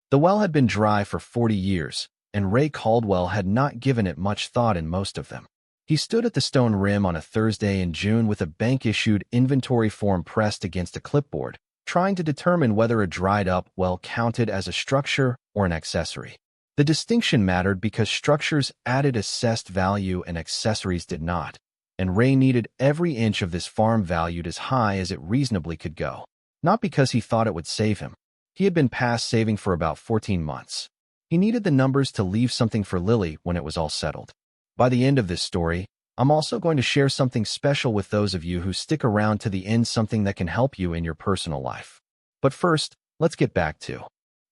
The well had been dry for 40 years, and Ray Caldwell had not given it much thought in most of them. He stood at the stone rim on a Thursday in June with a bank-issued inventory form pressed against a clipboard, trying to determine whether a dried-up well counted as a structure or an accessory. The distinction mattered because structures added assessed value and accessories did not, and Ray needed every inch of this farm valued as high as it reasonably could go. Not because he thought it would save him. He had been past saving for about 14 months. He needed the numbers to leave something for Lily when it was all settled. By the end of this story, I'm also going to share something special with those of you who stick around to the end, something that can help you in your personal life. But first, let's get back to.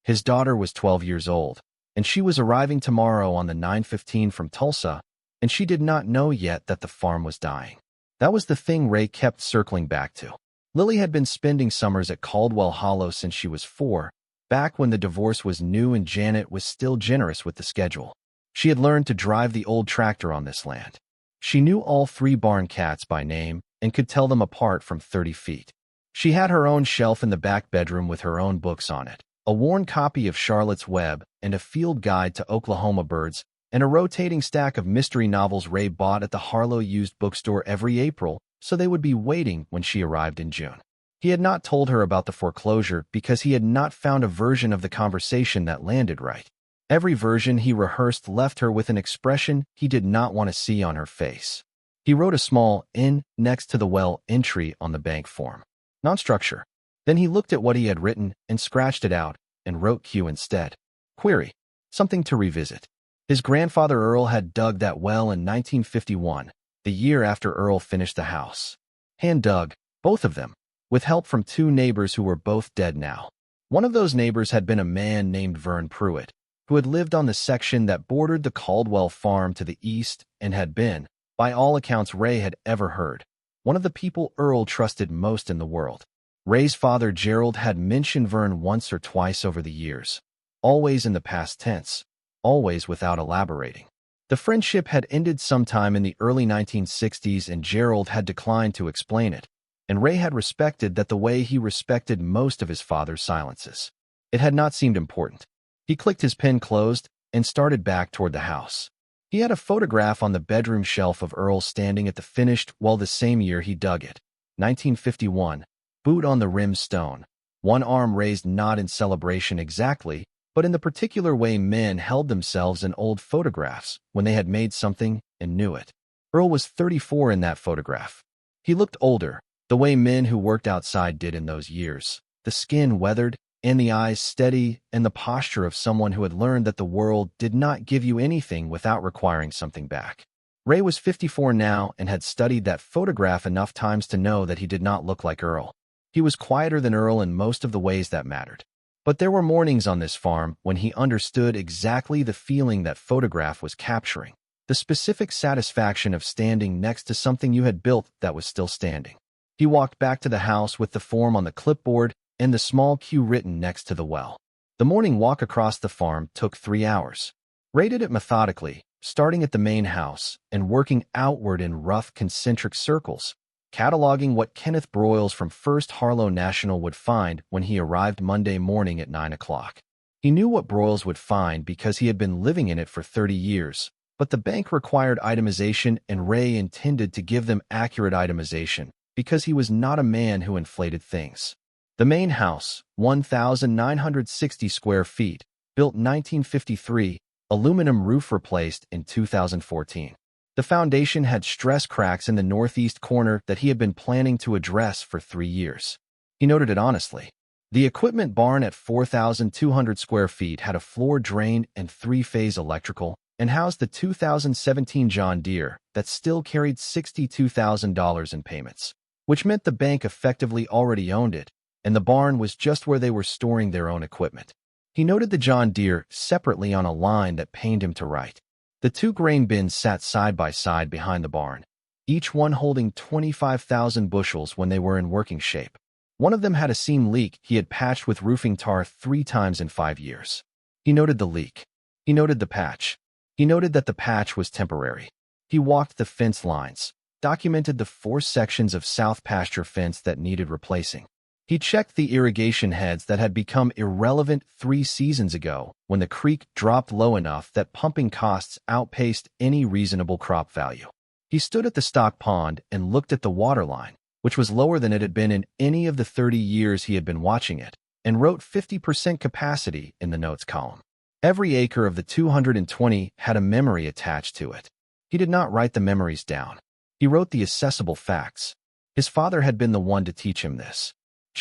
His daughter was 12 years old, and she was arriving tomorrow on the 9:15 from Tulsa, and she did not know yet that the farm was dying. That was the thing Ray kept circling back to. Lily had been spending summers at Caldwell Hollow since she was 4, back when the divorce was new and Janet was still generous with the schedule. She had learned to drive the old tractor on this land. She knew all 3 barn cats by name and could tell them apart from 30 feet. She had her own shelf in the back bedroom with her own books on it, a worn copy of Charlotte's Web and a field guide to Oklahoma birds, and a rotating stack of mystery novels Ray bought at the Harlow used bookstore every April, so they would be waiting when she arrived in June. He had not told her about the foreclosure because he had not found a version of the conversation that landed right. Every version he rehearsed left her with an expression he did not want to see on her face. He wrote a small "in" next to the well entry on the bank form. Non-structure. Then he looked at what he had written and scratched it out and wrote Q instead. Query. Something to revisit. His grandfather Earl had dug that well in 1951, the year after Earl finished the house. Hand dug, both of them, with help from 2 neighbors who were both dead now. One of those neighbors had been a man named Vern Pruitt, who had lived on the section that bordered the Caldwell farm to the east and had been, by all accounts Ray had ever heard, one of the people Earl trusted most in the world. Ray's father Gerald had mentioned Vern once or twice over the years, always in the past tense, always without elaborating. The friendship had ended sometime in the early 1960s and Gerald had declined to explain it, and Ray had respected that the way he respected most of his father's silences. It had not seemed important. He clicked his pen closed and started back toward the house. He had a photograph on the bedroom shelf of Earl standing at the finished well the same year he dug it, 1951, boot on the rim stone, one arm raised not in celebration exactly, but in the particular way men held themselves in old photographs when they had made something and knew it. Earl was 34 in that photograph. He looked older, the way men who worked outside did in those years, the skin weathered, and the eyes steady, and the posture of someone who had learned that the world did not give you anything without requiring something back. Ray was 54 now and had studied that photograph enough times to know that he did not look like Earl. He was quieter than Earl in most of the ways that mattered. But there were mornings on this farm when he understood exactly the feeling that photograph was capturing, the specific satisfaction of standing next to something you had built that was still standing. He walked back to the house with the form on the clipboard and the small Q written next to the well. The morning walk across the farm took 3 hours. Ray did it methodically, starting at the main house and working outward in rough concentric circles, cataloging what Kenneth Broyles from First Harlow National would find when he arrived Monday morning at 9 o'clock. He knew what Broyles would find because he had been living in it for 30 years, but the bank required itemization and Ray intended to give them accurate itemization because he was not a man who inflated things. The main house, 1,960 square feet, built 1953, aluminum roof replaced in 2014. The foundation had stress cracks in the northeast corner that he had been planning to address for 3 years. He noted it honestly. The equipment barn at 4,200 square feet had a floor drain and 3-phase electrical and housed the 2017 John Deere that still carried $62,000 in payments, which meant the bank effectively already owned it, and the barn was just where they were storing their own equipment. He noted the John Deere separately on a line that pained him to write. The 2 grain bins sat side by side behind the barn, each one holding 25,000 bushels when they were in working shape. One of them had a seam leak he had patched with roofing tar 3 times in 5 years. He noted the leak. He noted the patch. He noted that the patch was temporary. He walked the fence lines, documented the 4 sections of south pasture fence that needed replacing. He checked the irrigation heads that had become irrelevant 3 seasons ago when the creek dropped low enough that pumping costs outpaced any reasonable crop value. He stood at the stock pond and looked at the water line, which was lower than it had been in any of the 30 years he had been watching it, and wrote 50% capacity in the notes column. Every acre of the 220 had a memory attached to it. He did not write the memories down. He wrote the accessible facts. His father had been the one to teach him this.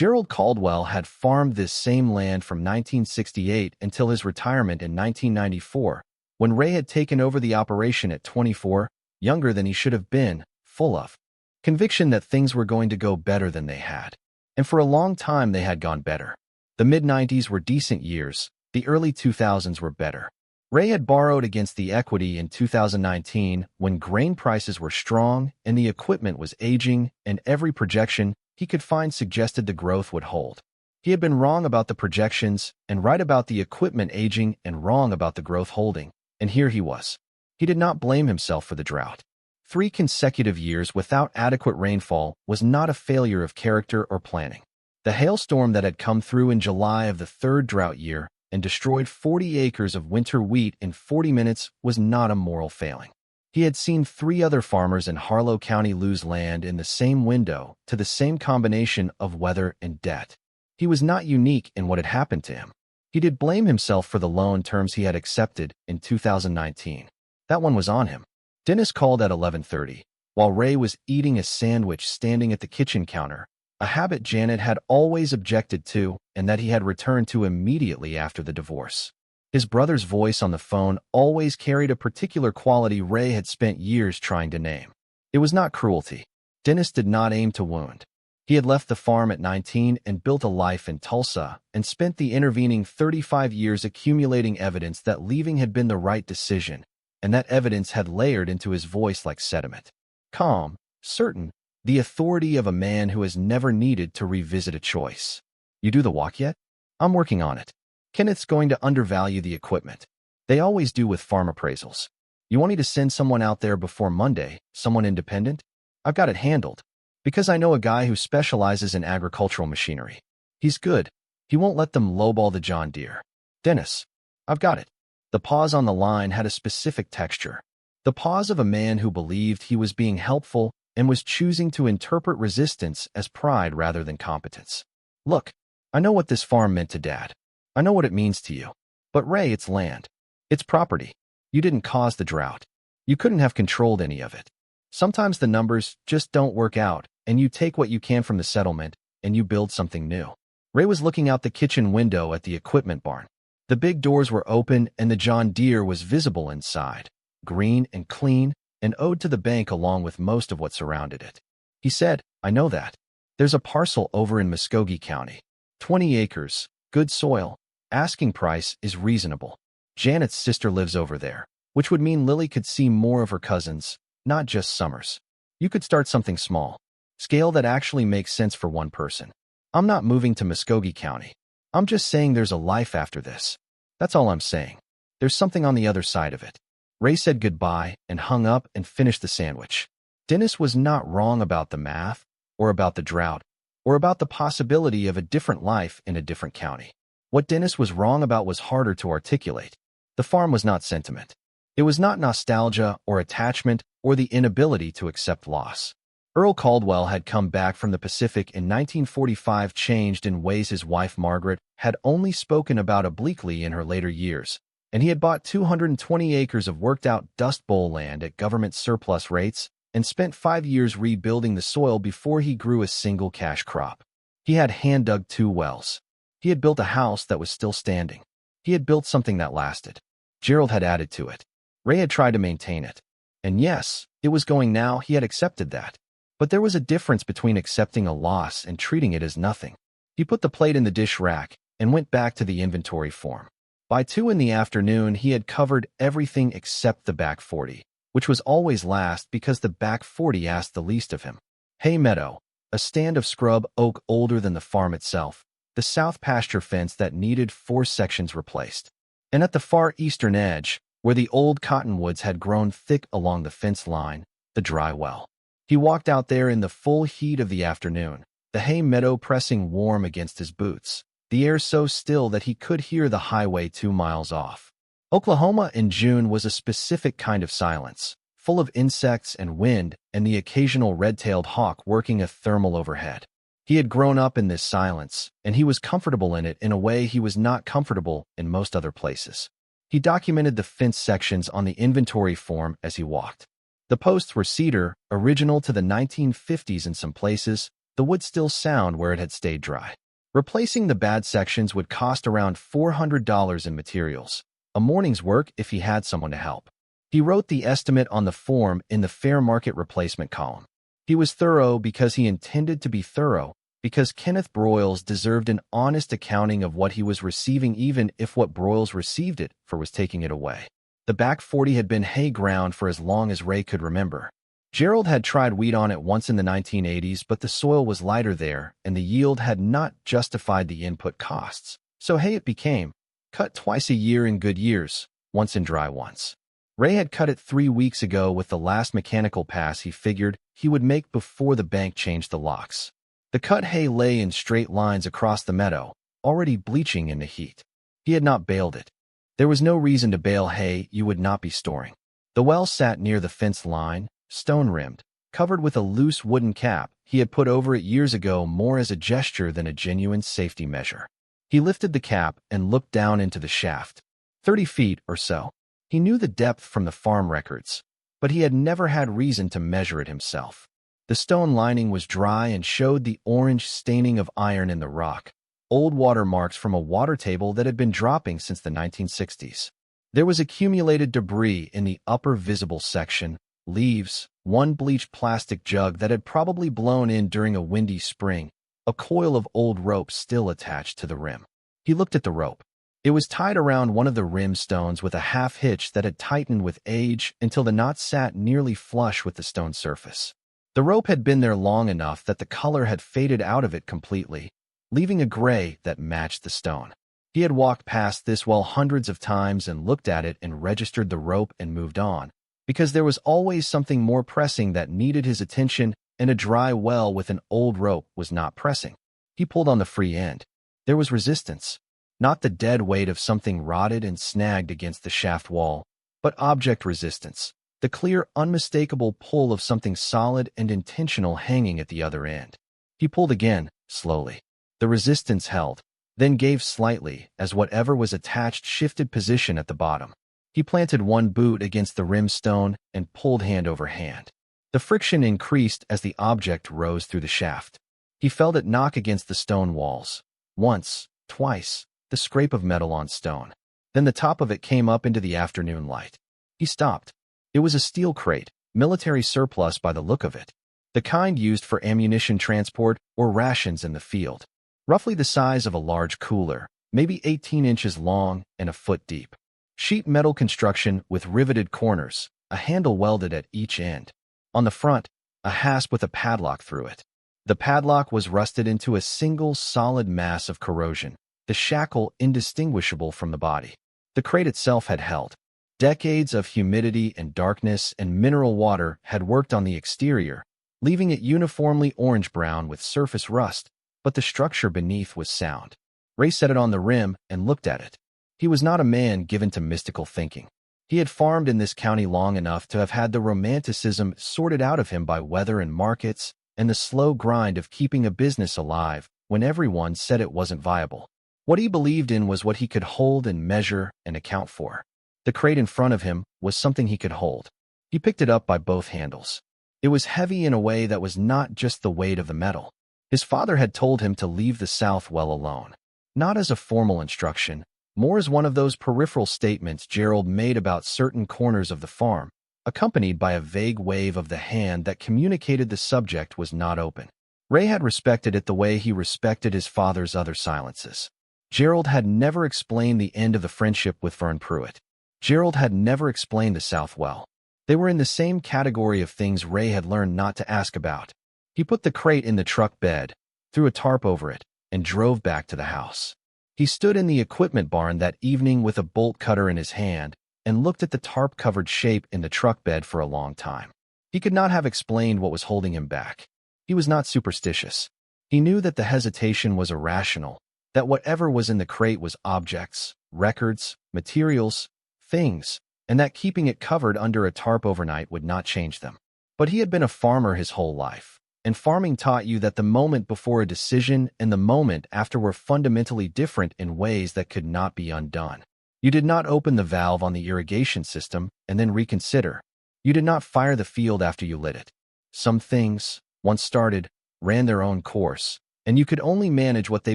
Earl Caldwell had farmed this same land from 1968 until his retirement in 1994, when Ray had taken over the operation at 24, younger than he should have been, full of conviction that things were going to go better than they had. And for a long time they had gone better. The mid-90s were decent years. The early 2000s were better. Ray had borrowed against the equity in 2019 when grain prices were strong and the equipment was aging, and every projection he could find suggested the growth would hold. He had been wrong about the projections and right about the equipment aging and wrong about the growth holding, and here he was. He did not blame himself for the drought. 3 consecutive years without adequate rainfall was not a failure of character or planning. The hailstorm that had come through in July of the 3rd drought year and destroyed 40 acres of winter wheat in 40 minutes was not a moral failing. He had seen 3 other farmers in Harlow County lose land in the same window to the same combination of weather and debt. He was not unique in what had happened to him. He did blame himself for the loan terms he had accepted in 2019. That one was on him. Dennis called at 11:30, while Ray was eating a sandwich standing at the kitchen counter, a habit Janet had always objected to and that he had returned to immediately after the divorce. His brother's voice on the phone always carried a particular quality Ray had spent years trying to name. It was not cruelty. Dennis did not aim to wound. He had left the farm at 19 and built a life in Tulsa and spent the intervening 35 years accumulating evidence that leaving had been the right decision, and that evidence had layered into his voice like sediment. Calm, certain, the authority of a man who has never needed to revisit a choice. You do the walk yet? I'm working on it. Kenneth's going to undervalue the equipment. They always do with farm appraisals. You want me to send someone out there before Monday, someone independent? I've got it handled, because I know a guy who specializes in agricultural machinery. He's good. He won't let them lowball the John Deere. Dennis, I've got it. The pause on the line had a specific texture. The pause of a man who believed he was being helpful and was choosing to interpret resistance as pride rather than competence. Look, I know what this farm meant to Dad. I know what it means to you. But Ray, it's land. It's property. You didn't cause the drought. You couldn't have controlled any of it. Sometimes the numbers just don't work out, and you take what you can from the settlement, and you build something new. Ray was looking out the kitchen window at the equipment barn. The big doors were open, and the John Deere was visible inside, green and clean, and owed to the bank along with most of what surrounded it. He said, I know that. There's a parcel over in Muskogee County. 20 acres, good soil. Asking price is reasonable. Janet's sister lives over there, which would mean Lily could see more of her cousins, not just summers. You could start something small. Scale that actually makes sense for one person. I'm not moving to Muskogee County. I'm just saying there's a life after this. That's all I'm saying. There's something on the other side of it. Ray said goodbye and hung up and finished the sandwich. Dennis was not wrong about the math, or about the drought, or about the possibility of a different life in a different county. What Dennis was wrong about was harder to articulate. The farm was not sentiment. It was not nostalgia or attachment or the inability to accept loss. Earl Caldwell had come back from the Pacific in 1945, changed in ways his wife Margaret had only spoken about obliquely in her later years, and he had bought 220 acres of worked-out Dust Bowl land at government surplus rates and spent 5 years rebuilding the soil before he grew a single cash crop. He had hand-dug 2 wells. He had built a house that was still standing. He had built something that lasted. Gerald had added to it. Ray had tried to maintain it. And yes, it was going now. He had accepted that. But there was a difference between accepting a loss and treating it as nothing. He put the plate in the dish rack and went back to the inventory form. By 2 in the afternoon, he had covered everything except the back 40, which was always last because the back 40 asked the least of him. Hay meadow, a stand of scrub oak older than the farm itself, the south pasture fence that needed 4 sections replaced. And at the far eastern edge, where the old cottonwoods had grown thick along the fence line, the dry well. He walked out there in the full heat of the afternoon, the hay meadow pressing warm against his boots, the air so still that he could hear the highway 2 miles off. Oklahoma in June was a specific kind of silence, full of insects and wind and the occasional red-tailed hawk working a thermal overhead. He had grown up in this silence, and he was comfortable in it in a way he was not comfortable in most other places. He documented the fence sections on the inventory form as he walked. The posts were cedar, original to the 1950s in some places, the wood still sound where it had stayed dry. Replacing the bad sections would cost around $400 in materials, a morning's work if he had someone to help. He wrote the estimate on the form in the fair market replacement column. He was thorough because he intended to be thorough, because Kenneth Broyles deserved an honest accounting of what he was receiving even if what Broyles received it for was taking it away. The back 40 had been hay ground for as long as Ray could remember. Gerald had tried wheat on it once in the 1980s, but the soil was lighter there and the yield had not justified the input costs. So hay it became, cut twice a year in good years, once in dry ones. Ray had cut it 3 weeks ago with the last mechanical pass he figured he would make before the bank changed the locks. The cut hay lay in straight lines across the meadow, already bleaching in the heat. He had not baled it. There was no reason to bale hay you would not be storing. The well sat near the fence line, stone-rimmed, covered with a loose wooden cap he had put over it years ago more as a gesture than a genuine safety measure. He lifted the cap and looked down into the shaft, 30 feet or so. He knew the depth from the farm records, but he had never had reason to measure it himself. The stone lining was dry and showed the orange staining of iron in the rock, old watermarks from a water table that had been dropping since the 1960s. There was accumulated debris in the upper visible section, leaves, one bleached plastic jug that had probably blown in during a windy spring, a coil of old rope still attached to the rim. He looked at the rope. It was tied around one of the rim stones with a half hitch that had tightened with age until the knot sat nearly flush with the stone surface. The rope had been there long enough that the color had faded out of it completely, leaving a gray that matched the stone. He had walked past this well hundreds of times and looked at it and registered the rope and moved on, because there was always something more pressing that needed his attention, and a dry well with an old rope was not pressing. He pulled on the free end. There was resistance. Not the dead weight of something rotted and snagged against the shaft wall, but object resistance, the clear, unmistakable pull of something solid and intentional hanging at the other end. He pulled again, slowly. The resistance held, then gave slightly as whatever was attached shifted position at the bottom. He planted one boot against the rim stone and pulled hand over hand. The friction increased as the object rose through the shaft. He felt it knock against the stone walls. Once, twice, the scrape of metal on stone. Then the top of it came up into the afternoon light. He stopped. It was a steel crate, military surplus by the look of it. The kind used for ammunition transport or rations in the field. Roughly the size of a large cooler, maybe 18 inches long and a foot deep. Sheet metal construction with riveted corners, a handle welded at each end. On the front, a hasp with a padlock through it. The padlock was rusted into a single solid mass of corrosion, the shackle indistinguishable from the body. The crate itself had held. Decades of humidity and darkness and mineral water had worked on the exterior, leaving it uniformly orange-brown with surface rust, but the structure beneath was sound. Ray set it on the rim and looked at it. He was not a man given to mystical thinking. He had farmed in this county long enough to have had the romanticism sorted out of him by weather and markets and the slow grind of keeping a business alive when everyone said it wasn't viable. What he believed in was what he could hold and measure and account for. The crate in front of him was something he could hold. He picked it up by both handles. It was heavy in a way that was not just the weight of the metal. His father had told him to leave the South well alone. Not as a formal instruction, more as one of those peripheral statements Gerald made about certain corners of the farm, accompanied by a vague wave of the hand that communicated the subject was not open. Ray had respected it the way he respected his father's other silences. Gerald had never explained the end of the friendship with Vern Pruitt. Gerald had never explained the South well. They were in the same category of things Ray had learned not to ask about. He put the crate in the truck bed, threw a tarp over it, and drove back to the house. He stood in the equipment barn that evening with a bolt cutter in his hand and looked at the tarp-covered shape in the truck bed for a long time. He could not have explained what was holding him back. He was not superstitious. He knew that the hesitation was irrational, that whatever was in the crate was objects, records, materials, things, and that keeping it covered under a tarp overnight would not change them. But he had been a farmer his whole life, and farming taught you that the moment before a decision and the moment after were fundamentally different in ways that could not be undone. You did not open the valve on the irrigation system and then reconsider. You did not fire the field after you lit it. Some things, once started, ran their own course, and you could only manage what they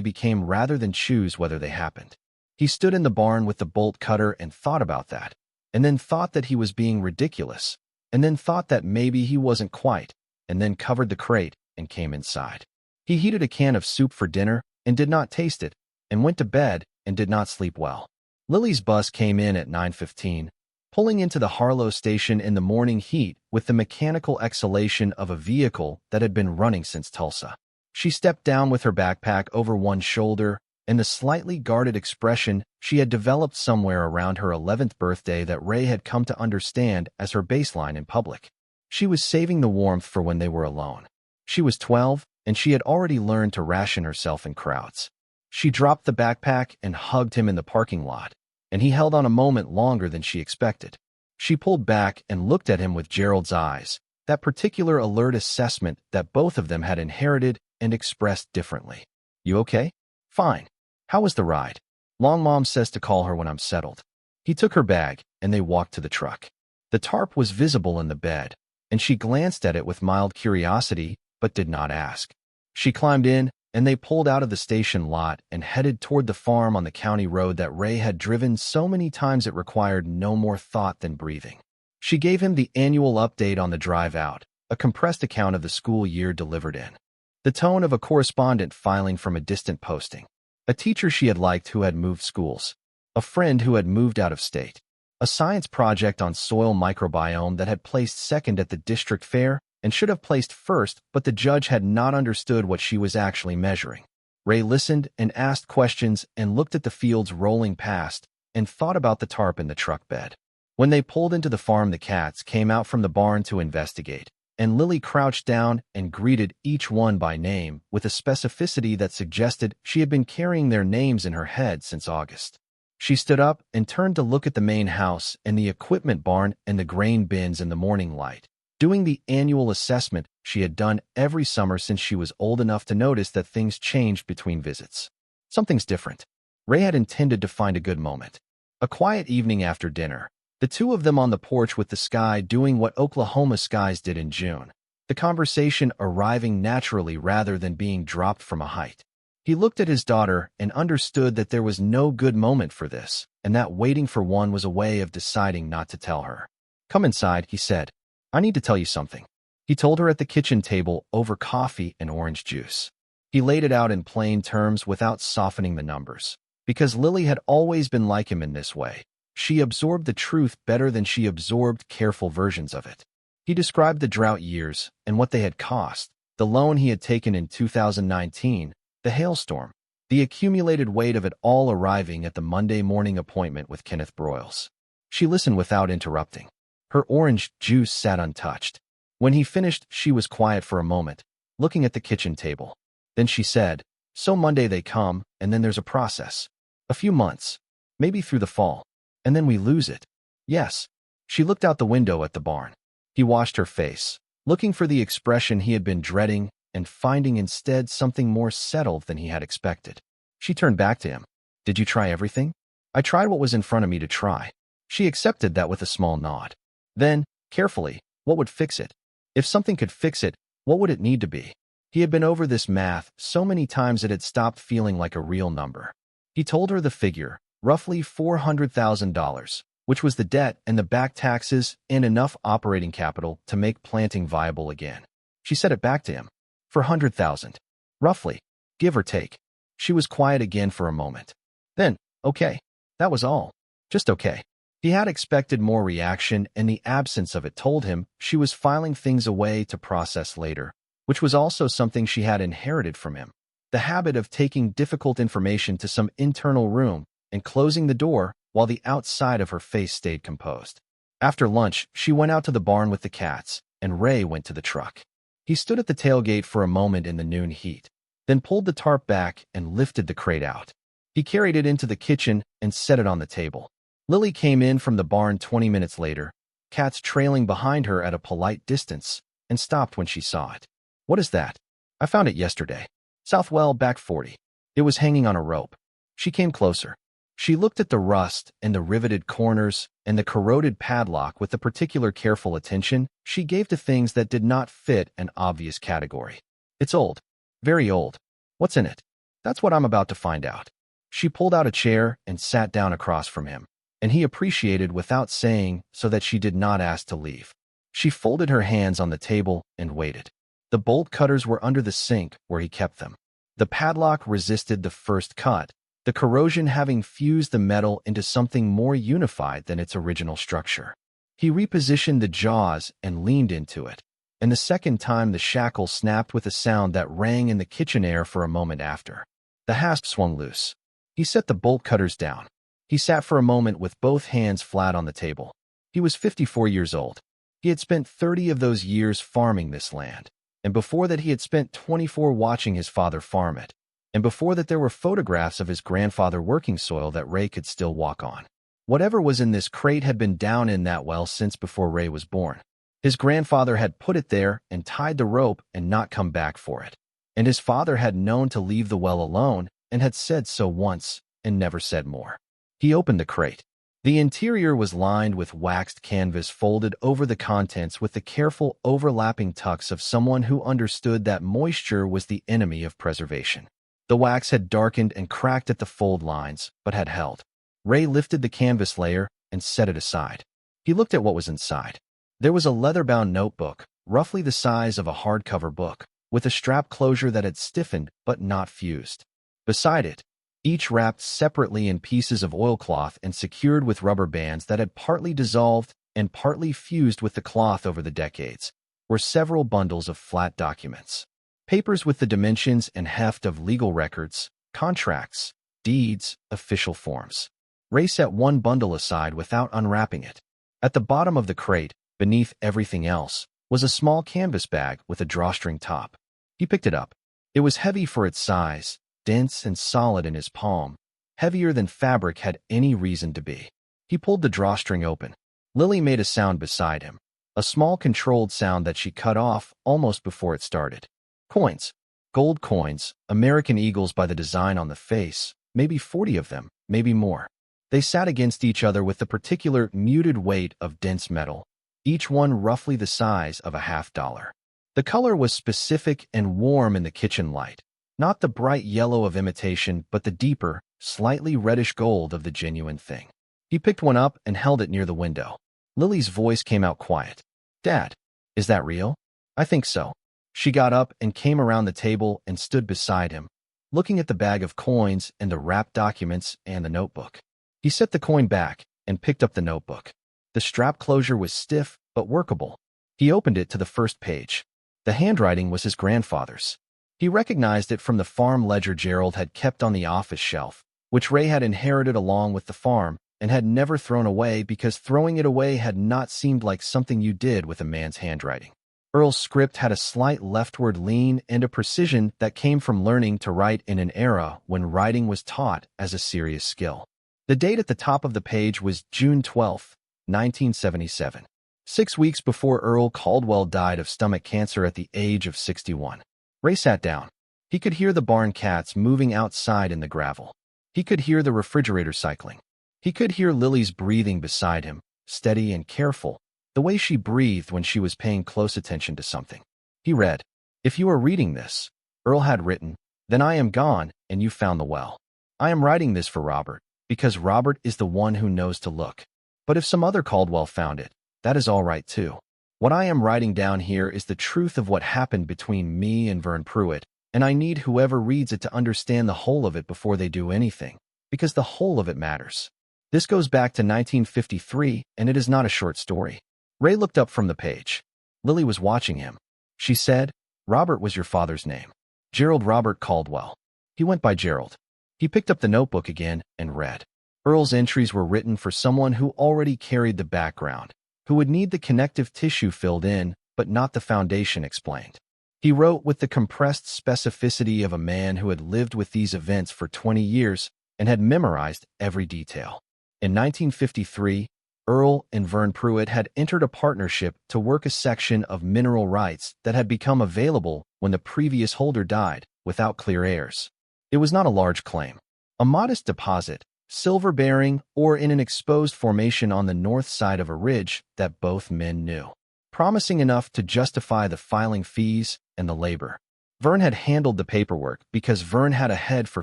became rather than choose whether they happened. He stood in the barn with the bolt cutter and thought about that, and then thought that he was being ridiculous, and then thought that maybe he wasn't quite, and then covered the crate and came inside. He heated a can of soup for dinner and did not taste it, and went to bed and did not sleep well. Lily's bus came in at 9:15, pulling into the Harlow station in the morning heat with the mechanical exhalation of a vehicle that had been running since Tulsa. She stepped down with her backpack over one shoulder and the slightly guarded expression she had developed somewhere around her 11th birthday that Ray had come to understand as her baseline in public. She was saving the warmth for when they were alone. She was 12, and she had already learned to ration herself in crowds. She dropped the backpack and hugged him in the parking lot, and he held on a moment longer than she expected. She pulled back and looked at him with Gerald's eyes, that particular alert assessment that both of them had inherited and expressed differently. "You okay?" "Fine. How was the ride?" "Long. Mom says to call her when I'm settled." He took her bag, and they walked to the truck. The tarp was visible in the bed, and she glanced at it with mild curiosity, but did not ask. She climbed in, and they pulled out of the station lot and headed toward the farm on the county road that Ray had driven so many times it required no more thought than breathing. She gave him the annual update on the drive out, a compressed account of the school year delivered in. The tone of a correspondent filing from a distant posting. A teacher she had liked who had moved schools. A friend who had moved out of state. A science project on soil microbiome that had placed second at the district fair and should have placed first, but the judge had not understood what she was actually measuring. Ray listened and asked questions and looked at the fields rolling past and thought about the tarp in the truck bed. When they pulled into the farm, the cats came out from the barn to investigate, and Lily crouched down and greeted each one by name with a specificity that suggested she had been carrying their names in her head since August. She stood up and turned to look at the main house and the equipment barn and the grain bins in the morning light, doing the annual assessment she had done every summer since she was old enough to notice that things changed between visits. Something's different. Ray had intended to find a good moment. A quiet evening after dinner, the two of them on the porch with the sky doing what Oklahoma skies did in June, the conversation arriving naturally rather than being dropped from a height. He looked at his daughter and understood that there was no good moment for this, and that waiting for one was a way of deciding not to tell her. "Come inside," he said. "I need to tell you something." He told her at the kitchen table over coffee and orange juice. He laid it out in plain terms without softening the numbers. Because Lily had always been like him in this way, she absorbed the truth better than she absorbed careful versions of it. He described the drought years and what they had cost, the loan he had taken in 2019, the hailstorm, the accumulated weight of it all arriving at the Monday morning appointment with Kenneth Broyles. She listened without interrupting. Her orange juice sat untouched. When he finished, she was quiet for a moment, looking at the kitchen table. Then she said, "So Monday they come, and then there's a process. A few months, maybe through the fall, and then we lose it." "Yes." She looked out the window at the barn. He washed her face, looking for the expression he had been dreading and finding instead something more settled than he had expected. She turned back to him. "Did you try everything?" "I tried what was in front of me to try." She accepted that with a small nod. Then, carefully, what would fix it? If something could fix it, what would it need to be? He had been over this math so many times it had stopped feeling like a real number. He told her the figure, roughly $400,000, which was the debt and the back taxes and enough operating capital to make planting viable again. She said it back to him. $400,000. Roughly, give or take. She was quiet again for a moment. Then, okay. That was all. Just okay. He had expected more reaction, and the absence of it told him she was filing things away to process later, which was also something she had inherited from him. The habit of taking difficult information to some internal room and closing the door while the outside of her face stayed composed. After lunch, she went out to the barn with the cats, and Ray went to the truck. He stood at the tailgate for a moment in the noon heat. then pulled the tarp back and lifted the crate out. He carried it into the kitchen and set it on the table. Lily came in from the barn 20 minutes later, cats trailing behind her at a polite distance, and stopped when she saw it. "What is that?" "I found it yesterday. Southwell, back 40. It was hanging on a rope." She came closer. She looked at the rust and the riveted corners and the corroded padlock with the particular careful attention she gave to things that did not fit an obvious category. "It's old. Very old. What's in it?" "That's what I'm about to find out." She pulled out a chair and sat down across from him, and he appreciated without saying so that she did not ask to leave. She folded her hands on the table and waited. The bolt cutters were under the sink where he kept them. The padlock resisted the first cut, the corrosion having fused the metal into something more unified than its original structure. He repositioned the jaws and leaned into it, and the second time the shackle snapped with a sound that rang in the kitchen air for a moment after. The hasp swung loose. He set the bolt cutters down. He sat for a moment with both hands flat on the table. He was 54 years old. He had spent 30 of those years farming this land, and before that he had spent 24 watching his father farm it, and before that there were photographs of his grandfather working soil that Ray could still walk on. Whatever was in this crate had been down in that well since before Ray was born. His grandfather had put it there and tied the rope and not come back for it, and his father had known to leave the well alone and had said so once and never said more. He opened the crate. The interior was lined with waxed canvas folded over the contents with the careful overlapping tucks of someone who understood that moisture was the enemy of preservation. The wax had darkened and cracked at the fold lines, but had held. Ray lifted the canvas layer and set it aside. He looked at what was inside. There was a leather-bound notebook, roughly the size of a hardcover book, with a strap closure that had stiffened but not fused. Beside it, each wrapped separately in pieces of oilcloth and secured with rubber bands that had partly dissolved and partly fused with the cloth over the decades, were several bundles of flat documents. Papers with the dimensions and heft of legal records, contracts, deeds, official forms. Ray set one bundle aside without unwrapping it. At the bottom of the crate, beneath everything else, was a small canvas bag with a drawstring top. He picked it up. It was heavy for its size, dense and solid in his palm, heavier than fabric had any reason to be. He pulled the drawstring open. Lily made a sound beside him, a small controlled sound that she cut off almost before it started. Coins. Gold coins, American eagles by the design on the face, maybe 40 of them, maybe more. They sat against each other with the particular muted weight of dense metal, each one roughly the size of a $50. The color was specific and warm in the kitchen light. Not the bright yellow of imitation, but the deeper, slightly reddish gold of the genuine thing. He picked one up and held it near the window. Lily's voice came out quiet. "Dad, is that real?" "I think so." She got up and came around the table and stood beside him, looking at the bag of coins and the wrapped documents and the notebook. He set the coin back and picked up the notebook. The strap closure was stiff but workable. He opened it to the first page. The handwriting was his grandfather's. He recognized it from the farm ledger Gerald had kept on the office shelf, which Ray had inherited along with the farm and had never thrown away because throwing it away had not seemed like something you did with a man's handwriting. Earl's script had a slight leftward lean and a precision that came from learning to write in an era when writing was taught as a serious skill. The date at the top of the page was June 12, 1977, 6 weeks before Earl Caldwell died of stomach cancer at the age of 61. Ray sat down. He could hear the barn cats moving outside in the gravel. He could hear the refrigerator cycling. He could hear Lily's breathing beside him, steady and careful, the way she breathed when she was paying close attention to something. He read, "If you are reading this," Earl had written, "then I am gone and you found the well. I am writing this for Robert, because Robert is the one who knows to look. But if some other Caldwell found it, that is all right too. What I am writing down here is the truth of what happened between me and Vern Pruitt, and I need whoever reads it to understand the whole of it before they do anything, because the whole of it matters. This goes back to 1953, and it is not a short story." Ray looked up from the page. Lily was watching him. She said, "Robert was your father's name." "Gerald Robert Caldwell. He went by Gerald." He picked up the notebook again and read. Earl's entries were written for someone who already carried the background, who would need the connective tissue filled in, but not the foundation explained. He wrote with the compressed specificity of a man who had lived with these events for 20 years and had memorized every detail. In 1953, Earl and Vern Pruitt had entered a partnership to work a section of mineral rights that had become available when the previous holder died, without clear heirs. It was not a large claim. A modest deposit, silver-bearing or in an exposed formation on the north side of a ridge that both men knew. Promising enough to justify the filing fees and the labor. Vern had handled the paperwork because Vern had a head for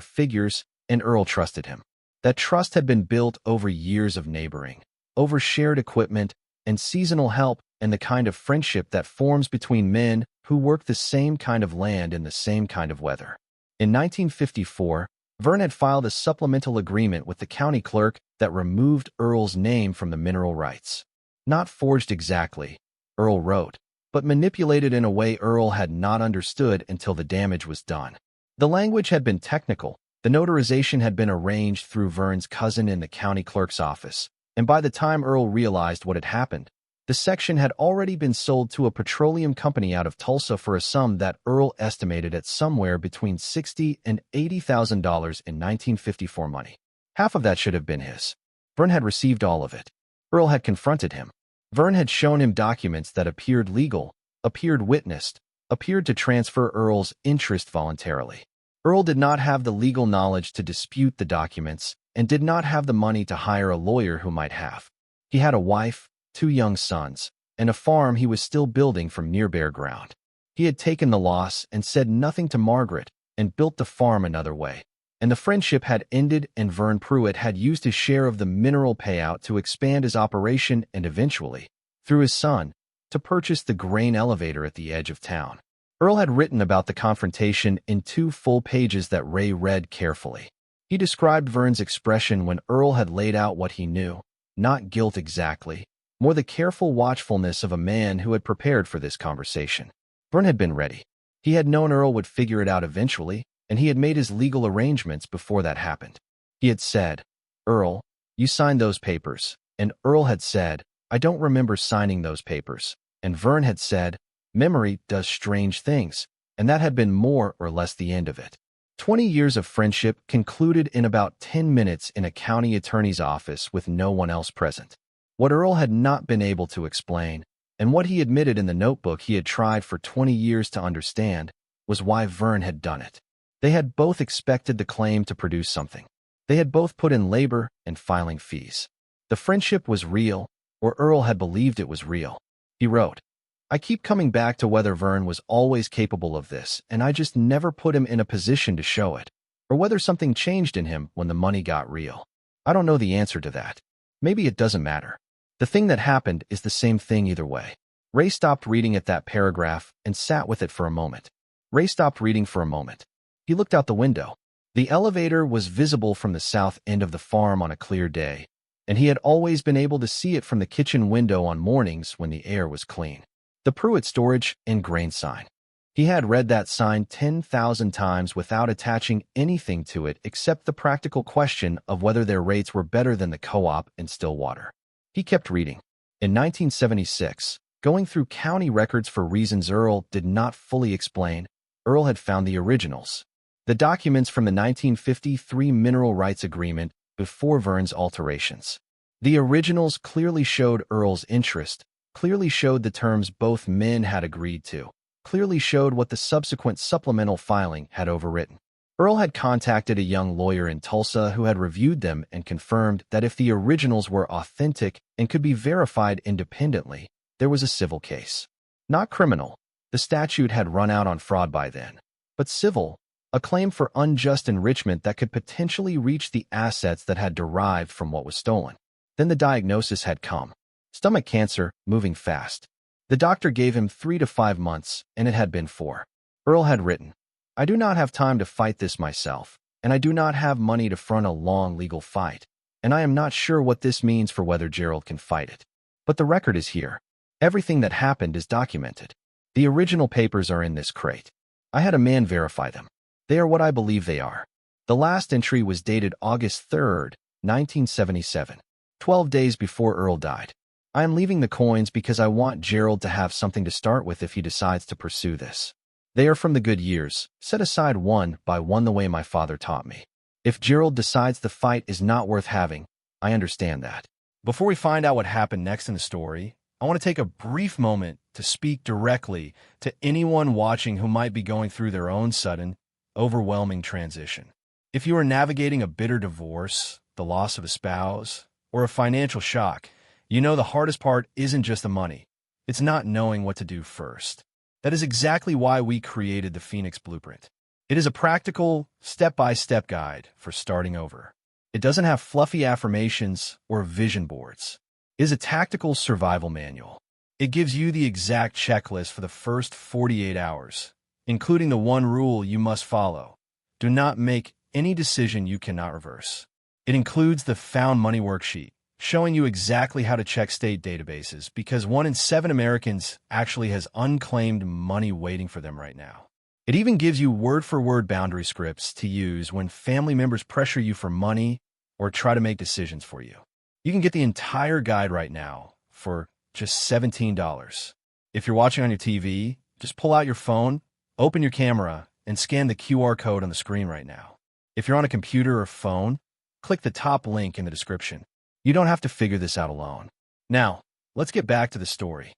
figures and Earl trusted him. That trust had been built over years of neighboring, over shared equipment and seasonal help and the kind of friendship that forms between men who work the same kind of land in the same kind of weather. In 1954, Vern had filed a supplemental agreement with the county clerk that removed Earl's name from the mineral rights. Not forged exactly, Earl wrote, but manipulated in a way Earl had not understood until the damage was done. The language had been technical. The notarization had been arranged through Vern's cousin in the county clerk's office, and by the time Earl realized what had happened, the section had already been sold to a petroleum company out of Tulsa for a sum that Earl estimated at somewhere between $60,000 and $80,000 in 1954 money. Half of that should have been his. Vern had received all of it. Earl had confronted him. Vern had shown him documents that appeared legal, appeared witnessed, appeared to transfer Earl's interest voluntarily. Earl did not have the legal knowledge to dispute the documents and did not have the money to hire a lawyer who might have. He had a wife, 2 young sons, and a farm he was still building from near bare ground. He had taken the loss and said nothing to Margaret and built the farm another way. And the friendship had ended and Vern Pruitt had used his share of the mineral payout to expand his operation and eventually, through his son, to purchase the grain elevator at the edge of town. Earl had written about the confrontation in 2 full pages that Ray read carefully. He described Vern's expression when Earl had laid out what he knew, not guilt exactly, more the careful watchfulness of a man who had prepared for this conversation. Vern had been ready. He had known Earl would figure it out eventually, and he had made his legal arrangements before that happened. He had said, "Earl, you signed those papers," and Earl had said, "I don't remember signing those papers," and Vern had said, "Memory does strange things," and that had been more or less the end of it. 20 years of friendship concluded in about 10 minutes in a county attorney's office with no one else present. What Earl had not been able to explain, and what he admitted in the notebook he had tried for 20 years to understand, was why Vern had done it. They had both expected the claim to produce something. They had both put in labor and filing fees. The friendship was real, or Earl had believed it was real. He wrote, "I keep coming back to whether Vern was always capable of this, and I just never put him in a position to show it, or whether something changed in him when the money got real. I don't know the answer to that. Maybe it doesn't matter. The thing that happened is the same thing either way." Ray stopped reading at that paragraph and sat with it for a moment. Ray stopped reading for a moment. He looked out the window. The elevator was visible from the south end of the farm on a clear day, and he had always been able to see it from the kitchen window on mornings when the air was clean. The Pruitt storage and grain sign. He had read that sign 10,000 times without attaching anything to it except the practical question of whether their rates were better than the co-op in Stillwater. He kept reading. In 1976, going through county records for reasons Earl did not fully explain, Earl had found the originals. The documents from the 1953 Mineral Rights Agreement before Vern's alterations. The originals clearly showed Earl's interest, clearly showed the terms both men had agreed to, clearly showed what the subsequent supplemental filing had overwritten. Earl had contacted a young lawyer in Tulsa who had reviewed them and confirmed that if the originals were authentic and could be verified independently, there was a civil case. Not criminal. The statute had run out on fraud by then. But civil, a claim for unjust enrichment that could potentially reach the assets that had derived from what was stolen. Then the diagnosis had come. Stomach cancer, moving fast. The doctor gave him 3 to 5 months, and it had been 4. Earl had written, "I do not have time to fight this myself, and I do not have money to front a long legal fight, and I am not sure what this means for whether Gerald can fight it. But the record is here. Everything that happened is documented. The original papers are in this crate. I had a man verify them. They are what I believe they are. The last entry was dated August 3rd, 1977, 12 days before Earl died. I am leaving the coins because I want Gerald to have something to start with if he decides to pursue this. They are from the good years, set aside one by one the way my father taught me. If Gerald decides the fight is not worth having, I understand that. Before we find out what happened next in the story, I want to take a brief moment to speak directly to anyone watching who might be going through their own sudden, overwhelming transition. If you are navigating a bitter divorce, the loss of a spouse, or a financial shock, you know the hardest part isn't just the money. It's not knowing what to do first. That is exactly why we created the Phoenix Blueprint. It is a practical, step-by-step guide for starting over. It doesn't have fluffy affirmations or vision boards. It is a tactical survival manual. It gives you the exact checklist for the first 48 hours, including the one rule you must follow. Do not make any decision you cannot reverse. It includes the Found Money worksheet, showing you exactly how to check state databases because 1 in 7 Americans actually has unclaimed money waiting for them right now. It even gives you word-for-word boundary scripts to use when family members pressure you for money or try to make decisions for you. You can get the entire guide right now for just $17. If you're watching on your TV, just pull out your phone, open your camera, and scan the QR code on the screen right now. If you're on a computer or phone, click the top link in the description. You don't have to figure this out alone. Now, let's get back to the story.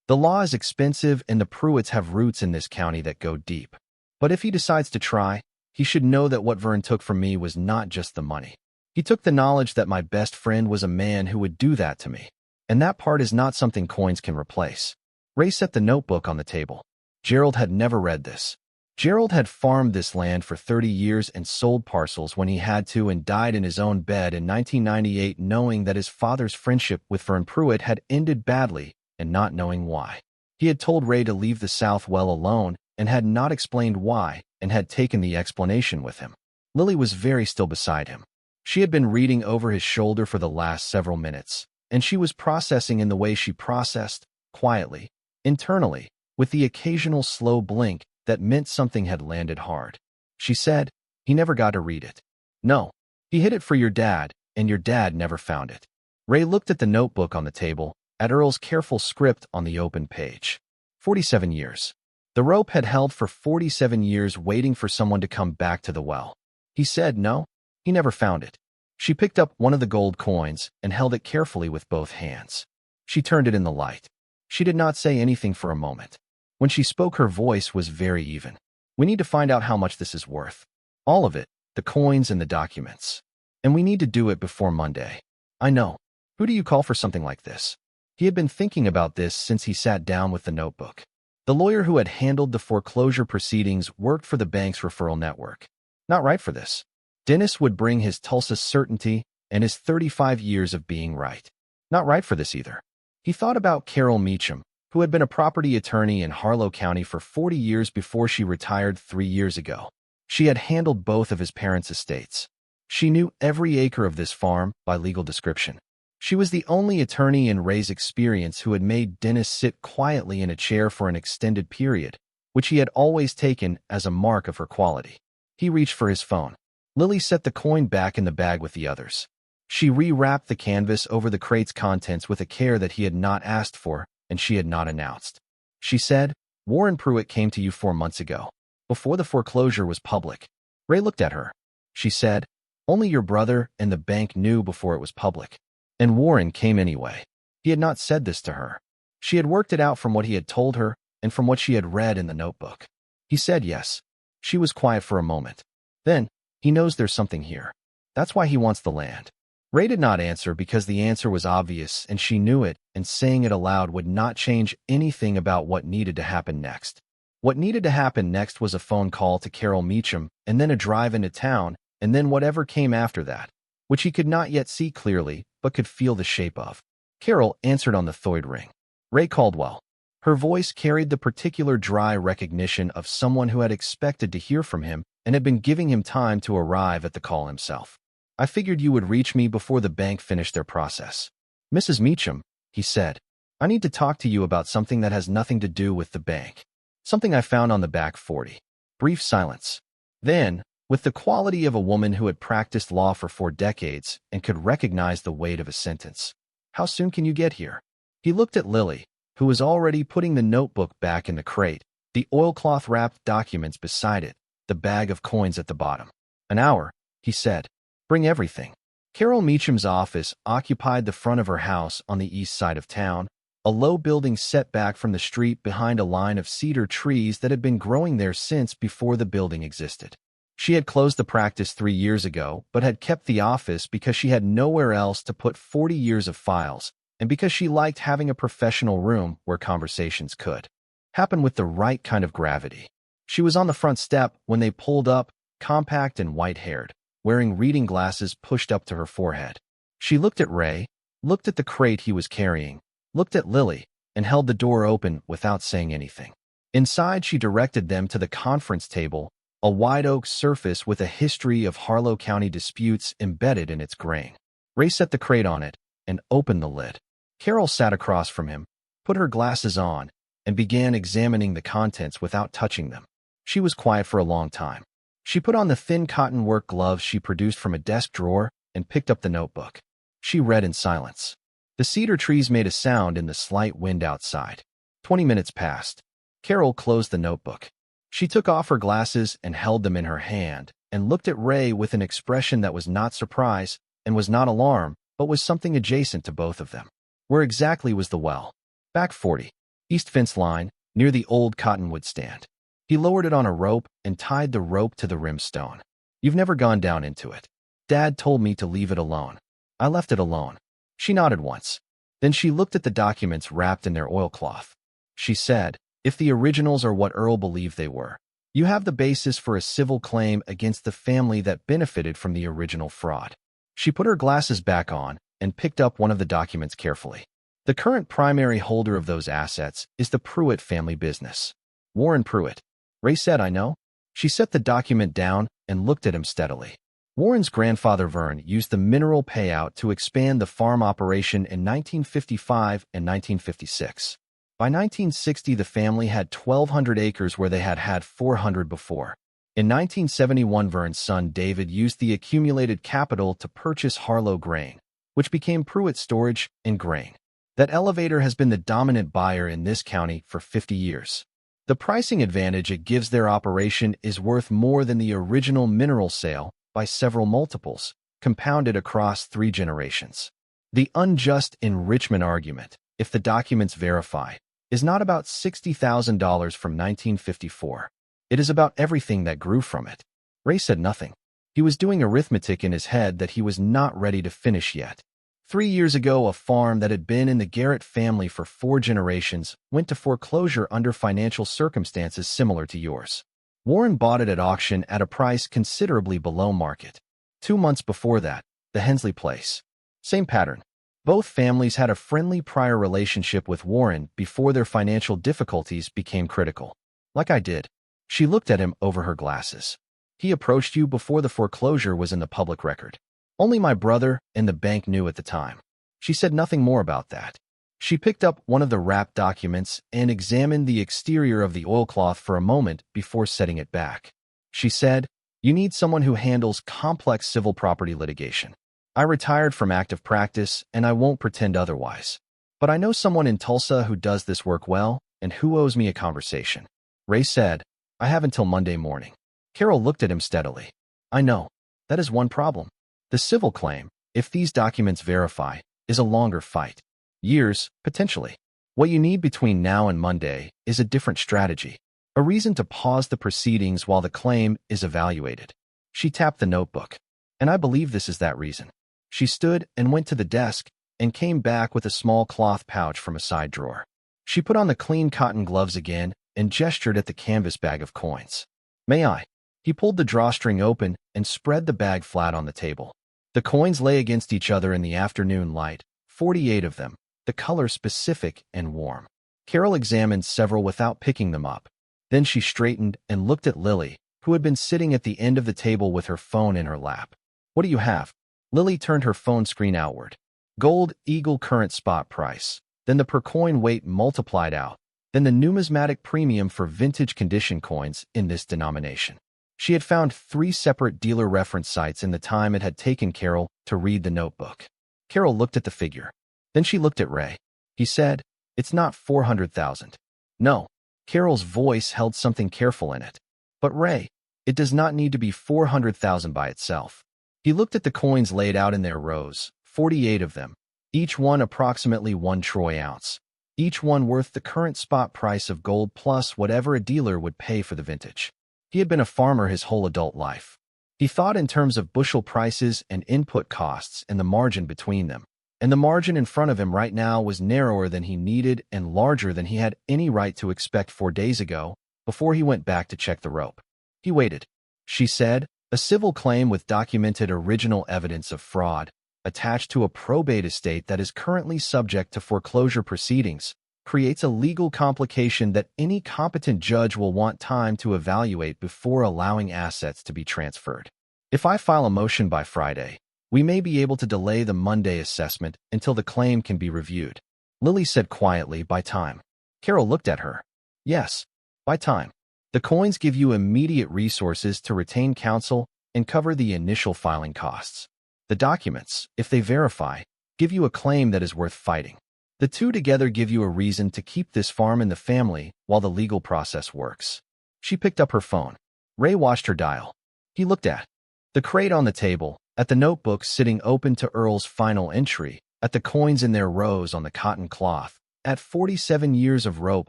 The law is expensive and the Pruitts have roots in this county that go deep. But if he decides to try, he should know that what Vern took from me was not just the money. He took the knowledge that my best friend was a man who would do that to me. And that part is not something coins can replace. Ray set the notebook on the table. Gerald had never read this. Gerald had farmed this land for 30 years and sold parcels when he had to and died in his own bed in 1998 knowing that his father's friendship with Vern Pruitt had ended badly and not knowing why. He had told Ray to leave the South well alone and had not explained why and had taken the explanation with him. Lily was very still beside him. She had been reading over his shoulder for the last several minutes, and she was processing in the way she processed, quietly, internally, with the occasional slow blink that meant something had landed hard. She said, "He never got to read it." "No, he hid it for your dad, and your dad never found it." Ray looked at the notebook on the table, at Earl's careful script on the open page. 47 years. The rope had held for 47 years waiting for someone to come back to the well. He said no, he never found it. She picked up one of the gold coins and held it carefully with both hands. She turned it in the light. She did not say anything for a moment. When she spoke, her voice was very even. "We need to find out how much this is worth. All of it, the coins and the documents. And we need to do it before Monday. I know. Who do you call for something like this?" He had been thinking about this since he sat down with the notebook. The lawyer who had handled the foreclosure proceedings worked for the bank's referral network. Not right for this. Dennis would bring his Tulsa certainty and his 35 years of being right. Not right for this either. He thought about Carol Meacham, who had been a property attorney in Harlow County for 40 years before she retired 3 years ago. She had handled both of his parents' estates. She knew every acre of this farm by legal description. She was the only attorney in Ray's experience who had made Dennis sit quietly in a chair for an extended period, which he had always taken as a mark of her quality. He reached for his phone. Lily set the coin back in the bag with the others. She rewrapped the canvas over the crate's contents with a care that he had not asked for and she had not announced. She said, "Warren Pruitt came to you 4 months ago, before the foreclosure was public." Ray looked at her. She said, "Only your brother and the bank knew before it was public. And Warren came anyway." He had not said this to her. She had worked it out from what he had told her and from what she had read in the notebook. He said yes. She was quiet for a moment. Then, "He knows there's something here. That's why he wants the land." Ray did not answer because the answer was obvious and she knew it, and saying it aloud would not change anything about what needed to happen next. What needed to happen next was a phone call to Carol Meacham and then a drive into town and then whatever came after that, which he could not yet see clearly but could feel the shape of. Carol answered on the third ring. Ray Caldwell. Her voice carried the particular dry recognition of someone who had expected to hear from him and had been giving him time to arrive at the call himself. "I figured you would reach me before the bank finished their process." "Mrs. Meacham," he said, "I need to talk to you about something that has nothing to do with the bank. Something I found on the back 40. Brief silence. Then, with the quality of a woman who had practiced law for 4 decades and could recognize the weight of a sentence. "How soon can you get here?" He looked at Lily, who was already putting the notebook back in the crate, the oilcloth-wrapped documents beside it, the bag of coins at the bottom. "An hour," he said. "Bring everything." Carol Meacham's office occupied the front of her house on the east side of town, a low building set back from the street behind a line of cedar trees that had been growing there since before the building existed. She had closed the practice 3 years ago, but had kept the office because she had nowhere else to put 40 years of files, and because she liked having a professional room where conversations could happen with the right kind of gravity. She was on the front step when they pulled up, compact and white-haired, wearing reading glasses pushed up to her forehead. She looked at Ray, looked at the crate he was carrying, looked at Lily, and held the door open without saying anything. Inside, she directed them to the conference table, a wide oak surface with a history of Harlow County disputes embedded in its grain. Ray set the crate on it and opened the lid. Carol sat across from him, put her glasses on, and began examining the contents without touching them. She was quiet for a long time. She put on the thin cotton work gloves she produced from a desk drawer and picked up the notebook. She read in silence. The cedar trees made a sound in the slight wind outside. 20 minutes passed. Carol closed the notebook. She took off her glasses and held them in her hand and looked at Ray with an expression that was not surprise and was not alarm, but was something adjacent to both of them. Where exactly was the well? Back 40. East fence line, near the old cottonwood stand. He lowered it on a rope and tied the rope to the rim stone. "You've never gone down into it. Dad told me to leave it alone. I left it alone." She nodded once. Then she looked at the documents wrapped in their oilcloth. She said, "If the originals are what Earl believed they were, you have the basis for a civil claim against the family that benefited from the original fraud." She put her glasses back on and picked up one of the documents carefully. "The current primary holder of those assets is the Pruitt family business. Warren Pruitt." Ray said, "I know." She set the document down and looked at him steadily. Warren's grandfather Vern used the mineral payout to expand the farm operation in 1955 and 1956. By 1960, the family had 1,200 acres where they had had 400 before. In 1971, Vern's son David used the accumulated capital to purchase Harlow Grain, which became Pruitt Storage and Grain. That elevator has been the dominant buyer in this county for 50 years. The pricing advantage it gives their operation is worth more than the original mineral sale by several multiples, compounded across 3 generations. The unjust enrichment argument, if the documents verify, is not about $60,000 from 1954. It is about everything that grew from it. Ray said nothing. He was doing arithmetic in his head that he was not ready to finish yet. 3 years ago, a farm that had been in the Garrett family for 4 generations went to foreclosure under financial circumstances similar to yours. Warren bought it at auction at a price considerably below market. 2 months before that, the Hensley place. Same pattern. Both families had a friendly prior relationship with Warren before their financial difficulties became critical. "Like I did." She looked at him over her glasses. "He approached you before the foreclosure was in the public record." "Only my brother and the bank knew at the time." She said nothing more about that. She picked up one of the wrapped documents and examined the exterior of the oilcloth for a moment before setting it back. She said, "You need someone who handles complex civil property litigation. I retired from active practice, and I won't pretend otherwise. But I know someone in Tulsa who does this work well and who owes me a conversation." Ray said, "I have until Monday morning." Carol looked at him steadily. "I know. That is one problem. The civil claim, if these documents verify, is a longer fight. Years, potentially. What you need between now and Monday is a different strategy. A reason to pause the proceedings while the claim is evaluated." She tapped the notebook. "And I believe this is that reason." She stood and went to the desk and came back with a small cloth pouch from a side drawer. She put on the clean cotton gloves again and gestured at the canvas bag of coins. "May I?" He pulled the drawstring open and spread the bag flat on the table. The coins lay against each other in the afternoon light, 48 of them, the color specific and warm. Carol examined several without picking them up. Then she straightened and looked at Lily, who had been sitting at the end of the table with her phone in her lap. "What do you have?" Lily turned her phone screen outward. "Gold Eagle current spot price, then the per coin weight multiplied out, then the numismatic premium for vintage condition coins in this denomination." She had found 3 separate dealer reference sites in the time it had taken Carol to read the notebook. Carol looked at the figure. Then she looked at Ray. He said, "It's not 400,000. No, Carol's voice held something careful in it. But Ray, it does not need to be 400,000 by itself. He looked at the coins laid out in their rows, 48 of them, each one approximately 1 troy ounce, each one worth the current spot price of gold plus whatever a dealer would pay for the vintage. He had been a farmer his whole adult life. He thought in terms of bushel prices and input costs and the margin between them. And the margin in front of him right now was narrower than he needed and larger than he had any right to expect 4 days ago, before he went back to check the rope. He waited. She said, a civil claim with documented original evidence of fraud, attached to a probate estate that is currently subject to foreclosure proceedings, creates a legal complication that any competent judge will want time to evaluate before allowing assets to be transferred. If I file a motion by Friday, we may be able to delay the Monday assessment until the claim can be reviewed. Lily said quietly, by time. Carol looked at her. Yes, by time. The coins give you immediate resources to retain counsel and cover the initial filing costs. The documents, if they verify, give you a claim that is worth fighting. The two together give you a reason to keep this farm in the family while the legal process works. She picked up her phone. Ray watched her dial. He looked at the crate on the table, at the notebook sitting open to Earl's final entry, at the coins in their rows on the cotton cloth, at 47 years of rope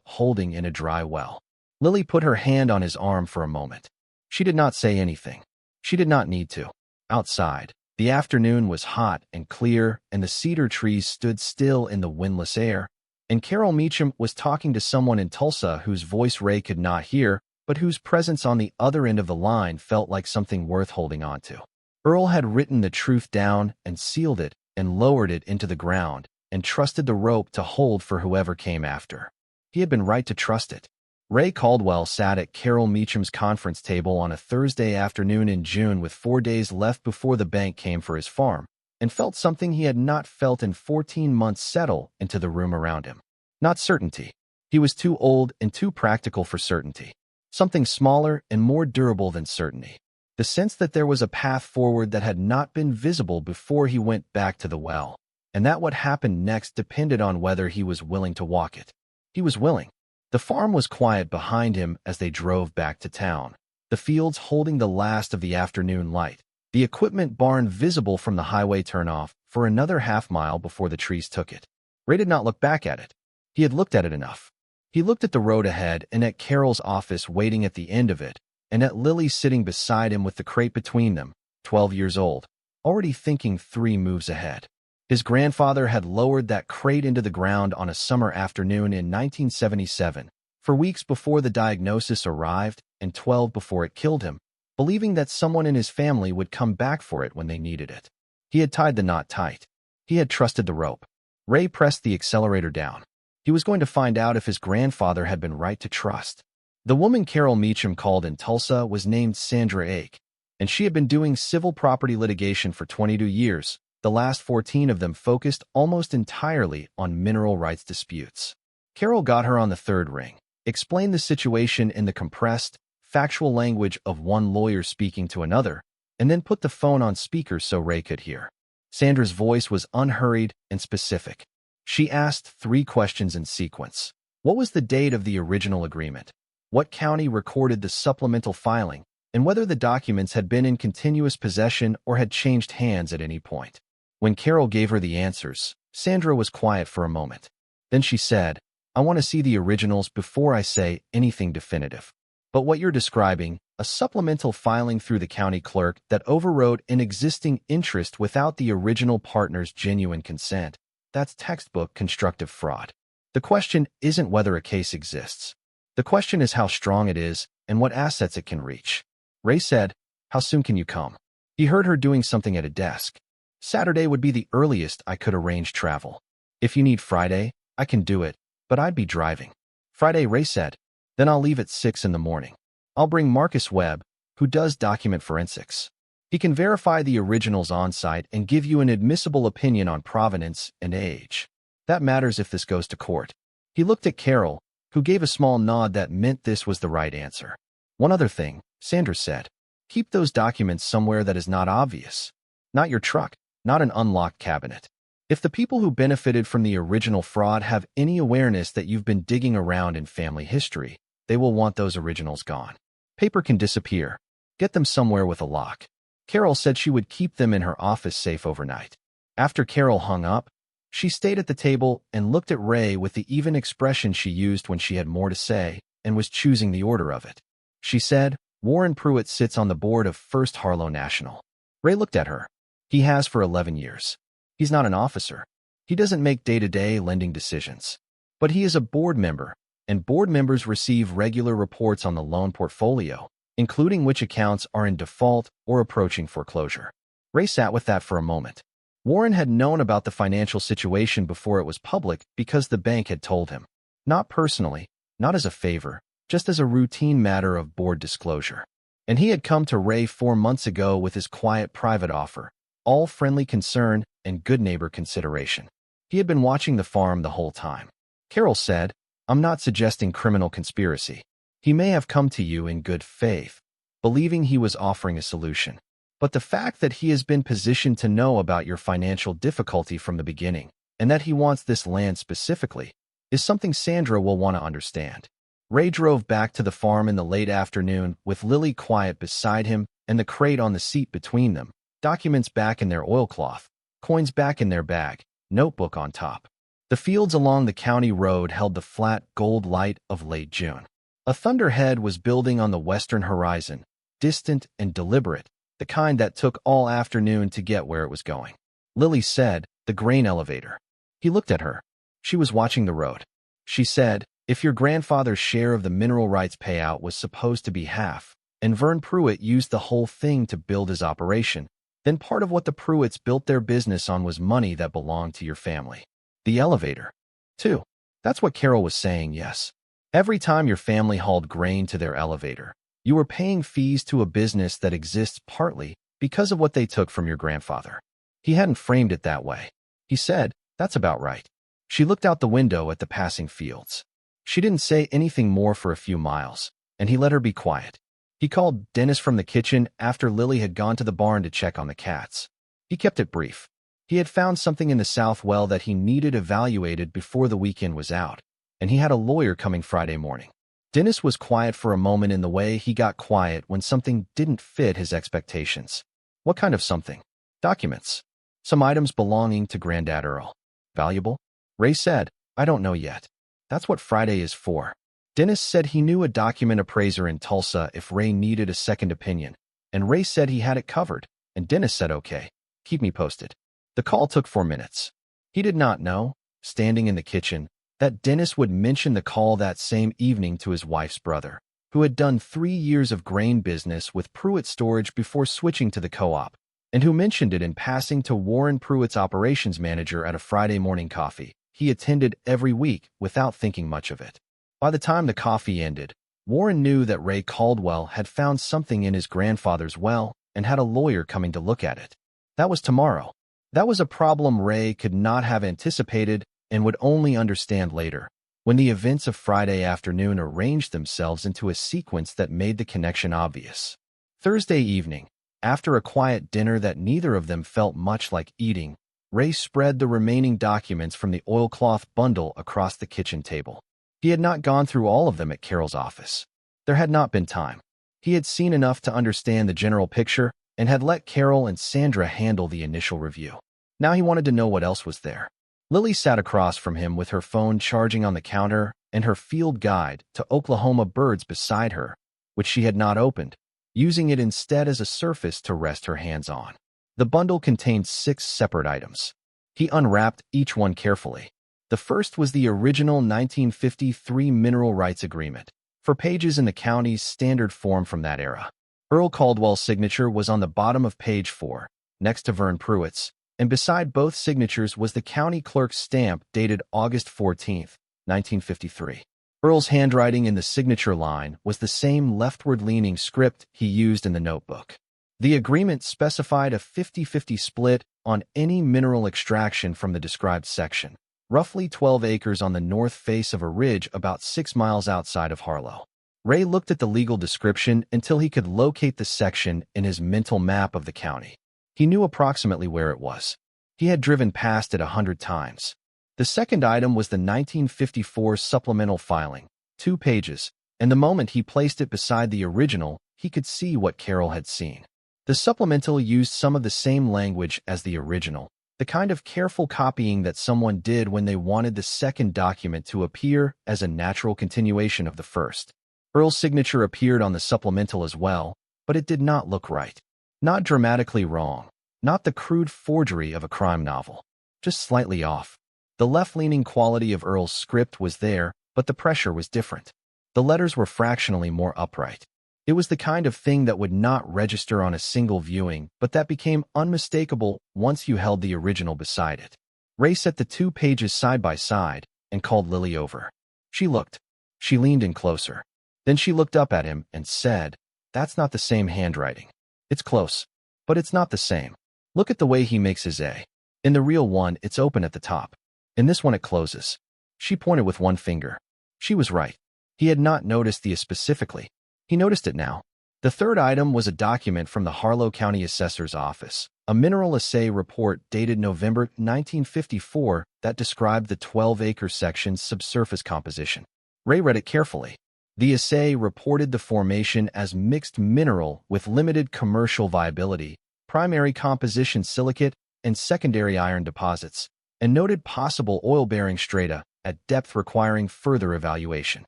holding in a dry well. Lily put her hand on his arm for a moment. She did not say anything. She did not need to. Outside, the afternoon was hot and clear, and the cedar trees stood still in the windless air, and Carol Meacham was talking to someone in Tulsa whose voice Ray could not hear, but whose presence on the other end of the line felt like something worth holding on to. Earl had written the truth down and sealed it and lowered it into the ground and trusted the rope to hold for whoever came after. He had been right to trust it. Ray Caldwell sat at Carol Meacham's conference table on a Thursday afternoon in June with 4 days left before the bank came for his farm, and felt something he had not felt in 14 months settle into the room around him. Not certainty. He was too old and too practical for certainty. Something smaller and more durable than certainty. The sense that there was a path forward that had not been visible before he went back to the well, and that what happened next depended on whether he was willing to walk it. He was willing. The farm was quiet behind him as they drove back to town, the fields holding the last of the afternoon light, the equipment barn visible from the highway turnoff for another half-mile before the trees took it. Ray did not look back at it. He had looked at it enough. He looked at the road ahead and at Carol's office waiting at the end of it, and at Lily sitting beside him with the crate between them, 12 years old, already thinking 3 moves ahead. His grandfather had lowered that crate into the ground on a summer afternoon in 1977, for weeks before the diagnosis arrived and 12 before it killed him, believing that someone in his family would come back for it when they needed it. He had tied the knot tight. He had trusted the rope. Ray pressed the accelerator down. He was going to find out if his grandfather had been right to trust. The woman Carol Meacham called in Tulsa was named Sandra Ake, and she had been doing civil property litigation for 22 years, the last 14 of them focused almost entirely on mineral rights disputes. Carol got her on the third ring, explained the situation in the compressed, factual language of one lawyer speaking to another, and then put the phone on speaker so Ray could hear. Sandra's voice was unhurried and specific. She asked 3 questions in sequence. What was the date of the original agreement? What county recorded the supplemental filing, and whether the documents had been in continuous possession or had changed hands at any point. When Carol gave her the answers, Sandra was quiet for a moment. Then she said, I want to see the originals before I say anything definitive. But what you're describing, a supplemental filing through the county clerk that overrode an existing interest without the original partner's genuine consent, that's textbook constructive fraud. The question isn't whether a case exists. The question is how strong it is and what assets it can reach. Ray said, how soon can you come? He heard her doing something at a desk. Saturday would be the earliest I could arrange travel. If you need Friday, I can do it, but I'd be driving. Friday, Ray said. Then I'll leave at 6 in the morning. I'll bring Marcus Webb, who does document forensics. He can verify the originals on site and give you an admissible opinion on provenance and age. That matters if this goes to court. He looked at Carol, who gave a small nod that meant this was the right answer. One other thing, Sandra said. Keep those documents somewhere that is not obvious. Not your truck. Not an unlocked cabinet. If the people who benefited from the original fraud have any awareness that you've been digging around in family history, they will want those originals gone. Paper can disappear. Get them somewhere with a lock. Carol said she would keep them in her office safe overnight. After Carol hung up, she stayed at the table and looked at Ray with the even expression she used when she had more to say and was choosing the order of it. She said, "Warren Pruitt sits on the board of First Harlow National." Ray looked at her. "He has for 11 years. He's not an officer. He doesn't make day-to-day lending decisions. But he is a board member, and board members receive regular reports on the loan portfolio, including which accounts are in default or approaching foreclosure." Ray sat with that for a moment. Warren had known about the financial situation before it was public because the bank had told him. Not personally, not as a favor, just as a routine matter of board disclosure. And he had come to Ray 4 months ago with his quiet private offer, all friendly concern and good neighbor consideration. He had been watching the farm the whole time. Carol said, "I'm not suggesting criminal conspiracy. He may have come to you in good faith, believing he was offering a solution. But the fact that he has been positioned to know about your financial difficulty from the beginning, and that he wants this land specifically, is something Sandra will want to understand." Ray drove back to the farm in the late afternoon with Lily quiet beside him and the crate on the seat between them, documents back in their oilcloth, coins back in their bag, notebook on top. The fields along the county road held the flat gold light of late June. A thunderhead was building on the western horizon, distant and deliberate, the kind that took all afternoon to get where it was going. Lily said, "The grain elevator." He looked at her. She was watching the road. She said, "If your grandfather's share of the mineral rights payout was supposed to be half, and Vern Pruitt used the whole thing to build his operation, then part of what the Pruitts built their business on was money that belonged to your family. The elevator, too." That's what Carol was saying, yes. Every time your family hauled grain to their elevator, you were paying fees to a business that exists partly because of what they took from your grandfather. He hadn't framed it that way. He said, "That's about right." She looked out the window at the passing fields. She didn't say anything more for a few miles, and he let her be quiet. He called Dennis from the kitchen after Lily had gone to the barn to check on the cats. He kept it brief. He had found something in the south well that he needed evaluated before the weekend was out, and he had a lawyer coming Friday morning. Dennis was quiet for a moment in the way he got quiet when something didn't fit his expectations. What kind of something? Documents. Some items belonging to Granddad Earl. Valuable? Ray said, "I don't know yet. That's what Friday is for." Dennis said he knew a document appraiser in Tulsa if Ray needed a second opinion, and Ray said he had it covered, and Dennis said, "Okay, keep me posted." The call took 4 minutes. He did not know, standing in the kitchen, that Dennis would mention the call that same evening to his wife's brother, who had done 3 years of grain business with Pruitt Storage before switching to the co-op, and who mentioned it in passing to Warren Pruitt's operations manager at a Friday morning coffee he attended every week without thinking much of it. By the time the coffee ended, Warren knew that Ray Caldwell had found something in his grandfather's well and had a lawyer coming to look at it. That was tomorrow. That was a problem Ray could not have anticipated and would only understand later, when the events of Friday afternoon arranged themselves into a sequence that made the connection obvious. Thursday evening, after a quiet dinner that neither of them felt much like eating, Ray spread the remaining documents from the oilcloth bundle across the kitchen table. He had not gone through all of them at Carol's office. There had not been time. He had seen enough to understand the general picture and had let Carol and Sandra handle the initial review. Now he wanted to know what else was there. Lily sat across from him with her phone charging on the counter and her field guide to Oklahoma birds beside her, which she had not opened, using it instead as a surface to rest her hands on. The bundle contained 6 separate items. He unwrapped each one carefully. The first was the original 1953 Mineral Rights Agreement, for pages in the county's standard form from that era. Earl Caldwell's signature was on the bottom of page 4, next to Vern Pruitt's, and beside both signatures was the county clerk's stamp dated August 14, 1953. Earl's handwriting in the signature line was the same leftward-leaning script he used in the notebook. The agreement specified a 50-50 split on any mineral extraction from the described section, roughly 12 acres on the north face of a ridge about 6 miles outside of Harlow. Ray looked at the legal description until he could locate the section in his mental map of the county. He knew approximately where it was. He had driven past it 100 times. The second item was the 1954 supplemental filing, 2 pages, and the moment he placed it beside the original, he could see what Carol had seen. The supplemental used some of the same language as the original, the kind of careful copying that someone did when they wanted the second document to appear as a natural continuation of the first. Earl's signature appeared on the supplemental as well, but it did not look right. Not dramatically wrong, not the crude forgery of a crime novel, just slightly off. The left-leaning quality of Earl's script was there, but the pressure was different. The letters were fractionally more upright. It was the kind of thing that would not register on a single viewing, but that became unmistakable once you held the original beside it. Ray set the 2 pages side by side and called Lily over. She looked. She leaned in closer. Then she looked up at him and said, "That's not the same handwriting. It's close, but it's not the same. Look at the way he makes his A. In the real one, it's open at the top. In this one, it closes." She pointed with one finger. She was right. He had not noticed the A specifically. He noticed it now. The third item was a document from the Harlow County Assessor's Office, a mineral assay report dated November 1954 that described the 12-acre section's subsurface composition. Ray read it carefully. The assay reported the formation as mixed mineral with limited commercial viability, primary composition silicate, and secondary iron deposits, and noted possible oil-bearing strata at depth requiring further evaluation.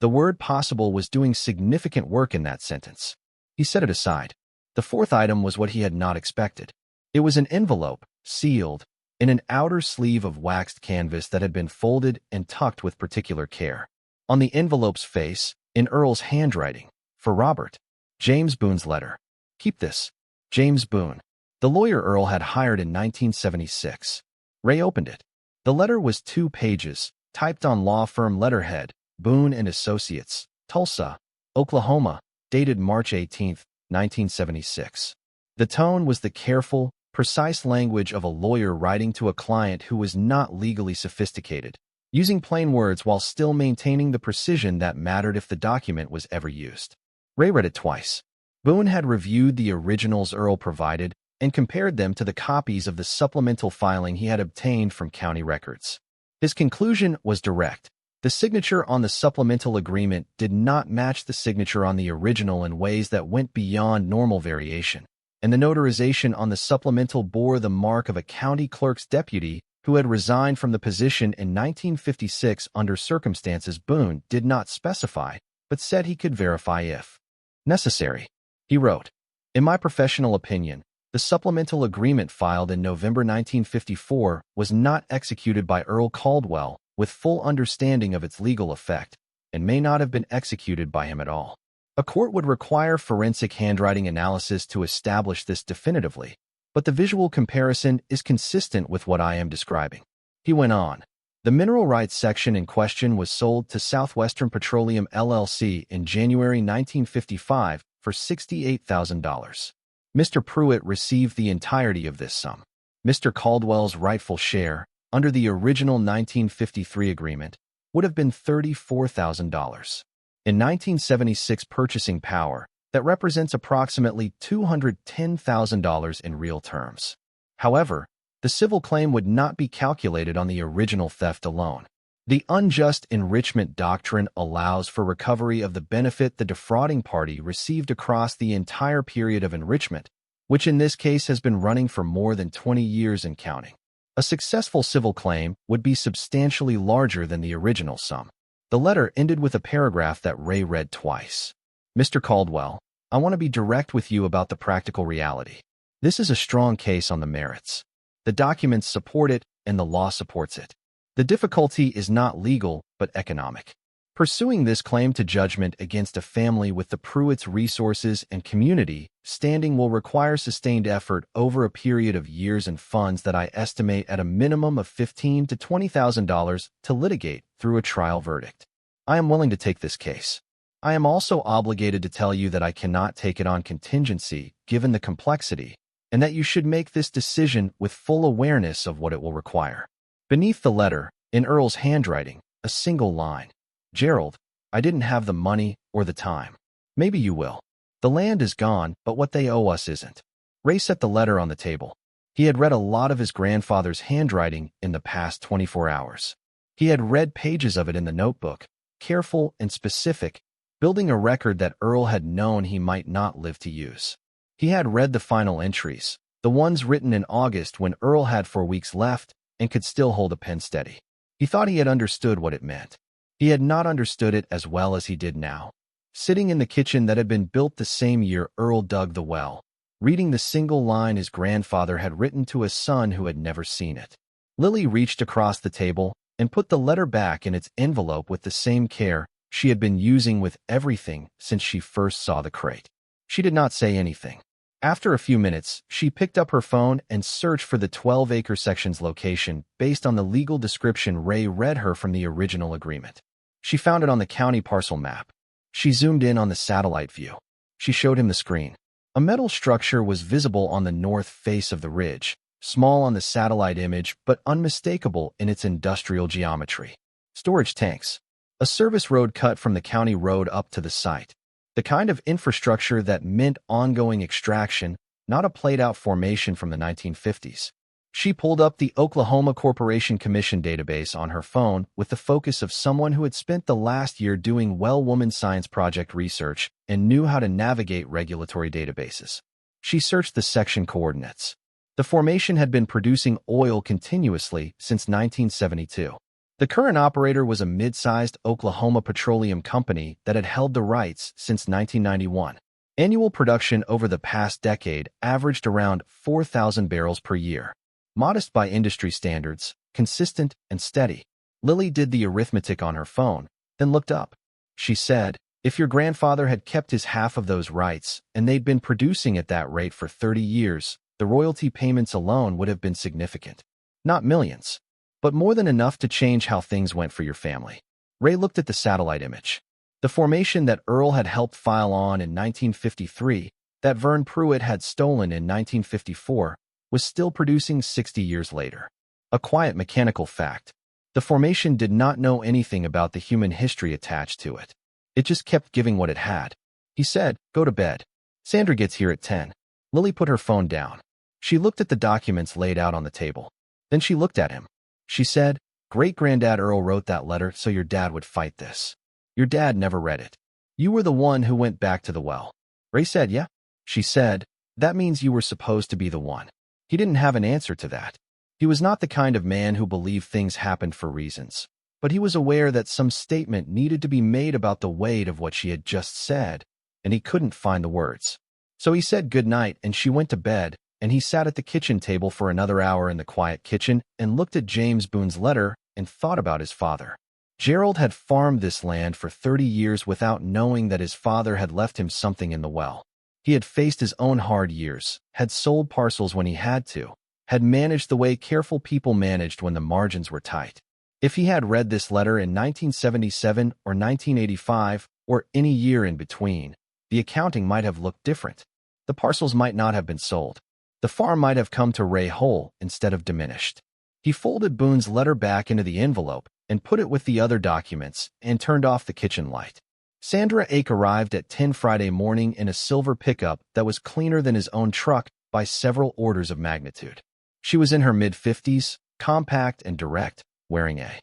The word possible was doing significant work in that sentence. He set it aside. The fourth item was what he had not expected. It was an envelope, sealed, in an outer sleeve of waxed canvas that had been folded and tucked with particular care. On the envelope's face, in Earl's handwriting, for Robert, James Boone's letter. "Keep this. James Boone." The lawyer Earl had hired in 1976. Ray opened it. The letter was 2 pages, typed on law firm letterhead, Boone and Associates, Tulsa, Oklahoma, dated March 18, 1976. The tone was the careful, precise language of a lawyer writing to a client who was not legally sophisticated, using plain words while still maintaining the precision that mattered if the document was ever used. Ray read it twice. Boone had reviewed the originals Earl provided and compared them to the copies of the supplemental filing he had obtained from county records. His conclusion was direct. The signature on the supplemental agreement did not match the signature on the original in ways that went beyond normal variation, and the notarization on the supplemental bore the mark of a county clerk's deputy who had resigned from the position in 1956 under circumstances Boone did not specify, but said he could verify if necessary. He wrote, "In my professional opinion, the supplemental agreement filed in November 1954 was not executed by Earl Caldwell with full understanding of its legal effect, and may not have been executed by him at all. A court would require forensic handwriting analysis to establish this definitively, but the visual comparison is consistent with what I am describing." He went on, "The mineral rights section in question was sold to Southwestern Petroleum LLC in January 1955 for $68,000. Mr. Pruitt received the entirety of this sum. Mr. Caldwell's rightful share, under the original 1953 agreement, would have been $34,000. In 1976 purchasing power, that represents approximately $210,000 in real terms. However, the civil claim would not be calculated on the original theft alone. The unjust enrichment doctrine allows for recovery of the benefit the defrauding party received across the entire period of enrichment, which in this case has been running for more than 20 years and counting. A successful civil claim would be substantially larger than the original sum." The letter ended with a paragraph that Ray read twice. "Mr. Caldwell, I want to be direct with you about the practical reality. This is a strong case on the merits. The documents support it, and the law supports it. The difficulty is not legal, but economic. Pursuing this claim to judgment against a family with the Pruitt's resources and community standing will require sustained effort over a period of years and funds that I estimate at a minimum of $15,000 to $20,000 to litigate through a trial verdict. I am willing to take this case. I am also obligated to tell you that I cannot take it on contingency given the complexity, and that you should make this decision with full awareness of what it will require." Beneath the letter, in Earl's handwriting, a single line. "Gerald, I didn't have the money or the time. Maybe you will. The land is gone, but what they owe us isn't." Ray set the letter on the table. He had read a lot of his grandfather's handwriting in the past 24 hours. He had read pages of it in the notebook, careful and specific, building a record that Earl had known he might not live to use. He had read the final entries, the ones written in August when Earl had 4 weeks left and could still hold a pen steady. He thought he had understood what it meant. He had not understood it as well as he did now. Sitting in the kitchen that had been built the same year Earl dug the well, reading the single line his grandfather had written to a son who had never seen it. Lily reached across the table and put the letter back in its envelope with the same care she had been using with everything since she first saw the crate. She did not say anything. After a few minutes, she picked up her phone and searched for the 12-acre section's location based on the legal description Ray read her from the original agreement. She found it on the county parcel map. She zoomed in on the satellite view. She showed him the screen. A metal structure was visible on the north face of the ridge, small on the satellite image but unmistakable in its industrial geometry. Storage tanks. A service road cut from the county road up to the site. The kind of infrastructure that meant ongoing extraction, not a played-out formation from the 1950s. She pulled up the Oklahoma Corporation Commission database on her phone with the focus of someone who had spent the last year doing well-woman science project research and knew how to navigate regulatory databases. She searched the section coordinates. The formation had been producing oil continuously since 1972. The current operator was a mid-sized Oklahoma petroleum company that had held the rights since 1991. Annual production over the past decade averaged around 4,000 barrels per year. Modest by industry standards, consistent and steady. Lily did the arithmetic on her phone, then looked up. She said, if your grandfather had kept his half of those rights and they'd been producing at that rate for 30 years, the royalty payments alone would have been significant. Not millions, but more than enough to change how things went for your family. Ray looked at the satellite image. The formation that Earl had helped file on in 1953, that Vern Pruitt had stolen in 1954, was still producing 60 years later. A quiet mechanical fact. The formation did not know anything about the human history attached to it. It just kept giving what it had. He said, go to bed. Sandra gets here at 10. Lily put her phone down. She looked at the documents laid out on the table. Then she looked at him. She said, Great-Granddad Earl wrote that letter so your dad would fight this. Your dad never read it. You were the one who went back to the well. Ray said, yeah. She said, that means you were supposed to be the one. He didn't have an answer to that. He was not the kind of man who believed things happened for reasons, but he was aware that some statement needed to be made about the weight of what she had just said, and he couldn't find the words. So he said good night and she went to bed, and he sat at the kitchen table for another hour in the quiet kitchen and looked at James Boone's letter and thought about his father. Gerald had farmed this land for 30 years without knowing that his father had left him something in the well. He had faced his own hard years, had sold parcels when he had to, had managed the way careful people managed when the margins were tight. If he had read this letter in 1977 or 1985 or any year in between, the accounting might have looked different. The parcels might not have been sold. The farm might have come to Ray whole instead of diminished. He folded Boone's letter back into the envelope and put it with the other documents and turned off the kitchen light. Sandra Ake arrived at 10 Friday morning in a silver pickup that was cleaner than his own truck by several orders of magnitude. She was in her mid-50s, compact and direct, wearing a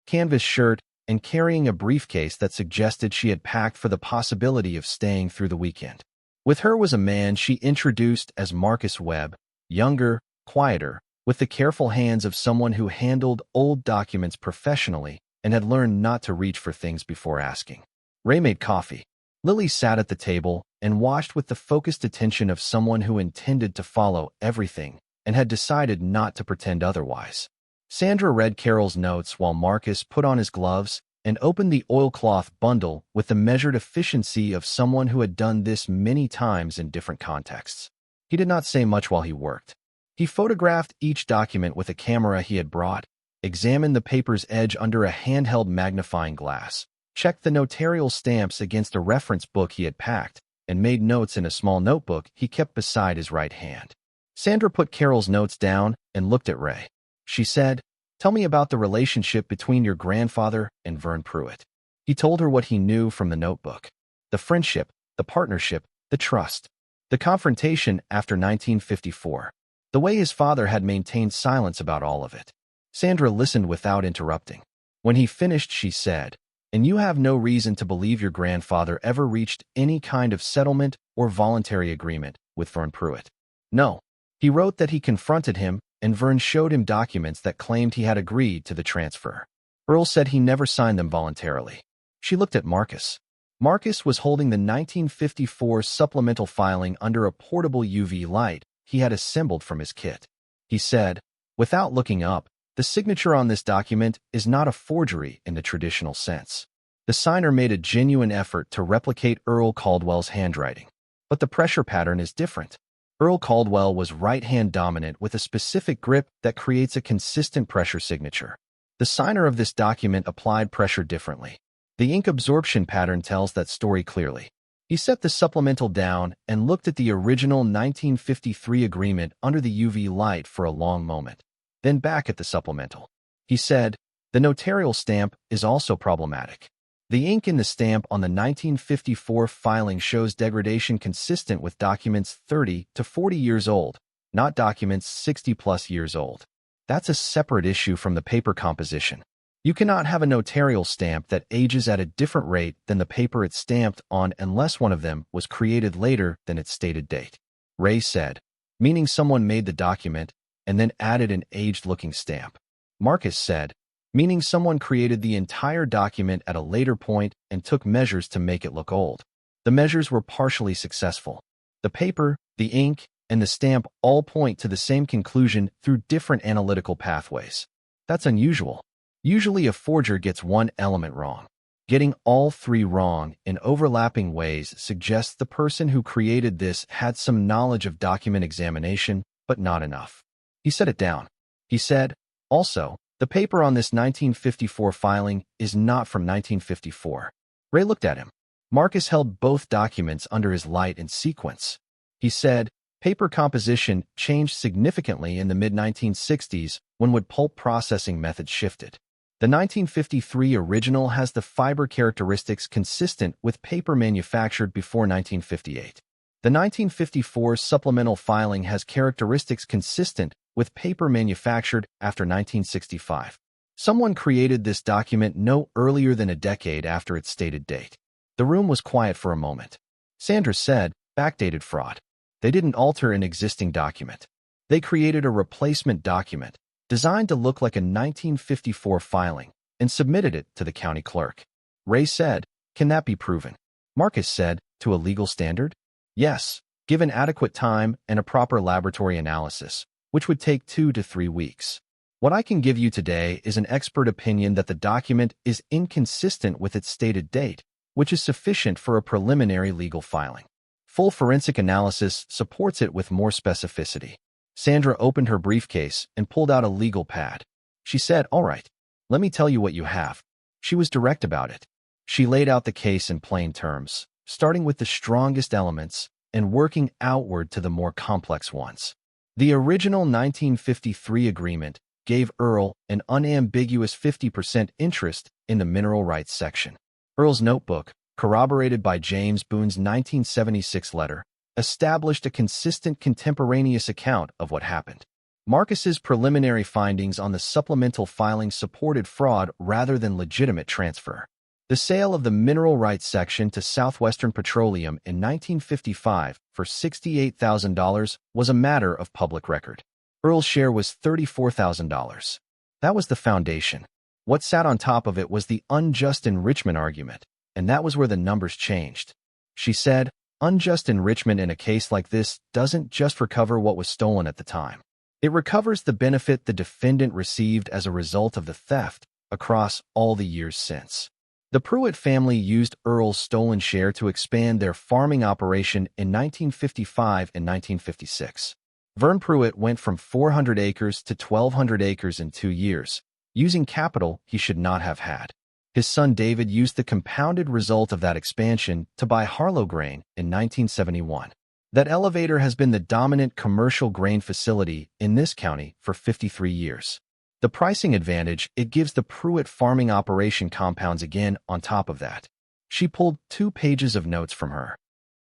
canvas shirt and carrying a briefcase that suggested she had packed for the possibility of staying through the weekend. With her was a man she introduced as Marcus Webb, younger, quieter, with the careful hands of someone who handled old documents professionally and had learned not to reach for things before asking. Ray made coffee. Lily sat at the table and watched with the focused attention of someone who intended to follow everything and had decided not to pretend otherwise. Sandra read Carol's notes while Marcus put on his gloves and opened the oilcloth bundle with the measured efficiency of someone who had done this many times in different contexts. He did not say much while he worked. He photographed each document with a camera he had brought, examined the paper's edge under a handheld magnifying glass, checked the notarial stamps against a reference book he had packed, and made notes in a small notebook he kept beside his right hand. Sandra put Carol's notes down and looked at Ray. She said, "Tell me about the relationship between your grandfather and Vern Pruitt." He told her what he knew from the notebook. The friendship, the partnership, the trust. The confrontation after 1954. The way his father had maintained silence about all of it. Sandra listened without interrupting. When he finished, she said, and you have no reason to believe your grandfather ever reached any kind of settlement or voluntary agreement with Vern Pruitt. No. He wrote that he confronted him, and Vern showed him documents that claimed he had agreed to the transfer. Earl said he never signed them voluntarily. She looked at Marcus. Marcus was holding the 1954 supplemental filing under a portable UV light he had assembled from his kit. He said, without looking up, the signature on this document is not a forgery in the traditional sense. The signer made a genuine effort to replicate Earl Caldwell's handwriting. But the pressure pattern is different. Earl Caldwell was right-hand dominant with a specific grip that creates a consistent pressure signature. The signer of this document applied pressure differently. The ink absorption pattern tells that story clearly. He set the supplemental down and looked at the original 1953 agreement under the UV light for a long moment. Then back at the supplemental. He said, the notarial stamp is also problematic. The ink in the stamp on the 1954 filing shows degradation consistent with documents 30 to 40 years old, not documents 60-plus years old. That's a separate issue from the paper composition. You cannot have a notarial stamp that ages at a different rate than the paper it's stamped on unless one of them was created later than its stated date. Ray said, meaning someone made the document and then added an aged-looking stamp. Marcus said, meaning someone created the entire document at a later point and took measures to make it look old. The measures were partially successful. The paper, the ink, and the stamp all point to the same conclusion through different analytical pathways. That's unusual. Usually a forger gets one element wrong. Getting all three wrong in overlapping ways suggests the person who created this had some knowledge of document examination, but not enough. He set it down. He said, also, the paper on this 1954 filing is not from 1954. Ray looked at him. Marcus held both documents under his light in sequence. He said, paper composition changed significantly in the mid-1960s when wood pulp processing methods shifted. The 1953 original has the fiber characteristics consistent with paper manufactured before 1958. The 1954 supplemental filing has characteristics consistent with paper manufactured after 1965. Someone created this document no earlier than a decade after its stated date. The room was quiet for a moment. Sandra said, backdated fraud. They didn't alter an existing document. They created a replacement document designed to look like a 1954 filing and submitted it to the county clerk. Ray said, can that be proven? Marcus said, to a legal standard? Yes, given adequate time and a proper laboratory analysis, which would take 2 to 3 weeks. What I can give you today is an expert opinion that the document is inconsistent with its stated date, which is sufficient for a preliminary legal filing. Full forensic analysis supports it with more specificity. Sandra opened her briefcase and pulled out a legal pad. She said, all right, let me tell you what you have. She was direct about it. She laid out the case in plain terms, starting with the strongest elements and working outward to the more complex ones. The original 1953 agreement gave Earl an unambiguous 50% interest in the mineral rights section. Earl's notebook, corroborated by James Boone's 1976 letter, established a consistent contemporaneous account of what happened. Marcus's preliminary findings on the supplemental filing supported fraud rather than legitimate transfer. The sale of the mineral rights section to Southwestern Petroleum in 1955 for $68,000 was a matter of public record. Earl's share was $34,000. That was the foundation. What sat on top of it was the unjust enrichment argument, and that was where the numbers changed. She said, unjust enrichment in a case like this doesn't just recover what was stolen at the time. It recovers the benefit the defendant received as a result of the theft across all the years since. The Pruitt family used Earl's stolen share to expand their farming operation in 1955 and 1956. Vern Pruitt went from 400 acres to 1,200 acres in 2 years, using capital he should not have had. His son David used the compounded result of that expansion to buy Harlow Grain in 1971. That elevator has been the dominant commercial grain facility in this county for 53 years. The pricing advantage it gives the Pruitt farming operation compounds again on top of that. She pulled 2 pages of notes from her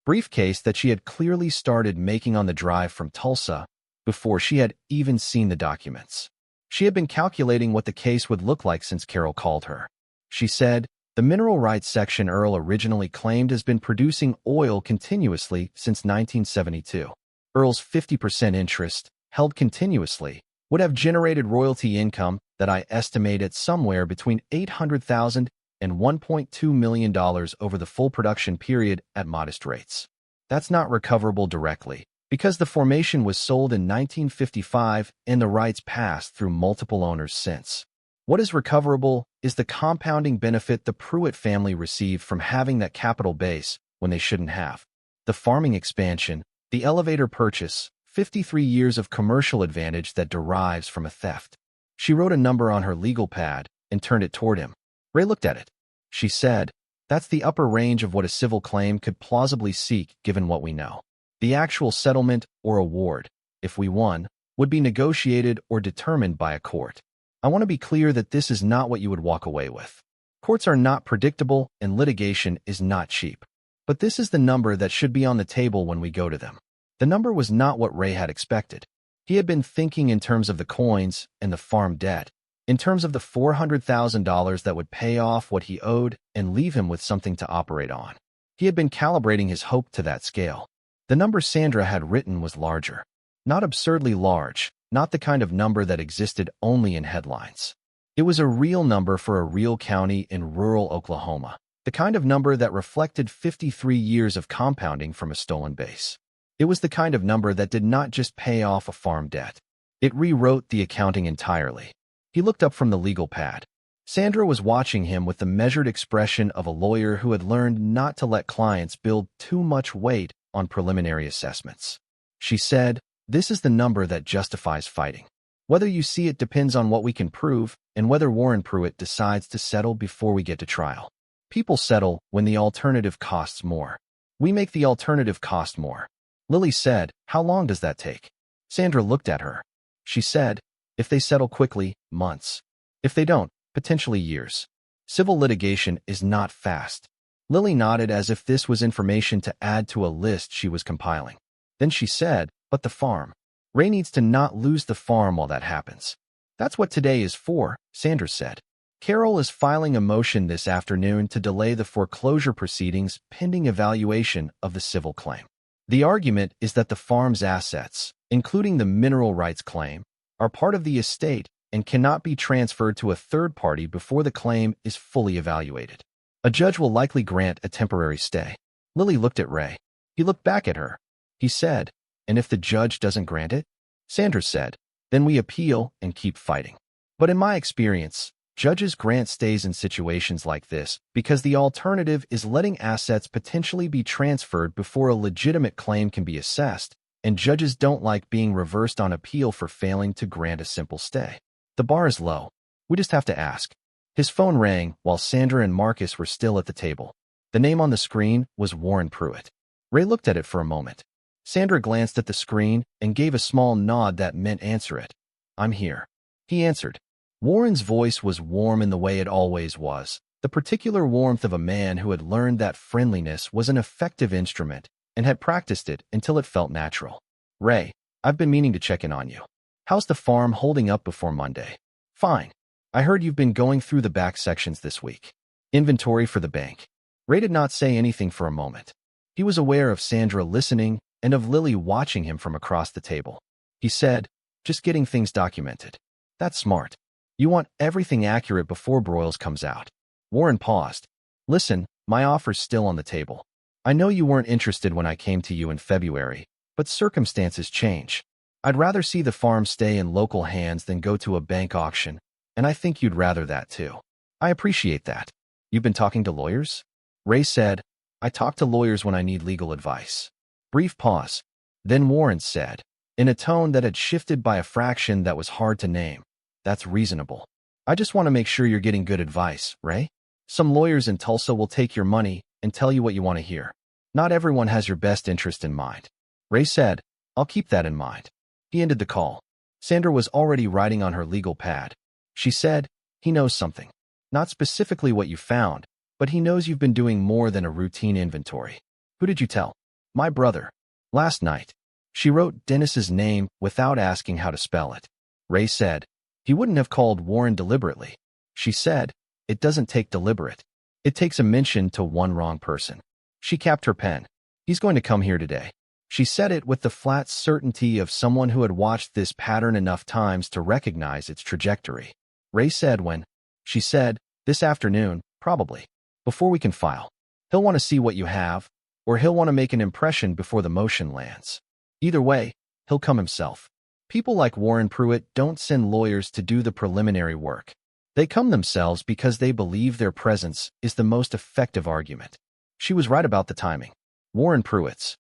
briefcase that she had clearly started making on the drive from Tulsa before she had even seen the documents. She had been calculating what the case would look like since Carol called her. She said, The mineral rights section Earl originally claimed has been producing oil continuously since 1972. Earl's 50% interest, held continuously, would have generated royalty income that I estimate at somewhere between $800,000 and $1.2 million over the full production period at modest rates. That's not recoverable directly, because the formation was sold in 1955 and the rights passed through multiple owners since. What is recoverable is the compounding benefit the Pruitt family received from having that capital base when they shouldn't have. The farming expansion, the elevator purchase, 53 years of commercial advantage that derives from a theft. She wrote a number on her legal pad and turned it toward him. Ray looked at it. She said, "That's the upper range of what a civil claim could plausibly seek given what we know. The actual settlement or award, if we won, would be negotiated or determined by a court. I want to be clear that this is not what you would walk away with. Courts are not predictable and litigation is not cheap. But this is the number that should be on the table when we go to them." The number was not what Ray had expected. He had been thinking in terms of the coins and the farm debt, in terms of the $400,000 that would pay off what he owed and leave him with something to operate on. He had been calibrating his hope to that scale. The number Sandra had written was larger. Not absurdly large, not the kind of number that existed only in headlines. It was a real number for a real county in rural Oklahoma, the kind of number that reflected 53 years of compounding from a stolen base. It was the kind of number that did not just pay off a farm debt. It rewrote the accounting entirely. He looked up from the legal pad. Sandra was watching him with the measured expression of a lawyer who had learned not to let clients build too much weight on preliminary assessments. She said, "This is the number that justifies fighting. Whether you see it depends on what we can prove and whether Warren Pruitt decides to settle before we get to trial. People settle when the alternative costs more. We make the alternative cost more." Lily said, "How long does that take?" Sandra looked at her. She said, "If they settle quickly, months. If they don't, potentially years. Civil litigation is not fast." Lily nodded as if this was information to add to a list she was compiling. Then she said, "But the farm. Ray needs to not lose the farm while that happens." "That's what today is for," Sandra said. "Carol is filing a motion this afternoon to delay the foreclosure proceedings pending evaluation of the civil claim. The argument is that the farm's assets, including the mineral rights claim, are part of the estate and cannot be transferred to a third party before the claim is fully evaluated. A judge will likely grant a temporary stay." Lily looked at Ray. He looked back at her. He said, "And if the judge doesn't grant it?" Sandra said, "Then we appeal and keep fighting. But in my experience, judges grant stays in situations like this because the alternative is letting assets potentially be transferred before a legitimate claim can be assessed, and judges don't like being reversed on appeal for failing to grant a simple stay. The bar is low. We just have to ask." His phone rang while Sandra and Marcus were still at the table. The name on the screen was Warren Pruitt. Ray looked at it for a moment. Sandra glanced at the screen and gave a small nod that meant answer it. "I'm here." He answered. Warren's voice was warm in the way it always was, the particular warmth of a man who had learned that friendliness was an effective instrument and had practiced it until it felt natural. "Ray, I've been meaning to check in on you. How's the farm holding up before Monday?" "Fine. I heard you've been going through the back sections this week. Inventory for the bank." Ray did not say anything for a moment. He was aware of Sandra listening and of Lily watching him from across the table. He said, "Just getting things documented." "That's smart. You want everything accurate before Broyles comes out." Warren paused. "Listen, my offer's still on the table. I know you weren't interested when I came to you in February, but circumstances change. I'd rather see the farm stay in local hands than go to a bank auction, and I think you'd rather that too." "I appreciate that. You've been talking to lawyers?" Ray said, "I talk to lawyers when I need legal advice." Brief pause. Then Warren said, in a tone that had shifted by a fraction that was hard to name, "That's reasonable. I just want to make sure you're getting good advice, Ray. Some lawyers in Tulsa will take your money and tell you what you want to hear. Not everyone has your best interest in mind." Ray said, "I'll keep that in mind." He ended the call. Sandra was already writing on her legal pad. She said, "He knows something. Not specifically what you found, but he knows you've been doing more than a routine inventory." "Who did you tell?" "My brother. Last night." She wrote Dennis's name without asking how to spell it. Ray said, "He wouldn't have called Warren deliberately." She said, "It doesn't take deliberate. It takes a mention to one wrong person. She capped her pen. He's going to come here today. She said it with the flat certainty of someone who had watched this pattern enough times to recognize its trajectory. Ray said when. She said, this afternoon, probably. Before we can file. He'll want to see what you have, or he'll want to make an impression before the motion lands. Either way, he'll come himself. People like Warren Pruitt don't send lawyers to do the preliminary work. They come themselves because they believe their presence is the most effective argument. She was right about the timing. Warren Pruitt's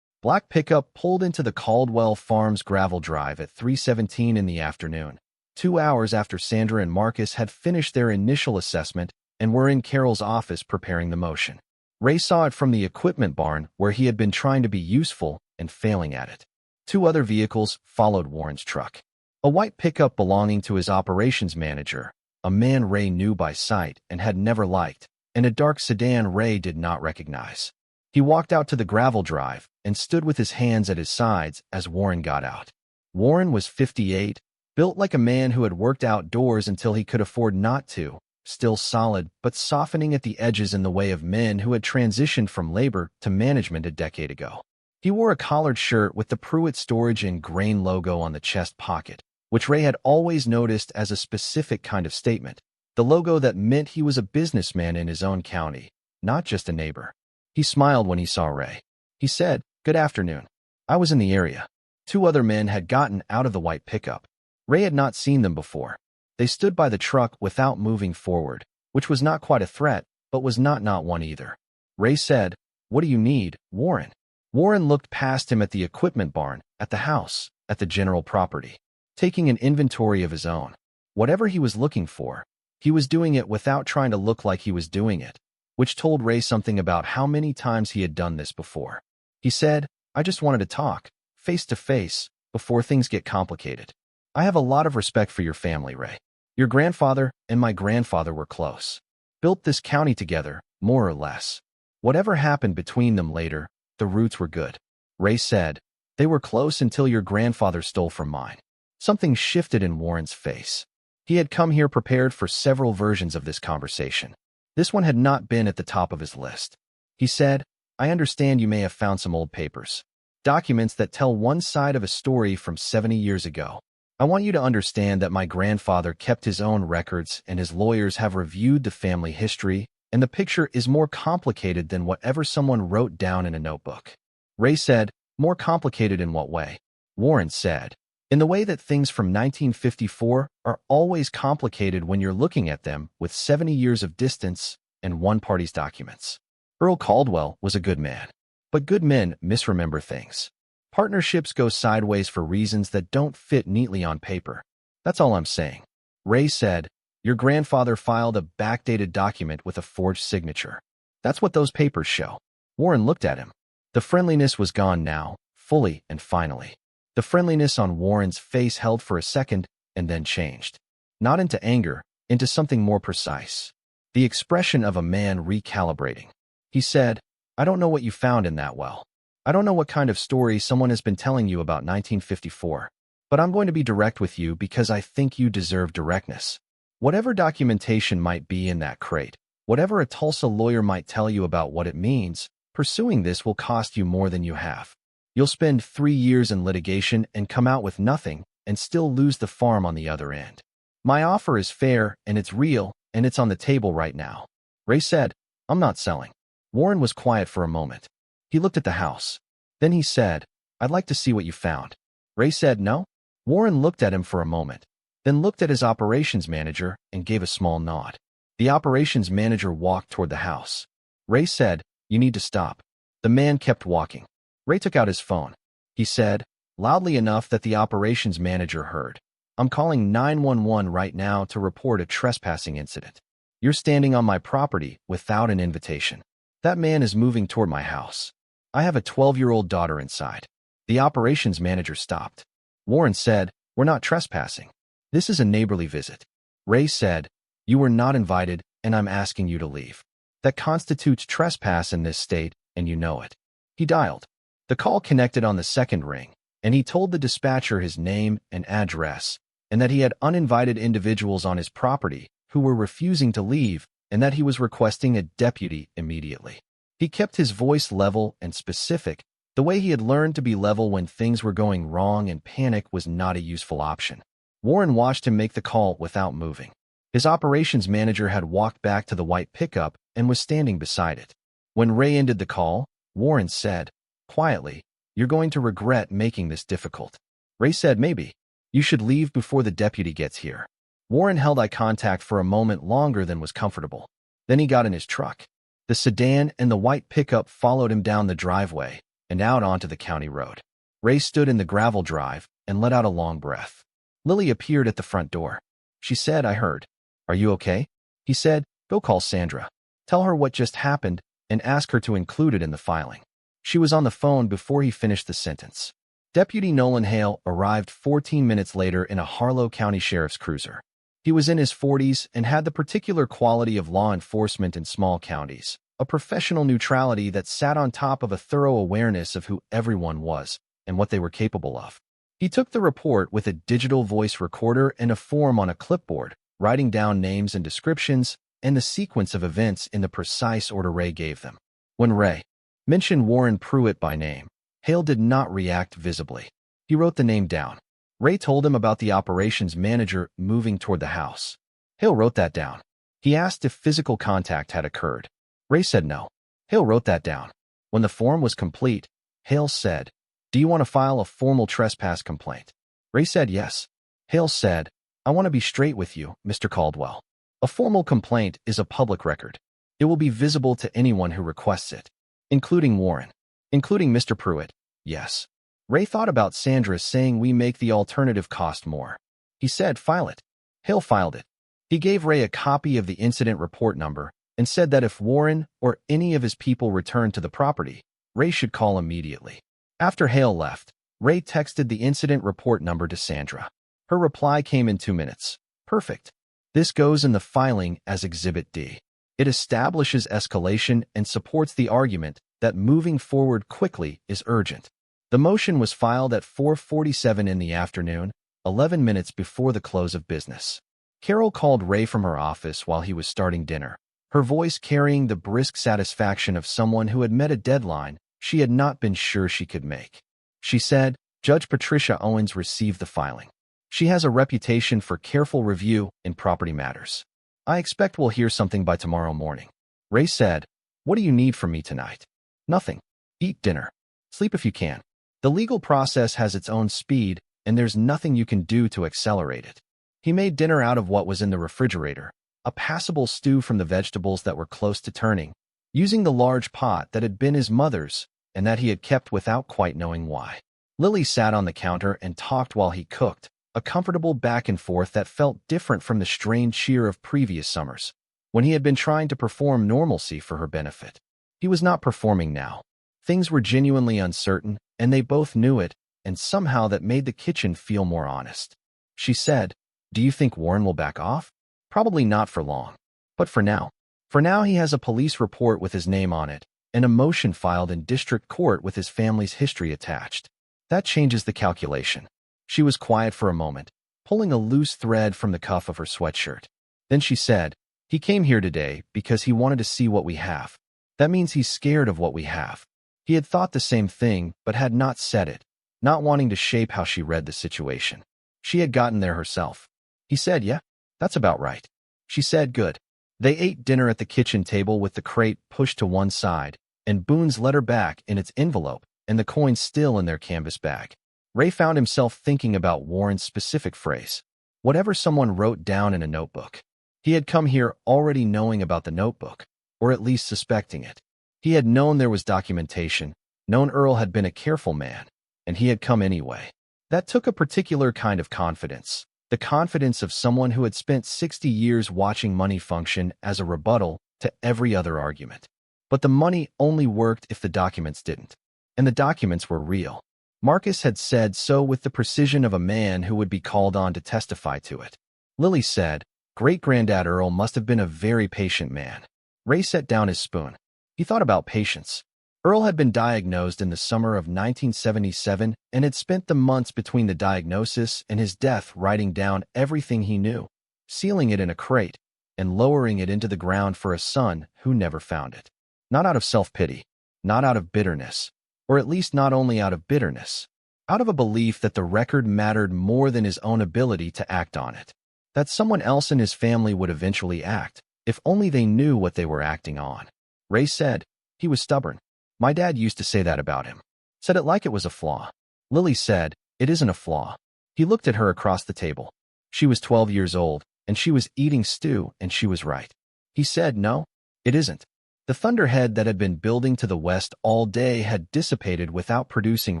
black pickup pulled into the Caldwell Farms gravel drive at 3:17 in the afternoon, 2 hours after Sandra and Marcus had finished their initial assessment and were in Carol's office preparing the motion. Ray saw it from the equipment barn where he had been trying to be useful and failing at it. 2 other vehicles followed Warren's truck. A white pickup belonging to his operations manager, a man Ray knew by sight and had never liked, and a dark sedan Ray did not recognize. He walked out to the gravel drive and stood with his hands at his sides as Warren got out. Warren was 58, built like a man who had worked outdoors until he could afford not to, still solid but softening at the edges in the way of men who had transitioned from labor to management a decade ago. He wore a collared shirt with the Pruitt Storage and Grain logo on the chest pocket, which Ray had always noticed as a specific kind of statement, the logo that meant he was a businessman in his own county, not just a neighbor. He smiled when he saw Ray. He said, "Good afternoon. I was in the area." 2 other men had gotten out of the white pickup. Ray had not seen them before. They stood by the truck without moving forward, which was not quite a threat, but was not one either. Ray said, "What do you need, Warren?" Warren looked past him at the equipment barn, at the house, at the general property, taking an inventory of his own. Whatever he was looking for, he was doing it without trying to look like he was doing it, which told Ray something about how many times he had done this before. He said, "I just wanted to talk, face to face, before things get complicated. I have a lot of respect for your family, Ray. Your grandfather and my grandfather were close. Built this county together, more or less. Whatever happened between them later, the roots were good." Ray said, "They were close until your grandfather stole from mine." Something shifted in Warren's face. He had come here prepared for several versions of this conversation. This one had not been at the top of his list. He said, "I understand you may have found some old papers. Documents that tell one side of a story from 70 years ago. I want you to understand that my grandfather kept his own records and his lawyers have reviewed the family history, and the picture is more complicated than whatever someone wrote down in a notebook." Ray said, "More complicated in what way?" Warren said, "In the way that things from 1954 are always complicated when you're looking at them with 70 years of distance and one party's documents. Earl Caldwell was a good man, but good men misremember things. Partnerships go sideways for reasons that don't fit neatly on paper. That's all I'm saying." Ray said, "Your grandfather filed a backdated document with a forged signature. That's what those papers show." Warren looked at him. The friendliness was gone now, fully and finally. The friendliness on Warren's face held for a second and then changed. Not into anger, into something more precise. The expression of a man recalibrating. He said, "I don't know what you found in that well. I don't know what kind of story someone has been telling you about 1954, but I'm going to be direct with you because I think you deserve directness. Whatever documentation might be in that crate, whatever a Tulsa lawyer might tell you about what it means, pursuing this will cost you more than you have. You'll spend 3 years in litigation and come out with nothing and still lose the farm on the other end. My offer is fair and it's real and it's on the table right now." Ray said, "I'm not selling." Warren was quiet for a moment. He looked at the house. Then he said, "I'd like to see what you found." Ray said, "No?" Warren looked at him for a moment, then looked at his operations manager and gave a small nod. The operations manager walked toward the house. Ray said, "You need to stop." The man kept walking. Ray took out his phone. He said, loudly enough that the operations manager heard, "I'm calling 911 right now to report a trespassing incident. You're standing on my property without an invitation. That man is moving toward my house. I have a 12-year-old daughter inside." The operations manager stopped. Warren said, "We're not trespassing. This is a neighborly visit." Ray said, "You were not invited, and I'm asking you to leave. That constitutes trespass in this state, and you know it." He dialed. The call connected on the second ring, and he told the dispatcher his name and address, and that he had uninvited individuals on his property who were refusing to leave and that he was requesting a deputy immediately. He kept his voice level and specific, the way he had learned to be level when things were going wrong and panic was not a useful option. Warren watched him make the call without moving. His operations manager had walked back to the white pickup and was standing beside it. When Ray ended the call, Warren said, quietly, "You're going to regret making this difficult." Ray said, "Maybe. You should leave before the deputy gets here." Warren held eye contact for a moment longer than was comfortable. Then he got in his truck. The sedan and the white pickup followed him down the driveway and out onto the county road. Ray stood in the gravel drive and let out a long breath. Lily appeared at the front door. She said, "I heard. Are you okay?" He said, "Go call Sandra. Tell her what just happened and ask her to include it in the filing." She was on the phone before he finished the sentence. Deputy Nolan Hale arrived 14 minutes later in a Harlow County Sheriff's cruiser. He was in his 40s and had the particular quality of law enforcement in small counties, a professional neutrality that sat on top of a thorough awareness of who everyone was and what they were capable of. He took the report with a digital voice recorder and a form on a clipboard, writing down names and descriptions and the sequence of events in the precise order Ray gave them. When Ray mentioned Warren Pruitt by name, Hale did not react visibly. He wrote the name down. Ray told him about the operations manager moving toward the house. Hale wrote that down. He asked if physical contact had occurred. Ray said no. Hale wrote that down. When the form was complete, Hale said, "Do you want to file a formal trespass complaint?" Ray said yes. Hale said, "I want to be straight with you, Mr. Caldwell. A formal complaint is a public record. It will be visible to anyone who requests it, including Warren, including Mr. Pruitt." Yes. Ray thought about Sandra saying we make the alternative cost more. He said, "File it." Hale filed it. He gave Ray a copy of the incident report number and said that if Warren or any of his people returned to the property, Ray should call immediately. After Hale left, Ray texted the incident report number to Sandra. Her reply came in 2 minutes. "Perfect. This goes in the filing as Exhibit D. It establishes escalation and supports the argument that moving forward quickly is urgent." The motion was filed at 4:47 in the afternoon, 11 minutes before the close of business. Carol called Ray from her office while he was starting dinner, her voice carrying the brisk satisfaction of someone who had met a deadline she had not been sure she could make. She said, "Judge Patricia Owens received the filing. She has a reputation for careful review in property matters. I expect we'll hear something by tomorrow morning." Ray said, "What do you need from me tonight?" "Nothing. Eat dinner. Sleep if you can. The legal process has its own speed, and there's nothing you can do to accelerate it." He made dinner out of what was in the refrigerator, a passable stew from the vegetables that were close to turning, using the large pot that had been his mother's and that he had kept without quite knowing why. Lily sat on the counter and talked while he cooked, a comfortable back and forth that felt different from the strained cheer of previous summers, when he had been trying to perform normalcy for her benefit. He was not performing now. Things were genuinely uncertain, and they both knew it, and somehow that made the kitchen feel more honest. She said, "Do you think Warren will back off?" "Probably not for long. But for now. For now he has a police report with his name on it, and a motion filed in district court with his family's history attached. That changes the calculation." She was quiet for a moment, pulling a loose thread from the cuff of her sweatshirt. Then she said, "He came here today because he wanted to see what we have. That means he's scared of what we have." He had thought the same thing, but had not said it, not wanting to shape how she read the situation. She had gotten there herself. He said, "Yeah, that's about right." She said, "Good." They ate dinner at the kitchen table with the crate pushed to one side, and Boone's letter back in its envelope, and the coins still in their canvas bag. Ray found himself thinking about Warren's specific phrase, whatever someone wrote down in a notebook. He had come here already knowing about the notebook, or at least suspecting it. He had known there was documentation, known Earl had been a careful man, and he had come anyway. That took a particular kind of confidence, the confidence of someone who had spent 60 years watching money function as a rebuttal to every other argument. But the money only worked if the documents didn't. And the documents were real. Marcus had said so with the precision of a man who would be called on to testify to it. Lily said, "Great-Granddad Earl must have been a very patient man." Ray set down his spoon. He thought about patience. Earl had been diagnosed in the summer of 1977 and had spent the months between the diagnosis and his death writing down everything he knew, sealing it in a crate, and lowering it into the ground for a son who never found it. Not out of self-pity, not out of bitterness, or at least not only out of bitterness, out of a belief that the record mattered more than his own ability to act on it. That someone else in his family would eventually act, if only they knew what they were acting on. Ray said, he was stubborn. My dad used to say that about him. Said it like it was a flaw. Lily said, it isn't a flaw. He looked at her across the table. She was 12 years old, and she was eating stew, and she was right. He said, no, it isn't. The thunderhead that had been building to the west all day had dissipated without producing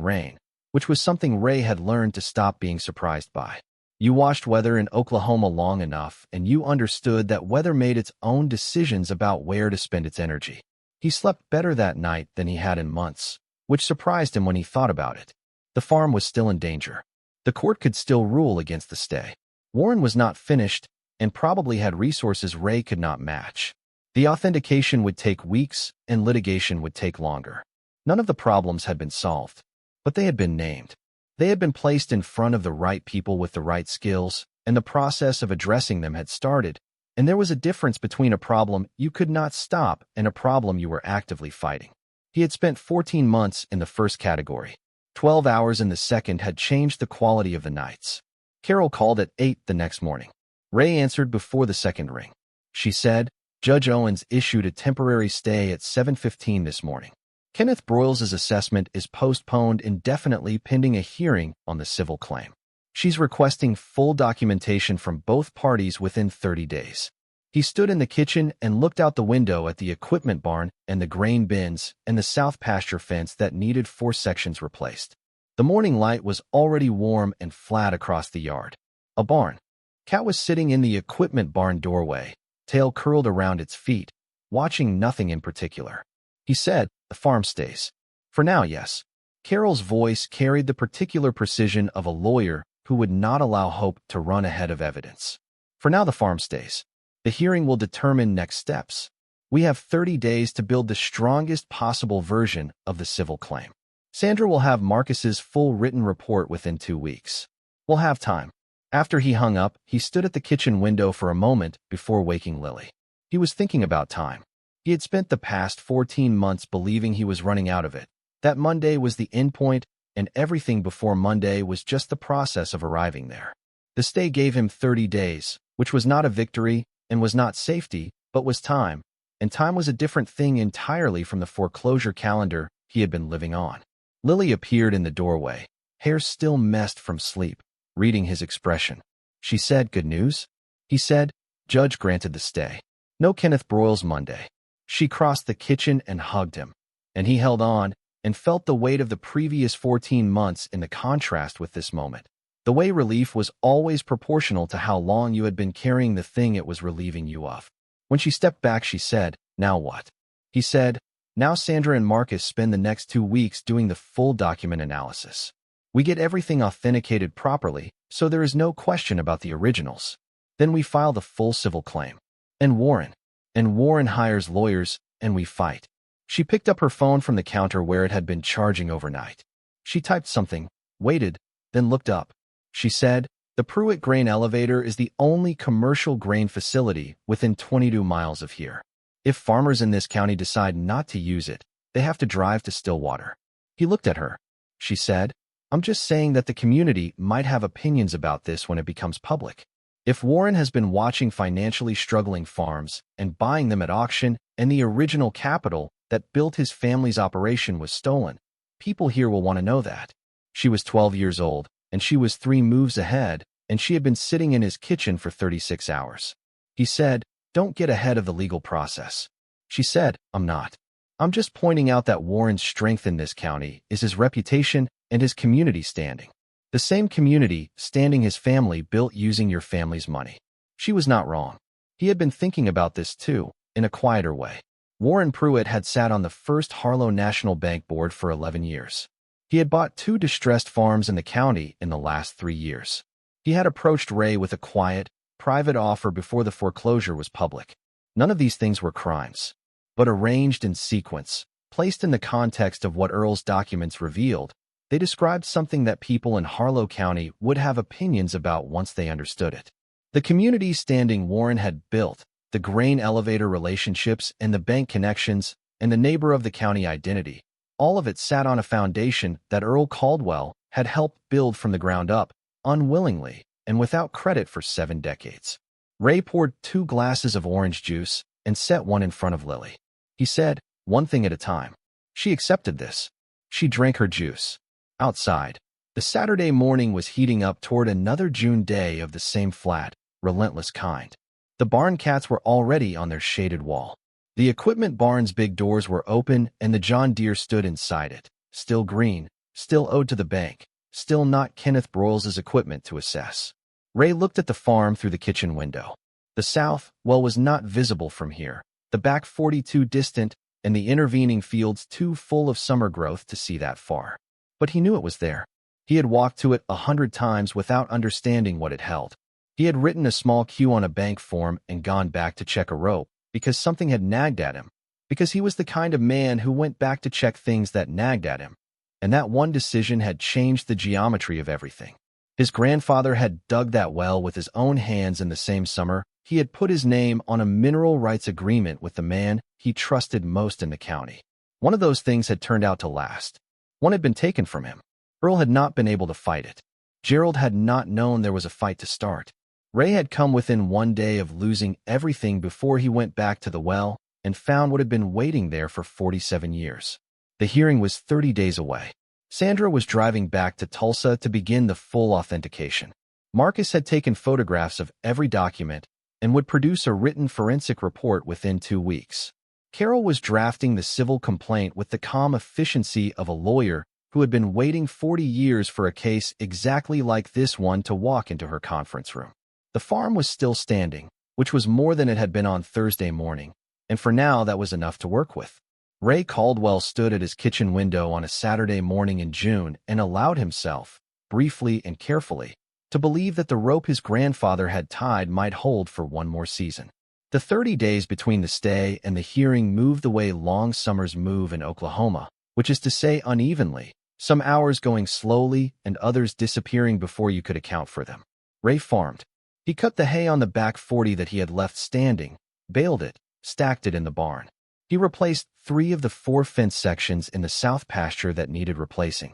rain, which was something Ray had learned to stop being surprised by. You watched weather in Oklahoma long enough, and you understood that weather made its own decisions about where to spend its energy. He slept better that night than he had in months, which surprised him when he thought about it. The farm was still in danger. The court could still rule against the stay. Warren was not finished, and probably had resources Ray could not match. The authentication would take weeks, and litigation would take longer. None of the problems had been solved, but they had been named. They had been placed in front of the right people with the right skills, and the process of addressing them had started, and there was a difference between a problem you could not stop and a problem you were actively fighting. He had spent 14 months in the first category. 12 hours in the second had changed the quality of the nights. Carol called at 8 the next morning. Ray answered before the second ring. She said, Judge Owens issued a temporary stay at 7:15 this morning. Kenneth Broyles's assessment is postponed indefinitely pending a hearing on the civil claim. She's requesting full documentation from both parties within 30 days. He stood in the kitchen and looked out the window at the equipment barn and the grain bins and the south pasture fence that needed 4 sections replaced. The morning light was already warm and flat across the yard. A barn. Cat was sitting in the equipment barn doorway, tail curled around its feet, watching nothing in particular. He said, the farm stays. For now, yes. Carol's voice carried the particular precision of a lawyer who would not allow hope to run ahead of evidence. For now, the farm stays. The hearing will determine next steps. We have 30 days to build the strongest possible version of the civil claim. Sandra will have Marcus's full written report within 2 weeks. We'll have time. After he hung up, he stood at the kitchen window for a moment before waking Lily. He was thinking about time. He had spent the past 14 months believing he was running out of it, that Monday was the end point, and everything before Monday was just the process of arriving there. The stay gave him 30 days, which was not a victory and was not safety, but was time, and time was a different thing entirely from the foreclosure calendar he had been living on. Lily appeared in the doorway, hair still messed from sleep, reading his expression. She said, good news? He said, Judge granted the stay. No Kenneth Broyles Monday. She crossed the kitchen and hugged him, and he held on and felt the weight of the previous 14 months in the contrast with this moment. The way relief was always proportional to how long you had been carrying the thing it was relieving you of. When she stepped back, she said, now what? He said, now Sandra and Marcus spend the next 2 weeks doing the full document analysis. We get everything authenticated properly, so there is no question about the originals. Then we file the full civil claim. And Warren hires lawyers, and we fight. She picked up her phone from the counter where it had been charging overnight. She typed something, waited, then looked up. She said, the Pruitt grain elevator is the only commercial grain facility within 22 miles of here. If farmers in this county decide not to use it, they have to drive to Stillwater. He looked at her. She said, I'm just saying that the community might have opinions about this when it becomes public. If Warren has been watching financially struggling farms and buying them at auction and the original capital that built his family's operation was stolen, people here will want to know that. She was 12 years old, and she was 3 moves ahead, and she had been sitting in his kitchen for 36 hours. He said, don't get ahead of the legal process. She said, I'm not. I'm just pointing out that Warren's strength in this county is his reputation and his community standing. The same community standing his family built using your family's money. She was not wrong. He had been thinking about this too, in a quieter way. Warren Pruitt had sat on the first Harlow National Bank board for 11 years. He had bought 2 distressed farms in the county in the last 3 years. He had approached Ray with a quiet, private offer before the foreclosure was public. None of these things were crimes, but arranged in sequence, placed in the context of what Earl's documents revealed. They described something that people in Harlow County would have opinions about once they understood it. The community standing Warren had built, the grain elevator relationships and the bank connections and the neighbor of the county identity. All of it sat on a foundation that Earl Caldwell had helped build from the ground up, unwillingly and without credit for 7 decades. Ray poured 2 glasses of orange juice and set one in front of Lily. He said, one thing at a time. She accepted this. She drank her juice. Outside, the Saturday morning was heating up toward another June day of the same flat, relentless kind. The barn cats were already on their shaded wall. The equipment barn's big doors were open and the John Deere stood inside it, still green, still owed to the bank, still not Kenneth Broyles's equipment to assess. Ray looked at the farm through the kitchen window. The south, well, was not visible from here, the back 40 too distant, and the intervening fields too full of summer growth to see that far. But he knew it was there. He had walked to it 100 times without understanding what it held. He had written a small Q on a bank form and gone back to check a rope, because something had nagged at him, because he was the kind of man who went back to check things that nagged at him. And that one decision had changed the geometry of everything. His grandfather had dug that well with his own hands in the same summer. He had put his name on a mineral rights agreement with the man he trusted most in the county. One of those things had turned out to last. One had been taken from him. Earl had not been able to fight it. Gerald had not known there was a fight to start. Ray had come within 1 day of losing everything before he went back to the well and found what had been waiting there for 47 years. The hearing was 30 days away. Sandra was driving back to Tulsa to begin the full authentication. Marcus had taken photographs of every document and would produce a written forensic report within 2 weeks. Carol was drafting the civil complaint with the calm efficiency of a lawyer who had been waiting 40 years for a case exactly like this one to walk into her conference room. The farm was still standing, which was more than it had been on Thursday morning, and for now that was enough to work with. Ray Caldwell stood at his kitchen window on a Saturday morning in June and allowed himself, briefly and carefully, to believe that the rope his grandfather had tied might hold for one more season. The 30 days between the stay and the hearing moved the way long summers move in Oklahoma, which is to say unevenly, some hours going slowly and others disappearing before you could account for them. Ray farmed. He cut the hay on the back 40 that he had left standing, baled it, stacked it in the barn. He replaced 3 of the 4 fence sections in the south pasture that needed replacing.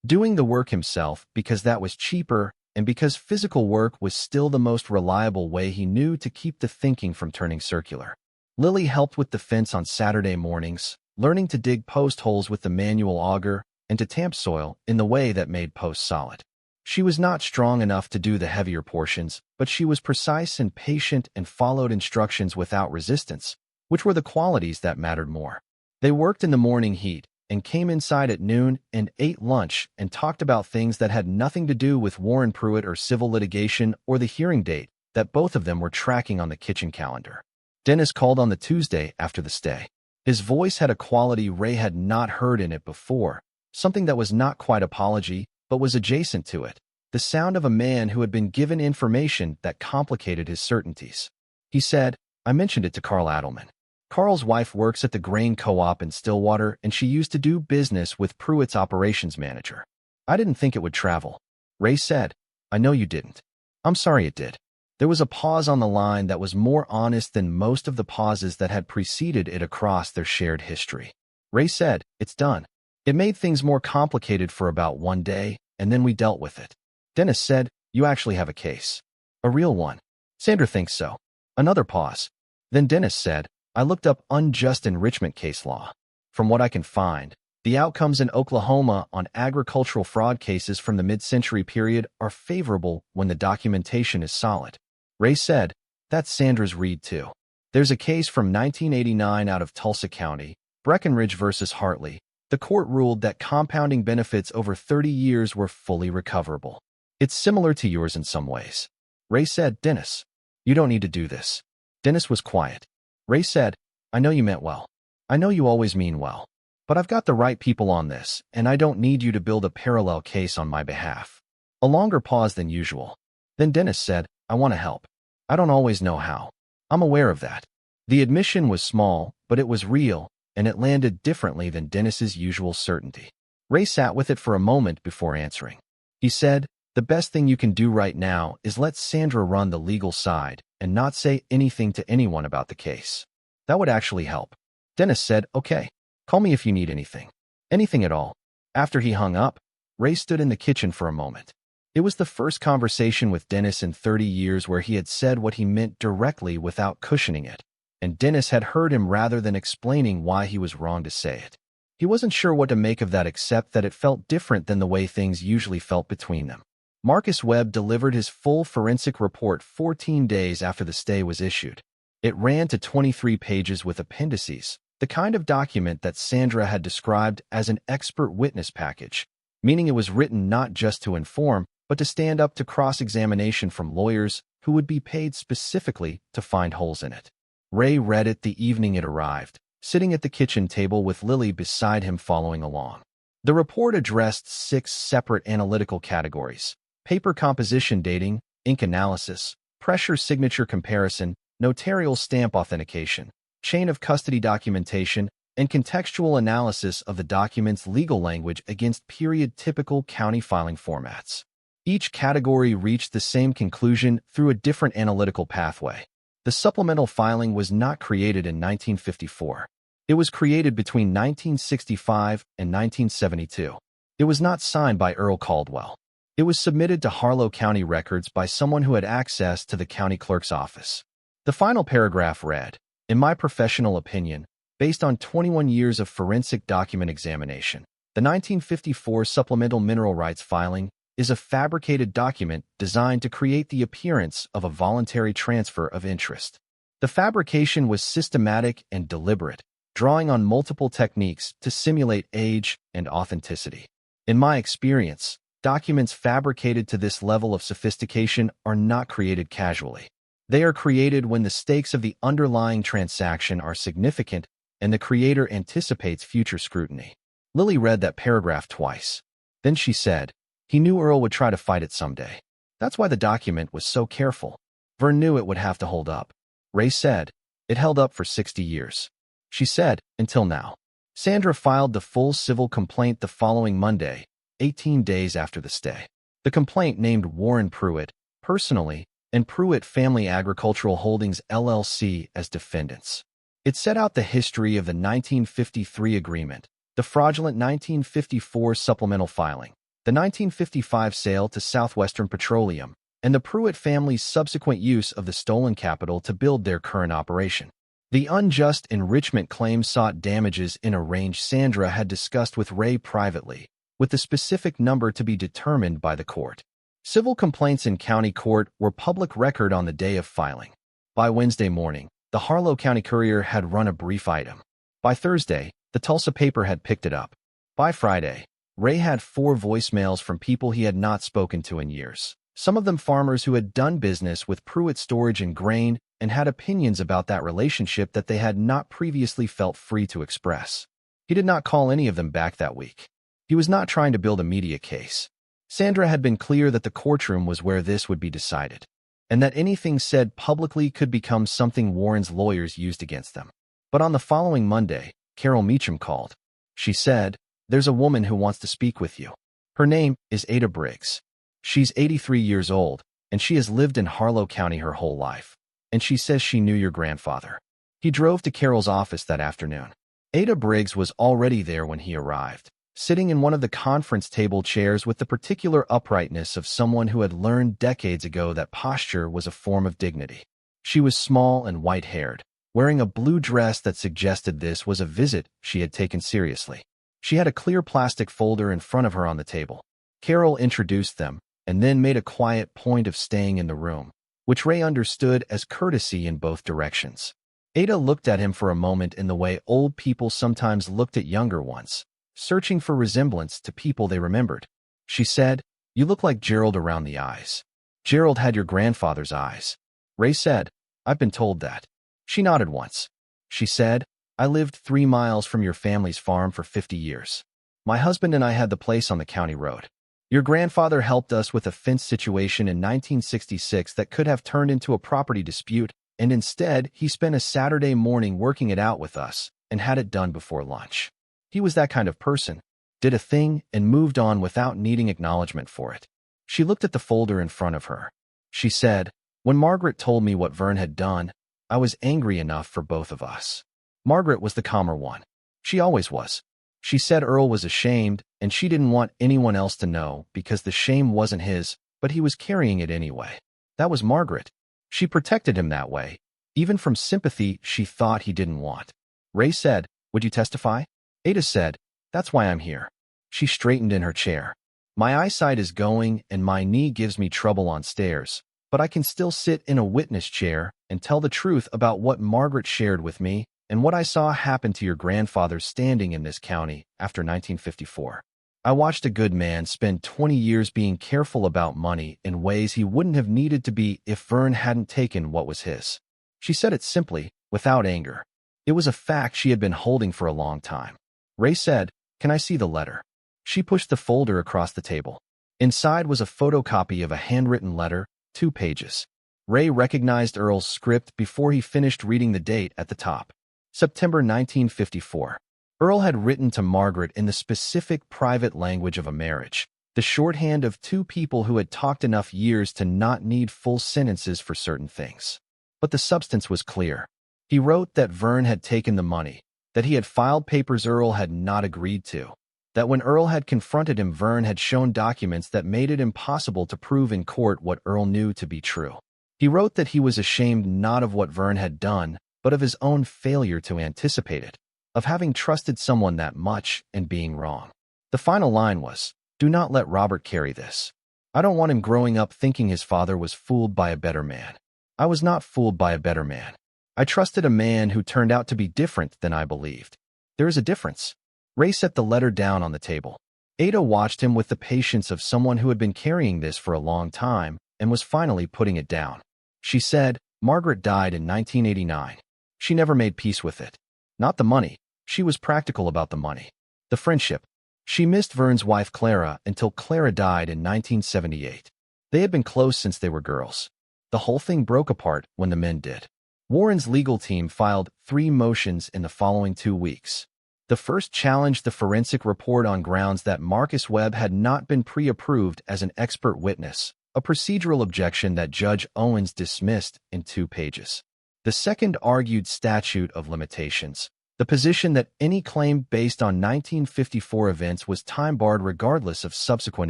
Doing the work himself because that was cheaper and because physical work was still the most reliable way he knew to keep the thinking from turning circular. Lily helped with the fence on Saturday mornings, learning to dig post holes with the manual auger and to tamp soil in the way that made posts solid. She was not strong enough to do the heavier portions, but she was precise and patient and followed instructions without resistance, which were the qualities that mattered more. They worked in the morning heat and came inside at noon and ate lunch and talked about things that had nothing to do with Warren Pruitt or civil litigation or the hearing date that both of them were tracking on the kitchen calendar. Dennis called on the Tuesday after the stay. His voice had a quality Ray had not heard in it before, something that was not quite apology, but was adjacent to it, the sound of a man who had been given information that complicated his certainties. He said, "I mentioned it to Carl Adelman. Carl's wife works at the grain co-op in Stillwater, and she used to do business with Pruitt's operations manager. I didn't think it would travel." Ray said, "I know you didn't. I'm sorry it did." There was a pause on the line that was more honest than most of the pauses that had preceded it across their shared history. Ray said, "It's done. It made things more complicated for about 1 day, and then we dealt with it." Dennis said, "You actually have a case. A real one." Sandra thinks so. Another pause. Then Dennis said, "I looked up unjust enrichment case law. From what I can find, the outcomes in Oklahoma on agricultural fraud cases from the mid-century period are favorable when the documentation is solid." Ray said, "That's Sandra's read too. There's a case from 1989 out of Tulsa County, Breckenridge versus Hartley. The court ruled that compounding benefits over 30 years were fully recoverable. It's similar to yours in some ways." Ray said, "Dennis, you don't need to do this." Dennis was quiet. Ray said, "I know you meant well. I know you always mean well. But I've got the right people on this, and I don't need you to build a parallel case on my behalf." A longer pause than usual. Then Dennis said, "I want to help. I don't always know how. I'm aware of that." The admission was small, but it was real, and it landed differently than Dennis's usual certainty. Ray sat with it for a moment before answering. He said, "The best thing you can do right now is let Sandra run the legal side, and not say anything to anyone about the case. That would actually help. Dennis said, "Okay. Call me if you need anything. Anything at all." After he hung up, Ray stood in the kitchen for a moment. It was the first conversation with Dennis in 30 years where he had said what he meant directly without cushioning it, and Dennis had heard him rather than explaining why he was wrong to say it. He wasn't sure what to make of that except that it felt different than the way things usually felt between them. Marcus Webb delivered his full forensic report 14 days after the stay was issued. It ran to 23 pages with appendices, the kind of document that Sandra had described as an expert witness package, meaning it was written not just to inform, but to stand up to cross-examination from lawyers who would be paid specifically to find holes in it. Ray read it the evening it arrived, sitting at the kitchen table with Lily beside him following along. The report addressed 6 separate analytical categories: paper composition dating, ink analysis, pressure signature comparison, notarial stamp authentication, chain of custody documentation, and contextual analysis of the document's legal language against period-typical county filing formats. Each category reached the same conclusion through a different analytical pathway. The supplemental filing was not created in 1954. It was created between 1965 and 1972. It was not signed by Earl Caldwell. It was submitted to Harlow County Records by someone who had access to the county clerk's office. The final paragraph read, "In my professional opinion, based on 21 years of forensic document examination, the 1954 supplemental mineral rights filing is a fabricated document designed to create the appearance of a voluntary transfer of interest. The fabrication was systematic and deliberate, drawing on multiple techniques to simulate age and authenticity. In my experience, documents fabricated to this level of sophistication are not created casually. They are created when the stakes of the underlying transaction are significant and the creator anticipates future scrutiny." Lily read that paragraph twice. Then she said, "He knew Earl would try to fight it someday. That's why the document was so careful. Vern knew it would have to hold up." Ray said, "It held up for 60 years. She said, "Until now." Sandra filed the full civil complaint the following Monday, 18 days after the stay. The complaint named Warren Pruitt, personally, and Pruitt Family Agricultural Holdings LLC as defendants. It set out the history of the 1953 agreement, the fraudulent 1954 supplemental filing, the 1955 sale to Southwestern Petroleum, and the Pruitt family's subsequent use of the stolen capital to build their current operation. The unjust enrichment claim sought damages in a range Sandra had discussed with Ray privately, with the specific number to be determined by the court. Civil complaints in county court were public record on the day of filing. By Wednesday morning, the Harlow County Courier had run a brief item. By Thursday, the Tulsa paper had picked it up. By Friday, Ray had 4 voicemails from people he had not spoken to in years, some of them farmers who had done business with Pruitt Storage and Grain and had opinions about that relationship that they had not previously felt free to express. He did not call any of them back that week. He was not trying to build a media case. Sandra had been clear that the courtroom was where this would be decided, and that anything said publicly could become something Warren's lawyers used against them. But on the following Monday, Carol Meacham called. She said, "There's a woman who wants to speak with you. Her name is Ada Briggs. She's 83 years old, and she has lived in Harlow County her whole life. And she says she knew your grandfather." He drove to Carol's office that afternoon. Ada Briggs was already there when he arrived, sitting in one of the conference table chairs with the particular uprightness of someone who had learned decades ago that posture was a form of dignity. She was small and white-haired, wearing a blue dress that suggested this was a visit she had taken seriously. She had a clear plastic folder in front of her on the table. Carol introduced them, and then made a quiet point of staying in the room, which Ray understood as courtesy in both directions. Ada looked at him for a moment in the way old people sometimes looked at younger ones, searching for resemblance to people they remembered. She said, "You look like Gerald around the eyes." "Gerald had your grandfather's eyes." Ray said, "I've been told that." She nodded once. She said, "I lived 3 miles from your family's farm for 50 years. My husband and I had the place on the county road. Your grandfather helped us with a fence situation in 1966 that could have turned into a property dispute, and instead he spent a Saturday morning working it out with us and had it done before lunch. He was that kind of person, did a thing and moved on without needing acknowledgement for it." She looked at the folder in front of her. She said, When Margaret told me what Vern had done, I was angry enough for both of us. Margaret was the calmer one. She always was. She said Earl was ashamed, and she didn't want anyone else to know because the shame wasn't his, but he was carrying it anyway. That was Margaret. She protected him that way, even from sympathy she thought he didn't want. Ray said, "Would you testify?" Ada said, "That's why I'm here." She straightened in her chair. "My eyesight is going and my knee gives me trouble on stairs, but I can still sit in a witness chair and tell the truth about what Margaret shared with me and what I saw happen to your grandfather's standing in this county after 1954. I watched a good man spend 20 years being careful about money in ways he wouldn't have needed to be if Vern hadn't taken what was his." She said it simply, without anger. It was a fact she had been holding for a long time. Ray said, "Can I see the letter?" She pushed the folder across the table. Inside was a photocopy of a handwritten letter, 2 pages. Ray recognized Earl's script before he finished reading the date at the top. September 1954. Earl had written to Margaret in the specific private language of a marriage, the shorthand of 2 people who had talked enough years to not need full sentences for certain things. But the substance was clear. He wrote that Vern had taken the money, that he had filed papers Earl had not agreed to, that when Earl had confronted him, Vern had shown documents that made it impossible to prove in court what Earl knew to be true. He wrote that he was ashamed not of what Vern had done, but of his own failure to anticipate it, of having trusted someone that much and being wrong. The final line was, "Do not let Robert carry this. I don't want him growing up thinking his father was fooled by a better man. I was not fooled by a better man. I trusted a man who turned out to be different than I believed. There is a difference." Ray set the letter down on the table. Ada watched him with the patience of someone who had been carrying this for a long time and was finally putting it down. She said, "Margaret died in 1989. She never made peace with it. Not the money. She was practical about the money. The friendship. She missed Vern's wife Clara until Clara died in 1978. They had been close since they were girls. The whole thing broke apart when the men did." Warren's legal team filed 3 motions in the following 2 weeks. The first challenged the forensic report on grounds that Marcus Webb had not been pre-approved as an expert witness, a procedural objection that Judge Owens dismissed in 2 pages. The second argued statute of limitations, the position that any claim based on 1954 events was time-barred regardless of subsequent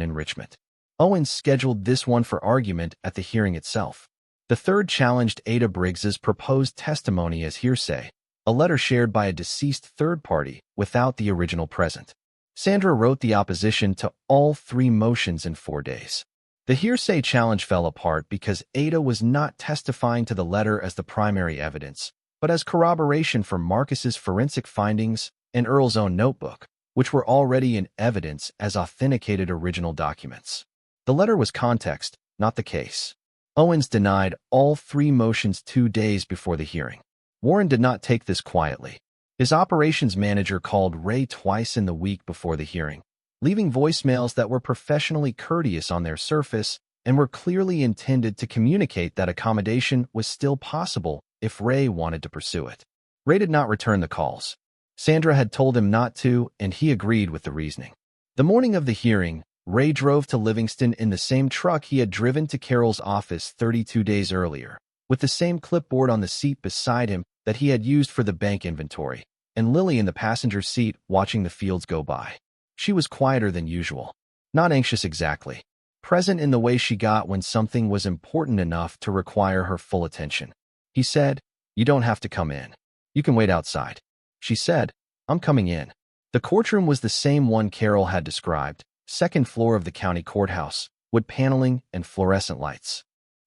enrichment. Owens scheduled this one for argument at the hearing itself. The third challenged Ada Briggs's proposed testimony as hearsay, a letter shared by a deceased third party without the original present. Sandra wrote the opposition to all 3 motions in 4 days. The hearsay challenge fell apart because Ada was not testifying to the letter as the primary evidence, but as corroboration for Marcus's forensic findings and Earl's own notebook, which were already in evidence as authenticated original documents. The letter was context, not the case. Owens denied all 3 motions 2 days before the hearing. Warren did not take this quietly. His operations manager called Ray twice in the week before the hearing, leaving voicemails that were professionally courteous on their surface and were clearly intended to communicate that accommodation was still possible if Ray wanted to pursue it. Ray did not return the calls. Sandra had told him not to, and he agreed with the reasoning. The morning of the hearing, Ray drove to Livingston in the same truck he had driven to Carol's office 32 days earlier, with the same clipboard on the seat beside him that he had used for the bank inventory, and Lily in the passenger seat watching the fields go by. She was quieter than usual. Not anxious exactly. Present in the way she got when something was important enough to require her full attention. He said, "You don't have to come in. You can wait outside." She said, "I'm coming in." The courtroom was the same one Carol had described, 2nd floor of the county courthouse, wood paneling and fluorescent lights.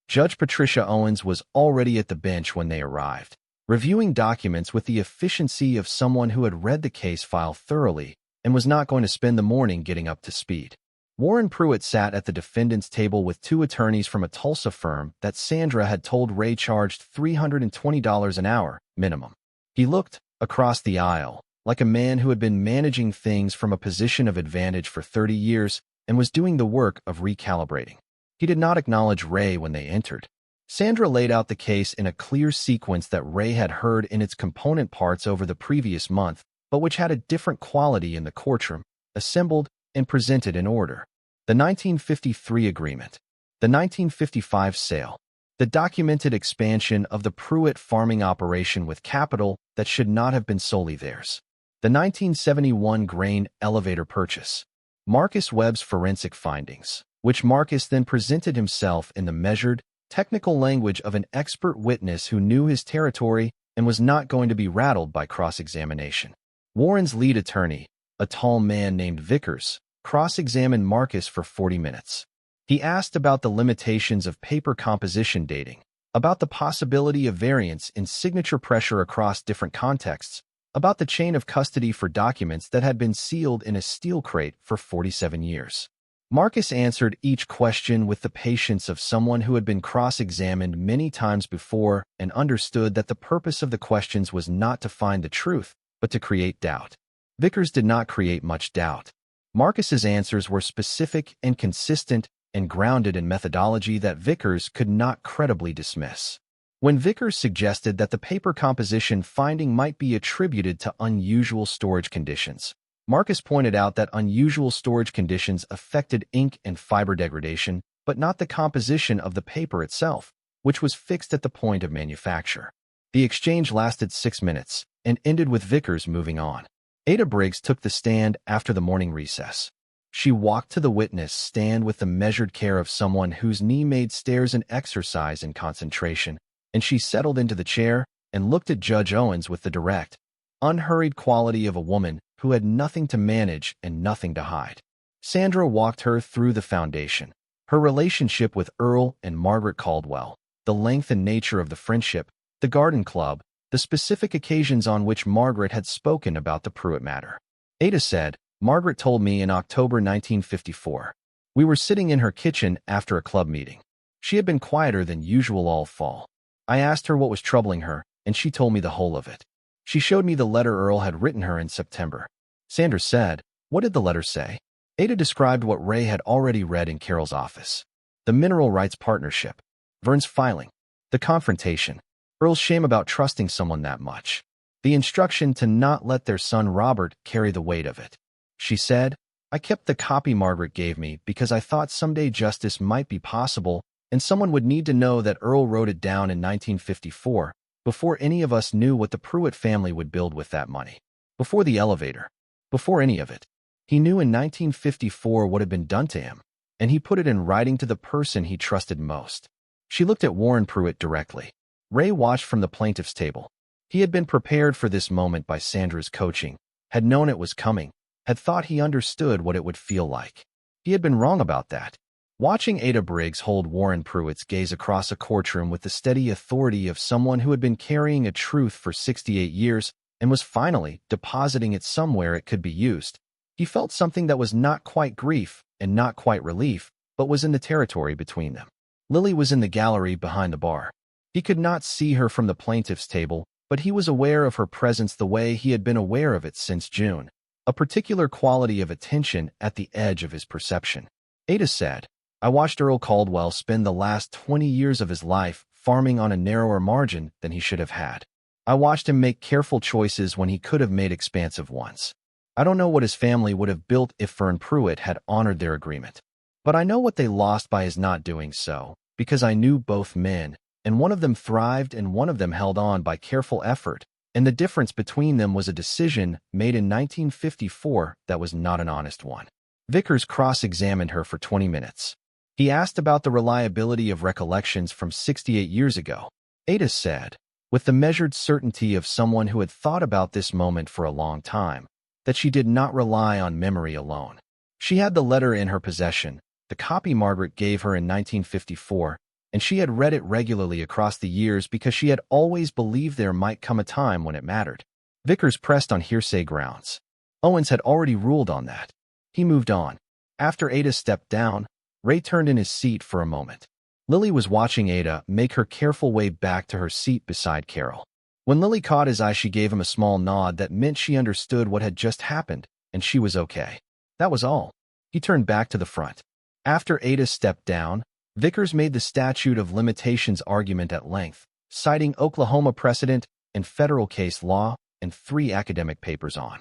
Judge Patricia Owens was already at the bench when they arrived, reviewing documents with the efficiency of someone who had read the case file thoroughly and was not going to spend the morning getting up to speed. Warren Pruitt sat at the defendant's table with 2 attorneys from a Tulsa firm that Sandra had told Ray charged $320 an hour, minimum. He looked, across the aisle, like a man who had been managing things from a position of advantage for 30 years and was doing the work of recalibrating. He did not acknowledge Ray when they entered. Sandra laid out the case in a clear sequence that Ray had heard in its component parts over the previous month, but which had a different quality in the courtroom, assembled and presented in order. The 1953 agreement. The 1955 sale. the documented expansion of the Pruitt farming operation with capital that should not have been solely theirs, the 1971 grain elevator purchase, Marcus Webb's forensic findings, which Marcus then presented himself in the measured, technical language of an expert witness who knew his territory and was not going to be rattled by cross-examination. Warren's lead attorney, a tall man named Vickers, cross-examined Marcus for 40 minutes. He asked about the limitations of paper composition dating, about the possibility of variance in signature pressure across different contexts, about the chain of custody for documents that had been sealed in a steel crate for 47 years. Marcus answered each question with the patience of someone who had been cross-examined many times before and understood that the purpose of the questions was not to find the truth, but to create doubt. Vickers did not create much doubt. Marcus's answers were specific and consistent and grounded in methodology that Vickers could not credibly dismiss. When Vickers suggested that the paper composition finding might be attributed to unusual storage conditions, Marcus pointed out that unusual storage conditions affected ink and fiber degradation, but not the composition of the paper itself, which was fixed at the point of manufacture. The exchange lasted 6 minutes and ended with Vickers moving on. Ada Briggs took the stand after the morning recess. She walked to the witness stand with the measured care of someone whose knee made stairs an exercise in concentration, and she settled into the chair and looked at Judge Owens with the direct, unhurried quality of a woman who had nothing to manage and nothing to hide. Sandra walked her through the foundation, her relationship with Earl and Margaret Caldwell, the length and nature of the friendship, the garden club, the specific occasions on which Margaret had spoken about the Pruitt matter. Ada said, "Margaret told me in October 1954. We were sitting in her kitchen after a club meeting. She had been quieter than usual all fall. I asked her what was troubling her, and she told me the whole of it. She showed me the letter Earl had written her in September." Sandra said, "What did the letter say?" Ada described what Ray had already read in Carol's office. The mineral rights partnership, Vern's filing, the confrontation, Earl's shame about trusting someone that much, the instruction to not let their son Robert carry the weight of it. She said, "I kept the copy Margaret gave me because I thought someday justice might be possible and someone would need to know that Earl wrote it down in 1954 before any of us knew what the Pruitt family would build with that money. Before the elevator. Before any of it. He knew in 1954 what had been done to him, and he put it in writing to the person he trusted most." She looked at Warren Pruitt directly. Ray watched from the plaintiff's table. He had been prepared for this moment by Sandra's coaching, had known it was coming, had thought he understood what it would feel like. He had been wrong about that. Watching Ada Briggs hold Warren Pruitt's gaze across a courtroom with the steady authority of someone who had been carrying a truth for 68 years and was finally depositing it somewhere it could be used, he felt something that was not quite grief and not quite relief, but was in the territory between them. Lily was in the gallery behind the bar. He could not see her from the plaintiff's table, but he was aware of her presence the way he had been aware of it since June, a particular quality of attention at the edge of his perception. Ada said, "I watched Earl Caldwell spend the last 20 years of his life farming on a narrower margin than he should have had. I watched him make careful choices when he could have made expansive ones. I don't know what his family would have built if Vern Pruitt had honored their agreement. But I know what they lost by his not doing so, because I knew both men, and one of them thrived and one of them held on by careful effort, and the difference between them was a decision made in 1954 that was not an honest one." Vickers cross-examined her for 20 minutes. He asked about the reliability of recollections from 68 years ago. Ada said, with the measured certainty of someone who had thought about this moment for a long time, that she did not rely on memory alone. She had the letter in her possession, the copy Margaret gave her in 1954, and she had read it regularly across the years because she had always believed there might come a time when it mattered. Vickers pressed on hearsay grounds. Owens had already ruled on that. He moved on. After Ada stepped down, Ray turned in his seat for a moment. Lily was watching Ada make her careful way back to her seat beside Carol. When Lily caught his eye, she gave him a small nod that meant she understood what had just happened, and she was okay. That was all. He turned back to the front. After Ada stepped down, Vickers made the statute of limitations argument at length, citing Oklahoma precedent and federal case law and 3 academic papers on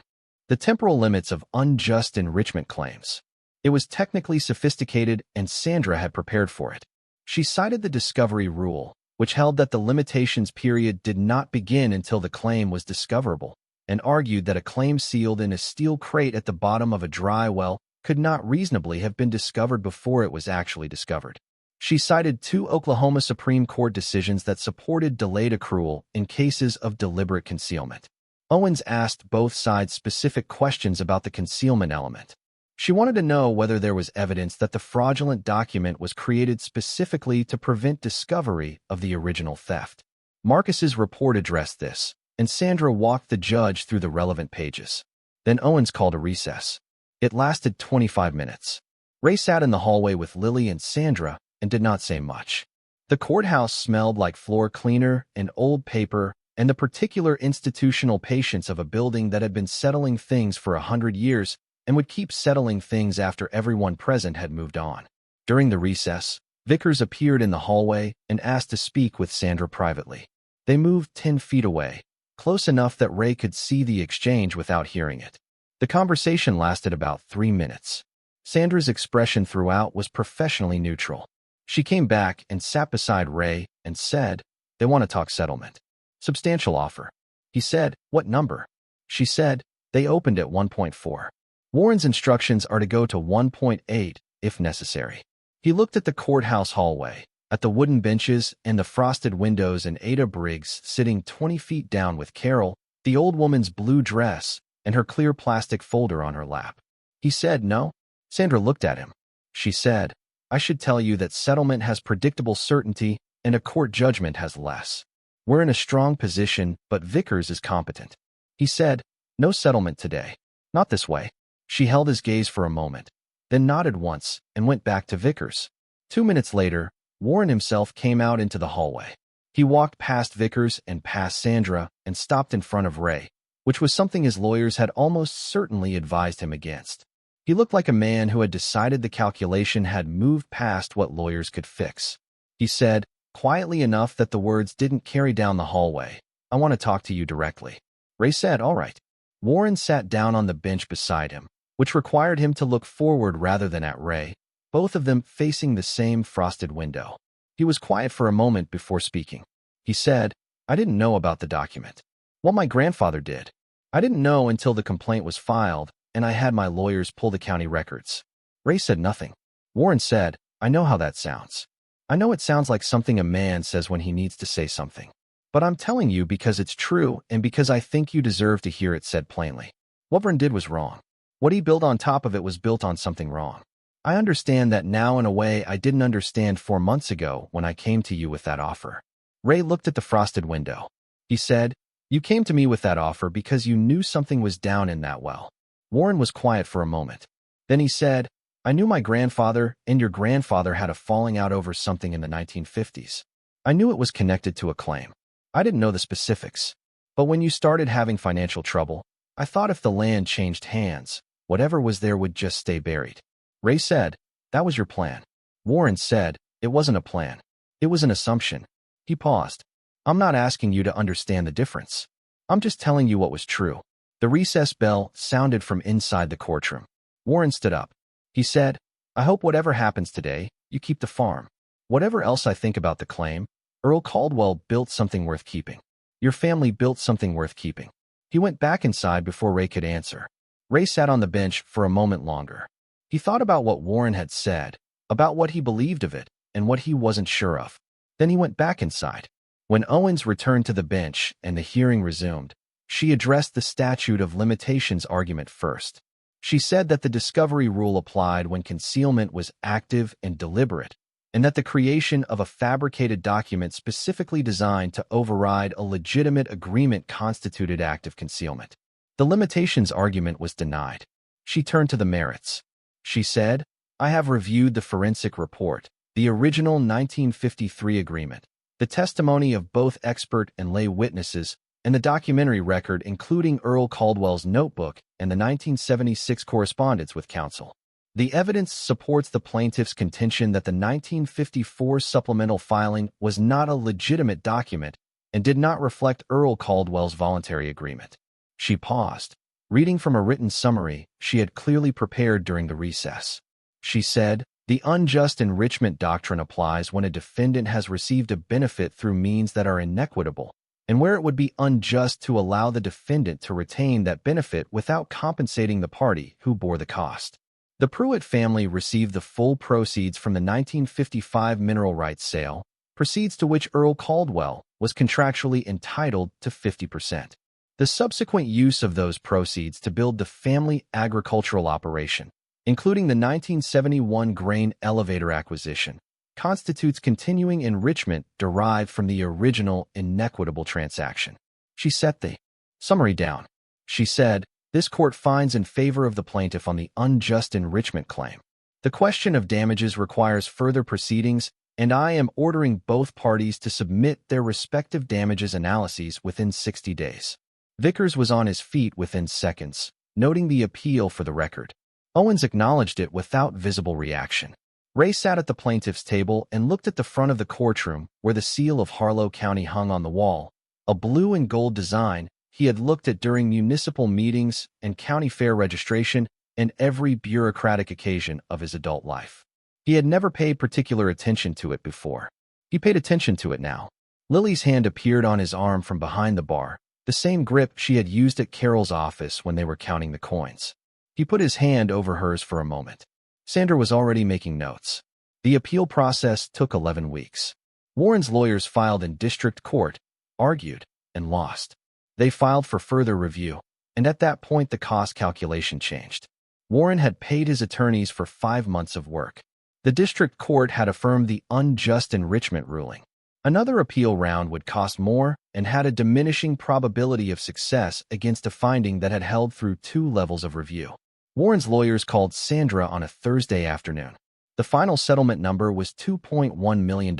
the temporal limits of unjust enrichment claims. It was technically sophisticated, and Sandra had prepared for it. She cited the discovery rule, which held that the limitations period did not begin until the claim was discoverable, and argued that a claim sealed in a steel crate at the bottom of a dry well could not reasonably have been discovered before it was actually discovered. She cited 2 Oklahoma Supreme Court decisions that supported delayed accrual in cases of deliberate concealment. Owens asked both sides specific questions about the concealment element. She wanted to know whether there was evidence that the fraudulent document was created specifically to prevent discovery of the original theft. Marcus's report addressed this, and Sandra walked the judge through the relevant pages. Then Owens called a recess. It lasted 25 minutes. Ray sat in the hallway with Lily and Sandra and did not say much. The courthouse smelled like floor cleaner and old paper and the particular institutional patience of a building that had been settling things for 100 years and would keep settling things after everyone present had moved on. During the recess, Vickers appeared in the hallway and asked to speak with Sandra privately. They moved 10 feet away, close enough that Ray could see the exchange without hearing it. The conversation lasted about 3 minutes. Sandra's expression throughout was professionally neutral. She came back and sat beside Ray and said, "They want to talk settlement. Substantial offer." He said, "What number?" She said, "They opened at 1.4. Warren's instructions are to go to 1.8 if necessary." He looked at the courthouse hallway, at the wooden benches and the frosted windows, and Ada Briggs sitting 20 feet down with Carol, the old woman's blue dress, and her clear plastic folder on her lap. He said, "No." Sandra looked at him. She said, "I should tell you that settlement has predictable certainty and a court judgment has less. We're in a strong position, but Vickers is competent." He said, "No settlement today. Not this way." She held his gaze for a moment, then nodded once and went back to Vickers. 2 minutes later, Warren himself came out into the hallway. He walked past Vickers and past Sandra and stopped in front of Ray, which was something his lawyers had almost certainly advised him against. He looked like a man who had decided the calculation had moved past what lawyers could fix. He said, quietly enough that the words didn't carry down the hallway, "I want to talk to you directly." Ray said, "All right." Warren sat down on the bench beside him, which required him to look forward rather than at Ray, both of them facing the same frosted window. He was quiet for a moment before speaking. He said, "I didn't know about the document. Well, my grandfather did. I didn't know until the complaint was filed, and I had my lawyers pull the county records." Ray said nothing. Warren said, "I know how that sounds. I know it sounds like something a man says when he needs to say something. But I'm telling you because it's true and because I think you deserve to hear it said plainly. What Vern did was wrong. What he built on top of it was built on something wrong. I understand that now in a way I didn't understand 4 months ago when I came to you with that offer." Ray looked at the frosted window. He said, "You came to me with that offer because you knew something was down in that well." Warren was quiet for a moment. Then he said, "I knew my grandfather and your grandfather had a falling out over something in the 1950s. I knew it was connected to a claim. I didn't know the specifics. But when you started having financial trouble, I thought if the land changed hands, whatever was there would just stay buried." Ray said, "That was your plan." Warren said, "It wasn't a plan. It was an assumption." He paused. "I'm not asking you to understand the difference. I'm just telling you what was true." The recess bell sounded from inside the courtroom. Warren stood up. He said, "I hope whatever happens today, you keep the farm. Whatever else I think about the claim, Earl Caldwell built something worth keeping. Your family built something worth keeping." He went back inside before Ray could answer. Ray sat on the bench for a moment longer. He thought about what Warren had said, about what he believed of it, and what he wasn't sure of. Then he went back inside. When Owens returned to the bench and the hearing resumed, she addressed the statute of limitations argument first. She said that the discovery rule applied when concealment was active and deliberate, and that the creation of a fabricated document specifically designed to override a legitimate agreement constituted active concealment. The limitations argument was denied. She turned to the merits. She said, "I have reviewed the forensic report, the original 1953 agreement, the testimony of both expert and lay witnesses, and the documentary record including Earl Caldwell's notebook and the 1976 correspondence with counsel. The evidence supports the plaintiff's contention that the 1954 supplemental filing was not a legitimate document and did not reflect Earl Caldwell's voluntary agreement." She paused, reading from a written summary she had clearly prepared during the recess. She said, The unjust enrichment doctrine applies when a defendant has received a benefit through means that are inequitable, and where it would be unjust to allow the defendant to retain that benefit without compensating the party who bore the cost. The Pruitt family received the full proceeds from the 1955 mineral rights sale, proceeds to which Earl Caldwell was contractually entitled to 50%. The subsequent use of those proceeds to build the family agricultural operation, including the 1971 grain elevator acquisition, constitutes continuing enrichment derived from the original inequitable transaction. She set the summary down. She said, "This court finds in favor of the plaintiff on the unjust enrichment claim. The question of damages requires further proceedings, and I am ordering both parties to submit their respective damages analyses within 60 days." Vickers was on his feet within seconds, noting the appeal for the record. Owens acknowledged it without visible reaction. Ray sat at the plaintiff's table and looked at the front of the courtroom where the seal of Harlow County hung on the wall, a blue and gold design he had looked at during municipal meetings and county fair registration and every bureaucratic occasion of his adult life. He had never paid particular attention to it before. He paid attention to it now. Lily's hand appeared on his arm from behind the bar, the same grip she had used at Carol's office when they were counting the coins. He put his hand over hers for a moment. Sandra was already making notes. The appeal process took 11 weeks. Warren's lawyers filed in district court, argued, and lost. They filed for further review, and at that point the cost calculation changed. Warren had paid his attorneys for 5 months of work. The district court had affirmed the unjust enrichment ruling. Another appeal round would cost more and had a diminishing probability of success against a finding that had held through 2 levels of review. Warren's lawyers called Sandra on a Thursday afternoon. The final settlement number was $2.1 million.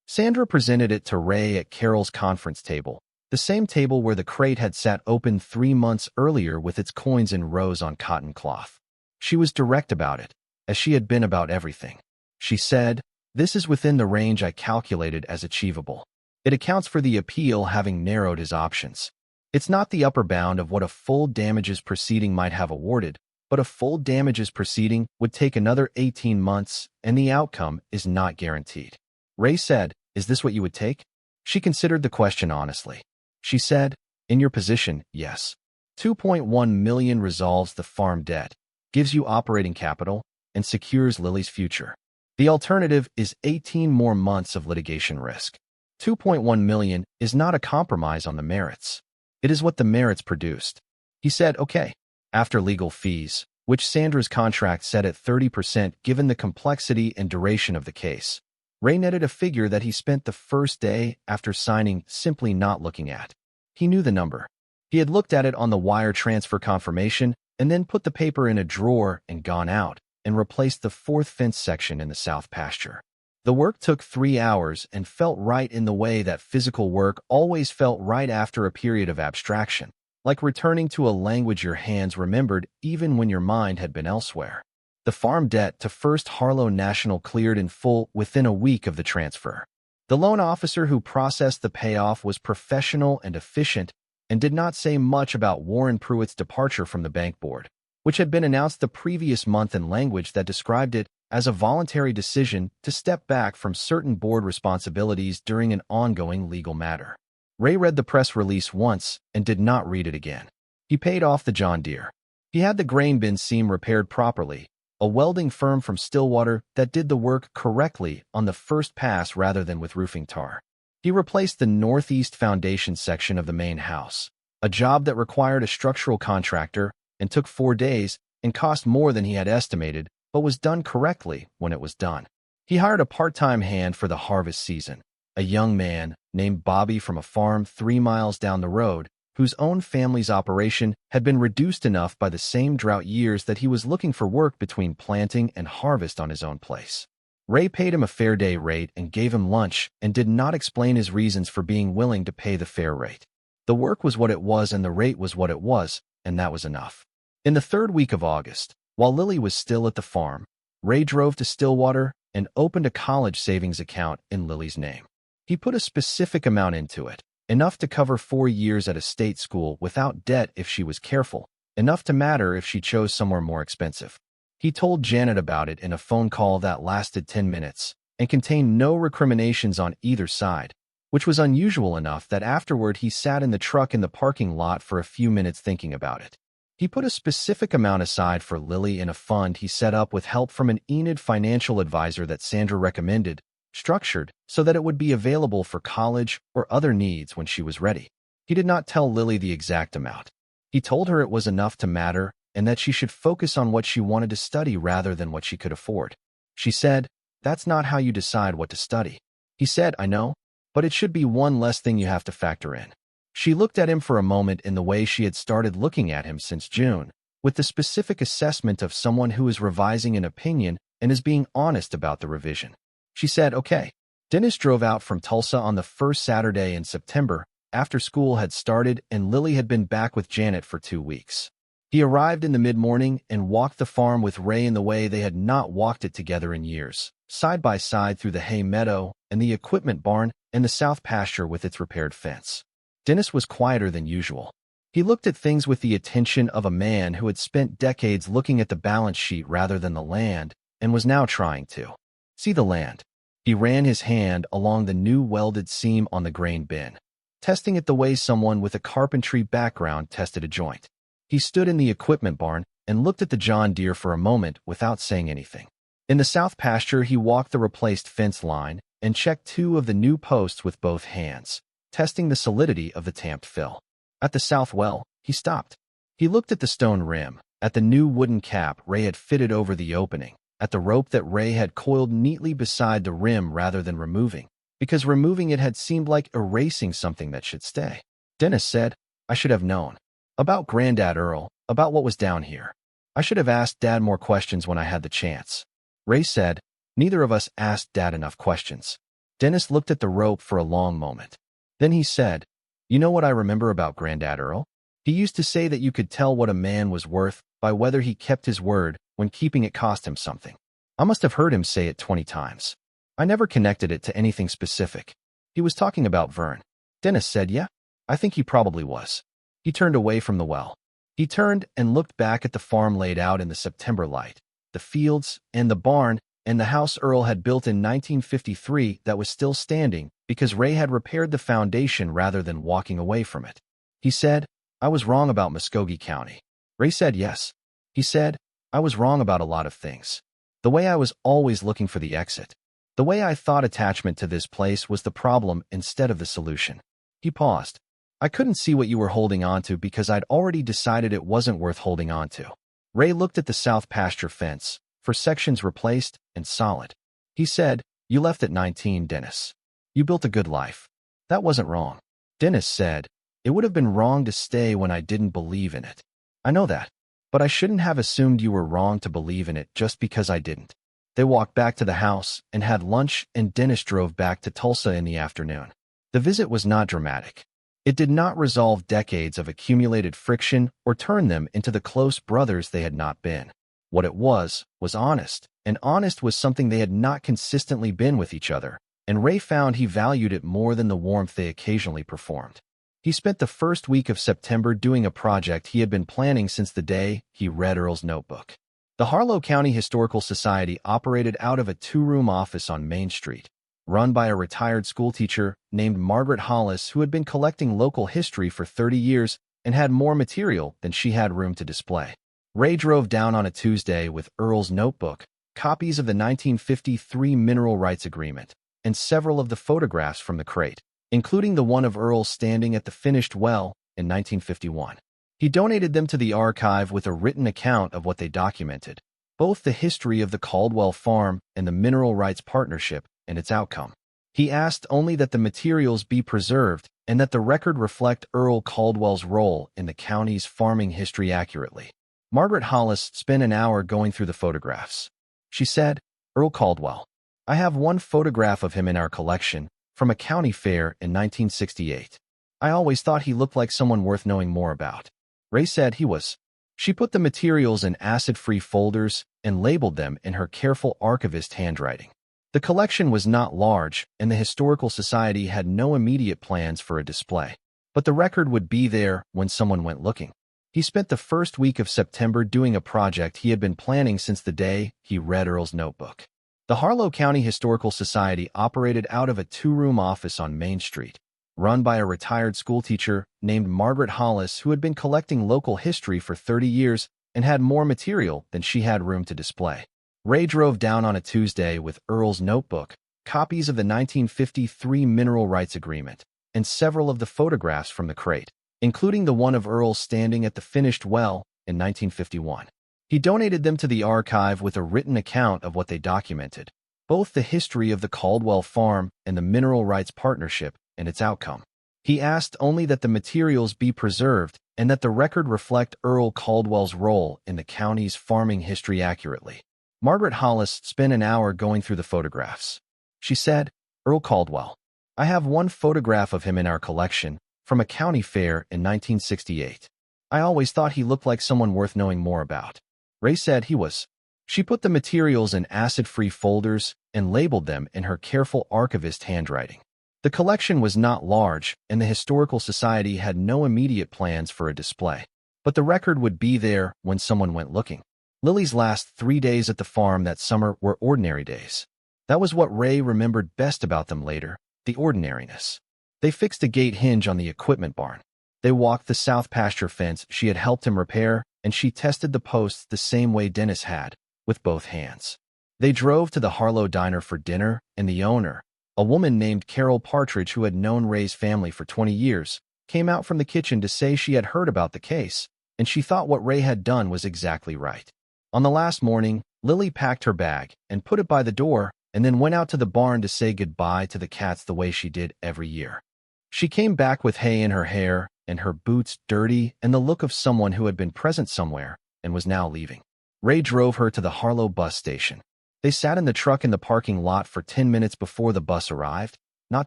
Sandra presented it to Ray at Carol's conference table, the same table where the crate had sat open 3 months earlier with its coins in rows on cotton cloth. She was direct about it, as she had been about everything. She said, "This is within the range I calculated as achievable. It accounts for the appeal having narrowed his options. It's not the upper bound of what a full damages proceeding might have awarded, but a full damages proceeding would take another 18 months, and the outcome is not guaranteed." Ray said, "Is this what you would take?" She considered the question honestly. She said, "In your position, yes. $2.1 million resolves the farm debt, gives you operating capital, and secures Lily's future. The alternative is 18 more months of litigation risk. $2.1 million is not a compromise on the merits. It is what the merits produced." He said, "Okay." After legal fees, which Sandra's contract set at 30% given the complexity and duration of the case, Ray netted a figure that he spent the first day after signing simply not looking at. He knew the number. He had looked at it on the wire transfer confirmation and then put the paper in a drawer and gone out and replaced the 4th fence section in the south pasture. The work took 3 hours and felt right in the way that physical work always felt right after a period of abstraction, like returning to a language your hands remembered even when your mind had been elsewhere. The farm debt to First Harlow National cleared in full within a week of the transfer. The loan officer who processed the payoff was professional and efficient and did not say much about Warren Pruitt's departure from the bank board, which had been announced the previous month in language that described it as a voluntary decision to step back from certain board responsibilities during an ongoing legal matter. Ray read the press release once and did not read it again. He paid off the John Deere. He had the grain bin seam repaired properly, a welding firm from Stillwater that did the work correctly on the first pass rather than with roofing tar. He replaced the northeast foundation section of the main house, a job that required a structural contractor and took 4 days and cost more than he had estimated, but was done correctly when it was done. He hired a part-time hand for the harvest season, a young man named Bobby from a farm 3 miles down the road, whose own family's operation had been reduced enough by the same drought years that he was looking for work between planting and harvest on his own place. Ray paid him a fair day rate and gave him lunch and did not explain his reasons for being willing to pay the fair rate. The work was what it was and the rate was what it was, and that was enough. In the 3rd week of August, while Lily was still at the farm, Ray drove to Stillwater and opened a college savings account in Lily's name. He put a specific amount into it, enough to cover 4 years at a state school without debt if she was careful, enough to matter if she chose somewhere more expensive. He told Janet about it in a phone call that lasted 10 minutes and contained no recriminations on either side, which was unusual enough that afterward he sat in the truck in the parking lot for a few minutes thinking about it. He put a specific amount aside for Lily in a fund he set up with help from an Enid financial advisor that Sandra recommended, structured so that it would be available for college or other needs when she was ready. He did not tell Lily the exact amount. He told her it was enough to matter and that she should focus on what she wanted to study rather than what she could afford. She said, "That's not how you decide what to study." He said, "I know, but it should be one less thing you have to factor in." She looked at him for a moment in the way she had started looking at him since June, with the specific assessment of someone who is revising an opinion and is being honest about the revision. She said, "Okay." Dennis drove out from Tulsa on the first Saturday in September after school had started and Lily had been back with Janet for 2 weeks. He arrived in the mid-morning and walked the farm with Ray in the way they had not walked it together in years, side by side through the hay meadow and the equipment barn and the south pasture with its repaired fence. Dennis was quieter than usual. He looked at things with the attention of a man who had spent decades looking at the balance sheet rather than the land and was now trying to see the land. He ran his hand along the new welded seam on the grain bin, testing it the way someone with a carpentry background tested a joint. He stood in the equipment barn and looked at the John Deere for a moment without saying anything. In the south pasture, he walked the replaced fence line and checked 2 of the new posts with both hands, testing the solidity of the tamped fill. At the south well, he stopped. He looked at the stone rim, at the new wooden cap Ray had fitted over the opening, at the rope that Ray had coiled neatly beside the rim rather than removing, because removing it had seemed like erasing something that should stay. Dennis said, "I should have known. About Granddad Earl, about what was down here. I should have asked Dad more questions when I had the chance." Ray said, "Neither of us asked Dad enough questions." Dennis looked at the rope for a long moment. Then he said, "You know what I remember about Granddad Earl? He used to say that you could tell what a man was worth by whether he kept his word when keeping it cost him something. I must have heard him say it 20 times. I never connected it to anything specific. He was talking about Vern." Dennis said, "Yeah, I think he probably was." He turned away from the well. He turned and looked back at the farm laid out in the September light, the fields and the barn and the house Earl had built in 1953 that was still standing because Ray had repaired the foundation rather than walking away from it. He said, "I was wrong about Muskogee County." Ray said, "Yes." He said, "I was wrong about a lot of things. The way I was always looking for the exit. The way I thought attachment to this place was the problem instead of the solution." He paused. "I couldn't see what you were holding on to because I'd already decided it wasn't worth holding on to." Ray looked at the south pasture fence, for sections replaced and solid. He said, "You left at 19, Dennis. You built a good life. That wasn't wrong." Dennis said, "It would have been wrong to stay when I didn't believe in it. I know that. But I shouldn't have assumed you were wrong to believe in it just because I didn't." They walked back to the house and had lunch, and Dennis drove back to Tulsa in the afternoon. The visit was not dramatic. It did not resolve decades of accumulated friction or turn them into the close brothers they had not been. What it was honest, and honest was something they had not consistently been with each other, and Ray found he valued it more than the warmth they occasionally performed. He spent the first week of September doing a project he had been planning since the day he read Earl's notebook. The Harlow County Historical Society operated out of a 2-room office on Main Street, run by a retired schoolteacher named Margaret Hollis, who had been collecting local history for 30 years and had more material than she had room to display. Ray drove down on a Tuesday with Earl's notebook, copies of the 1953 Mineral Rights Agreement, and several of the photographs from the crate, including the one of Earl standing at the finished well in 1951. He donated them to the archive with a written account of what they documented, both the history of the Caldwell farm and the Mineral Rights Partnership and its outcome. He asked only that the materials be preserved and that the record reflect Earl Caldwell's role in the county's farming history accurately. Margaret Hollis spent an hour going through the photographs. She said, "Earl Caldwell. I have one photograph of him in our collection from a county fair in 1968. I always thought he looked like someone worth knowing more about." Ray said he was. She put the materials in acid-free folders and labeled them in her careful archivist handwriting. The collection was not large, and the Historical Society had no immediate plans for a display, but the record would be there when someone went looking. He spent the first week of September doing a project he had been planning since the day he read Earl's notebook. The Harlow County Historical Society operated out of a two-room office on Main Street, run by a retired schoolteacher named Margaret Hollis who had been collecting local history for 30 years and had more material than she had room to display. Ray drove down on a Tuesday with Earl's notebook, copies of the 1953 Mineral Rights Agreement, and several of the photographs from the crate, including the one of Earl standing at the finished well in 1951. He donated them to the archive with a written account of what they documented, both the history of the Caldwell farm and the Mineral Rights Partnership and its outcome. He asked only that the materials be preserved and that the record reflect Earl Caldwell's role in the county's farming history accurately. Margaret Hollis spent an hour going through the photographs. She said, "Earl Caldwell. I have one photograph of him in our collection from a county fair in 1968. I always thought he looked like someone worth knowing more about." Ray said he was. She put the materials in acid-free folders and labeled them in her careful archivist handwriting. The collection was not large, and the Historical Society had no immediate plans for a display, but the record would be there when someone went looking. Lily's last 3 days at the farm that summer were ordinary days. That was what Ray remembered best about them later, the ordinariness. They fixed a gate hinge on the equipment barn. They walked the south pasture fence she had helped him repair, and she tested the posts the same way Dennis had, with both hands. They drove to the Harlow Diner for dinner, and the owner, a woman named Carol Partridge who had known Ray's family for 20 years, came out from the kitchen to say she had heard about the case, and she thought what Ray had done was exactly right. On the last morning, Lily packed her bag and put it by the door, and then went out to the barn to say goodbye to the cats the way she did every year. She came back with hay in her hair and her boots dirty and the look of someone who had been present somewhere and was now leaving. Ray drove her to the Harlow bus station. They sat in the truck in the parking lot for 10 minutes before the bus arrived, not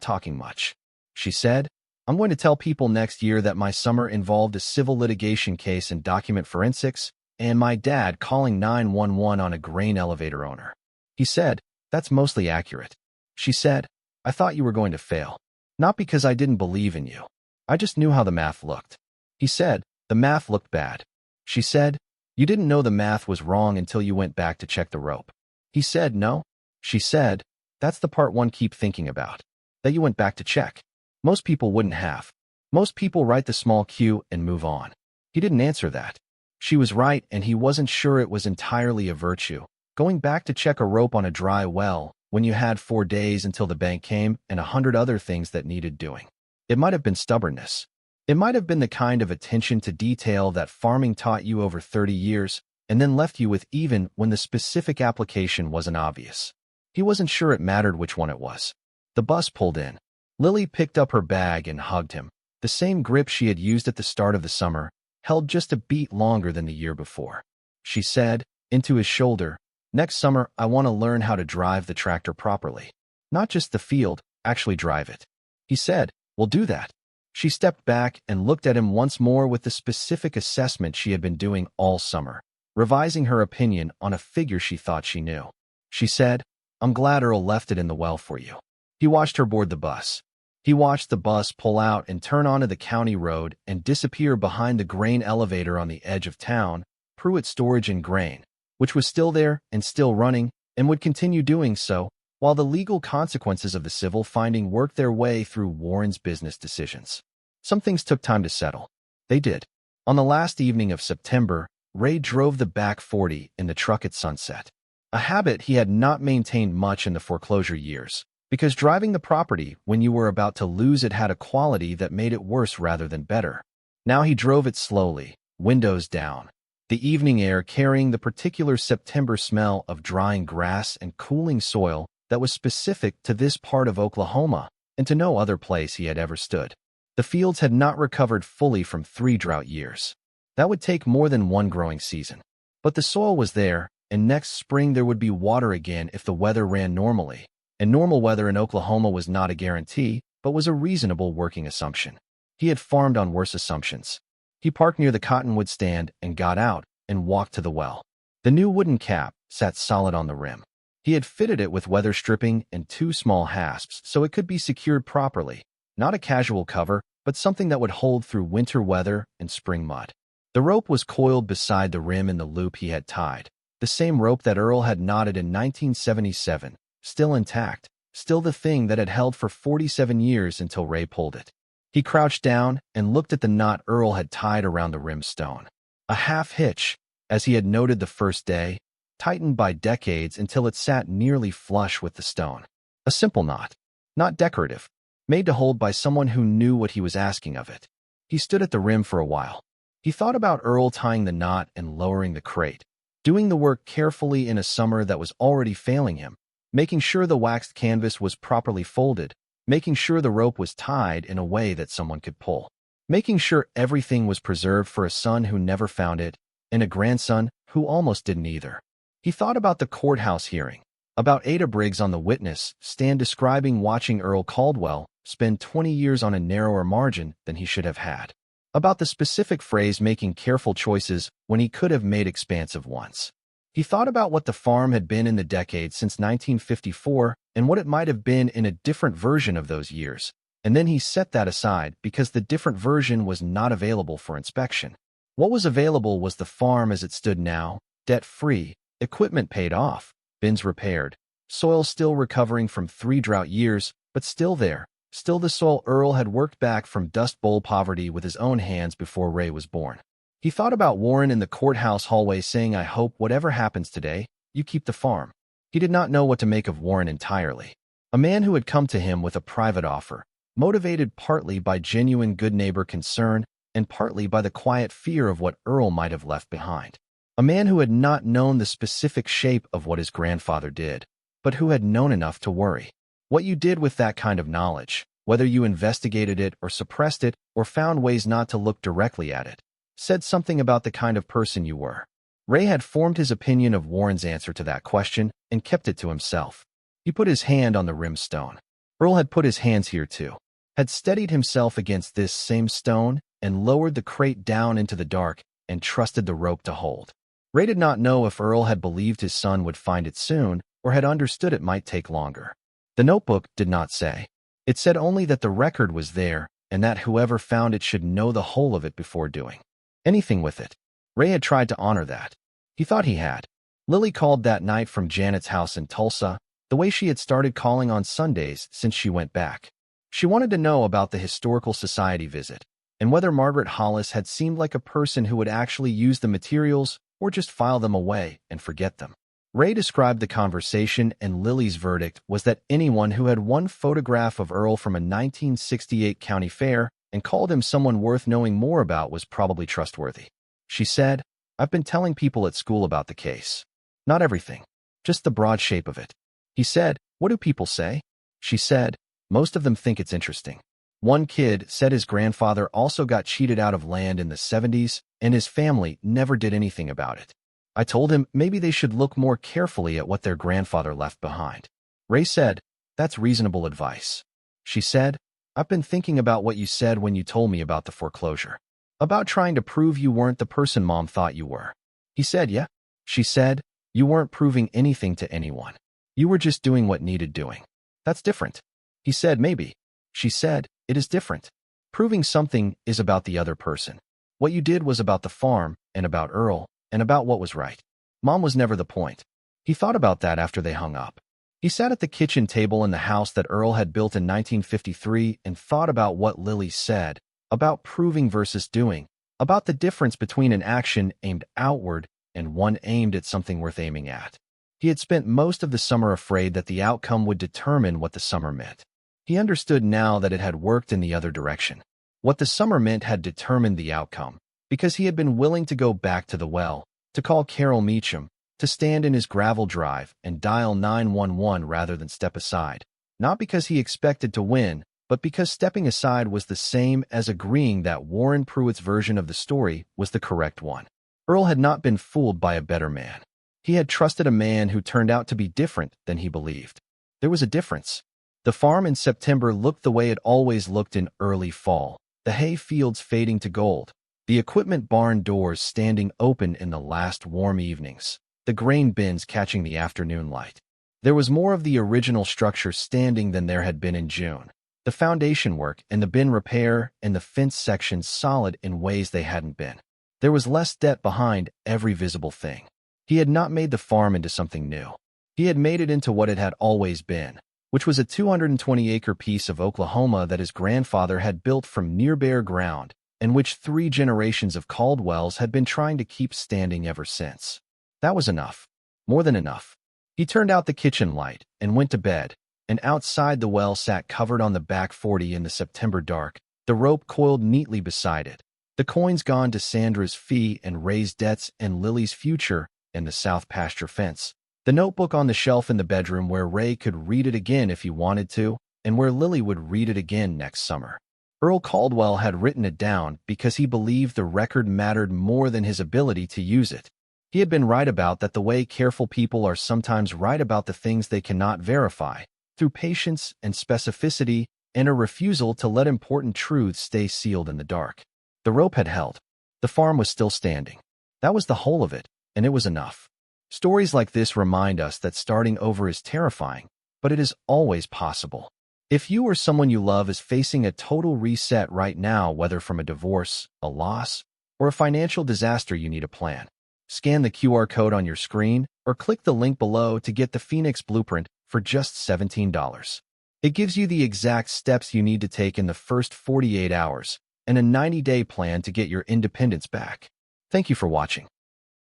talking much. She said, "I'm going to tell people next year that my summer involved a civil litigation case in document forensics and my dad calling 911 on a grain elevator owner." He said, "That's mostly accurate." She said, "I thought you were going to fail. Not because I didn't believe in you. I just knew how the math looked." He said, "The math looked bad." She said, "You didn't know the math was wrong until you went back to check the rope." He said, "No." She said, "That's the part one keep thinking about. That you went back to check. Most people wouldn't have. Most people write the small Q and move on." He didn't answer that. She was right, and he wasn't sure it was entirely a virtue. Going back to check a rope on a dry well when you had 4 days until the bank came and 100 other things that needed doing. It might have been stubbornness. It might have been the kind of attention to detail that farming taught you over 30 years and then left you with even when the specific application wasn't obvious. He wasn't sure it mattered which one it was. The bus pulled in. Lily picked up her bag and hugged him. The same grip she had used at the start of the summer, held just a beat longer than the year before. She said, into his shoulder, "Next summer, I want to learn how to drive the tractor properly. Not just the field, actually drive it." He said, "We'll do that." She stepped back and looked at him once more with the specific assessment she had been doing all summer, revising her opinion on a figure she thought she knew. She said, "I'm glad Earl left it in the well for you." He watched her board the bus. He watched the bus pull out and turn onto the county road and disappear behind the grain elevator on the edge of town, Pruitt Storage and Grain, which was still there and still running and would continue doing so, while the legal consequences of the civil finding worked their way through Warren's business decisions. Some things took time to settle. They did. On the last evening of September, Ray drove the back 40 in the truck at sunset, a habit he had not maintained much in the foreclosure years, because driving the property when you were about to lose it had a quality that made it worse rather than better. Now he drove it slowly, windows down, the evening air carrying the particular September smell of drying grass and cooling soil that was specific to this part of Oklahoma and to no other place he had ever stood. The fields had not recovered fully from 3 drought years. That would take more than one growing season. But the soil was there, and next spring there would be water again if the weather ran normally. And normal weather in Oklahoma was not a guarantee, but was a reasonable working assumption. He had farmed on worse assumptions. He parked near the cottonwood stand and got out and walked to the well. The new wooden cap sat solid on the rim. He had fitted it with weather stripping and 2 small hasps so it could be secured properly, not a casual cover, but something that would hold through winter weather and spring mud. The rope was coiled beside the rim in the loop he had tied, the same rope that Earl had knotted in 1977, still intact, still the thing that had held for 47 years until Ray pulled it. He crouched down and looked at the knot Earl had tied around the rim stone. A half-hitch, as he had noted the first day, tightened by decades until it sat nearly flush with the stone. A simple knot, not decorative, made to hold by someone who knew what he was asking of it. He stood at the rim for a while. He thought about Earl tying the knot and lowering the crate, doing the work carefully in a summer that was already failing him, making sure the waxed canvas was properly folded, making sure the rope was tied in a way that someone could pull, making sure everything was preserved for a son who never found it, and a grandson who almost didn't either. He thought about the courthouse hearing, about Ada Briggs on the witness stand describing watching Earl Caldwell spend 20 years on a narrower margin than he should have had, about the specific phrase making careful choices when he could have made expansive ones. He thought about what the farm had been in the decades since 1954 and what it might have been in a different version of those years, and then he set that aside because the different version was not available for inspection. What was available was the farm as it stood now, debt-free, equipment paid off, bins repaired, soil still recovering from 3 drought years, but still there, still the soil Earl had worked back from Dust Bowl poverty with his own hands before Ray was born. He thought about Warren in the courthouse hallway saying, "I hope whatever happens today, you keep the farm." He did not know what to make of Warren entirely. A man who had come to him with a private offer, motivated partly by genuine good neighbor concern and partly by the quiet fear of what Earl might have left behind. A man who had not known the specific shape of what his grandfather did, but who had known enough to worry. What you did with that kind of knowledge, whether you investigated it or suppressed it or found ways not to look directly at it, said something about the kind of person you were. Ray had formed his opinion of Warren's answer to that question and kept it to himself. He put his hand on the rim stone. Earl had put his hands here too, had steadied himself against this same stone and lowered the crate down into the dark and trusted the rope to hold. Ray did not know if Earl had believed his son would find it soon or had understood it might take longer. The notebook did not say. It said only that the record was there and that whoever found it should know the whole of it before doing anything with it. Ray had tried to honor that. He thought he had. Lily called that night from Janet's house in Tulsa, the way she had started calling on Sundays since she went back. She wanted to know about the Historical Society visit and whether Margaret Hollis had seemed like a person who would actually use the materials or just file them away and forget them. Ray described the conversation, and Lily's verdict was that anyone who had one photograph of Earl from a 1968 county fair and called him someone worth knowing more about was probably trustworthy. She said, "I've been telling people at school about the case. Not everything, just the broad shape of it." He said, "What do people say?" She said, "Most of them think it's interesting." One kid said his grandfather also got cheated out of land in the 70s, and his family never did anything about it. I told him maybe they should look more carefully at what their grandfather left behind. Ray said, "That's reasonable advice." She said, "I've been thinking about what you said when you told me about the foreclosure. About trying to prove you weren't the person Mom thought you were." He said, "Yeah." She said, "You weren't proving anything to anyone. You were just doing what needed doing. That's different." He said, "Maybe." She said, "It is different. Proving something is about the other person. What you did was about the farm, and about Earl, and about what was right. Mom was never the point." He thought about that after they hung up. He sat at the kitchen table in the house that Earl had built in 1953 and thought about what Lily said, about proving versus doing, about the difference between an action aimed outward and one aimed at something worth aiming at. He had spent most of the summer afraid that the outcome would determine what the summer meant. He understood now that it had worked in the other direction. What the summer meant had determined the outcome, because he had been willing to go back to the well, to call Carol Meacham, to stand in his gravel drive and dial 911 rather than step aside, not because he expected to win, but because stepping aside was the same as agreeing that Warren Pruitt's version of the story was the correct one. Earl had not been fooled by a better man. He had trusted a man who turned out to be different than he believed. There was a difference. The farm in September looked the way it always looked in early fall, the hay fields fading to gold, the equipment barn doors standing open in the last warm evenings, the grain bins catching the afternoon light. There was more of the original structure standing than there had been in June, the foundation work and the bin repair and the fence sections solid in ways they hadn't been. There was less debt behind every visible thing. He had not made the farm into something new. He had made it into what it had always been, which was a 220-acre piece of Oklahoma that his grandfather had built from near bare ground, and which 3 generations of Caldwells had been trying to keep standing ever since. That was enough. More than enough. He turned out the kitchen light and went to bed, and outside the well sat covered on the back 40 in the September dark, the rope coiled neatly beside it, the coins gone to Sandra's fee and Ray's debts and Lily's future, and the south pasture fence. The notebook on the shelf in the bedroom where Ray could read it again if he wanted to, and where Lily would read it again next summer. Earl Caldwell had written it down because he believed the record mattered more than his ability to use it. He had been right about that the way careful people are sometimes right about the things they cannot verify, through patience and specificity and a refusal to let important truths stay sealed in the dark. The rope had held. The farm was still standing. That was the whole of it, and it was enough. Stories like this remind us that starting over is terrifying, but it is always possible. If you or someone you love is facing a total reset right now, whether from a divorce, a loss, or a financial disaster, you need a plan. Scan the QR code on your screen or click the link below to get the Phoenix Blueprint for just $17. It gives you the exact steps you need to take in the first 48 hours and a 90-day plan to get your independence back. Thank you for watching.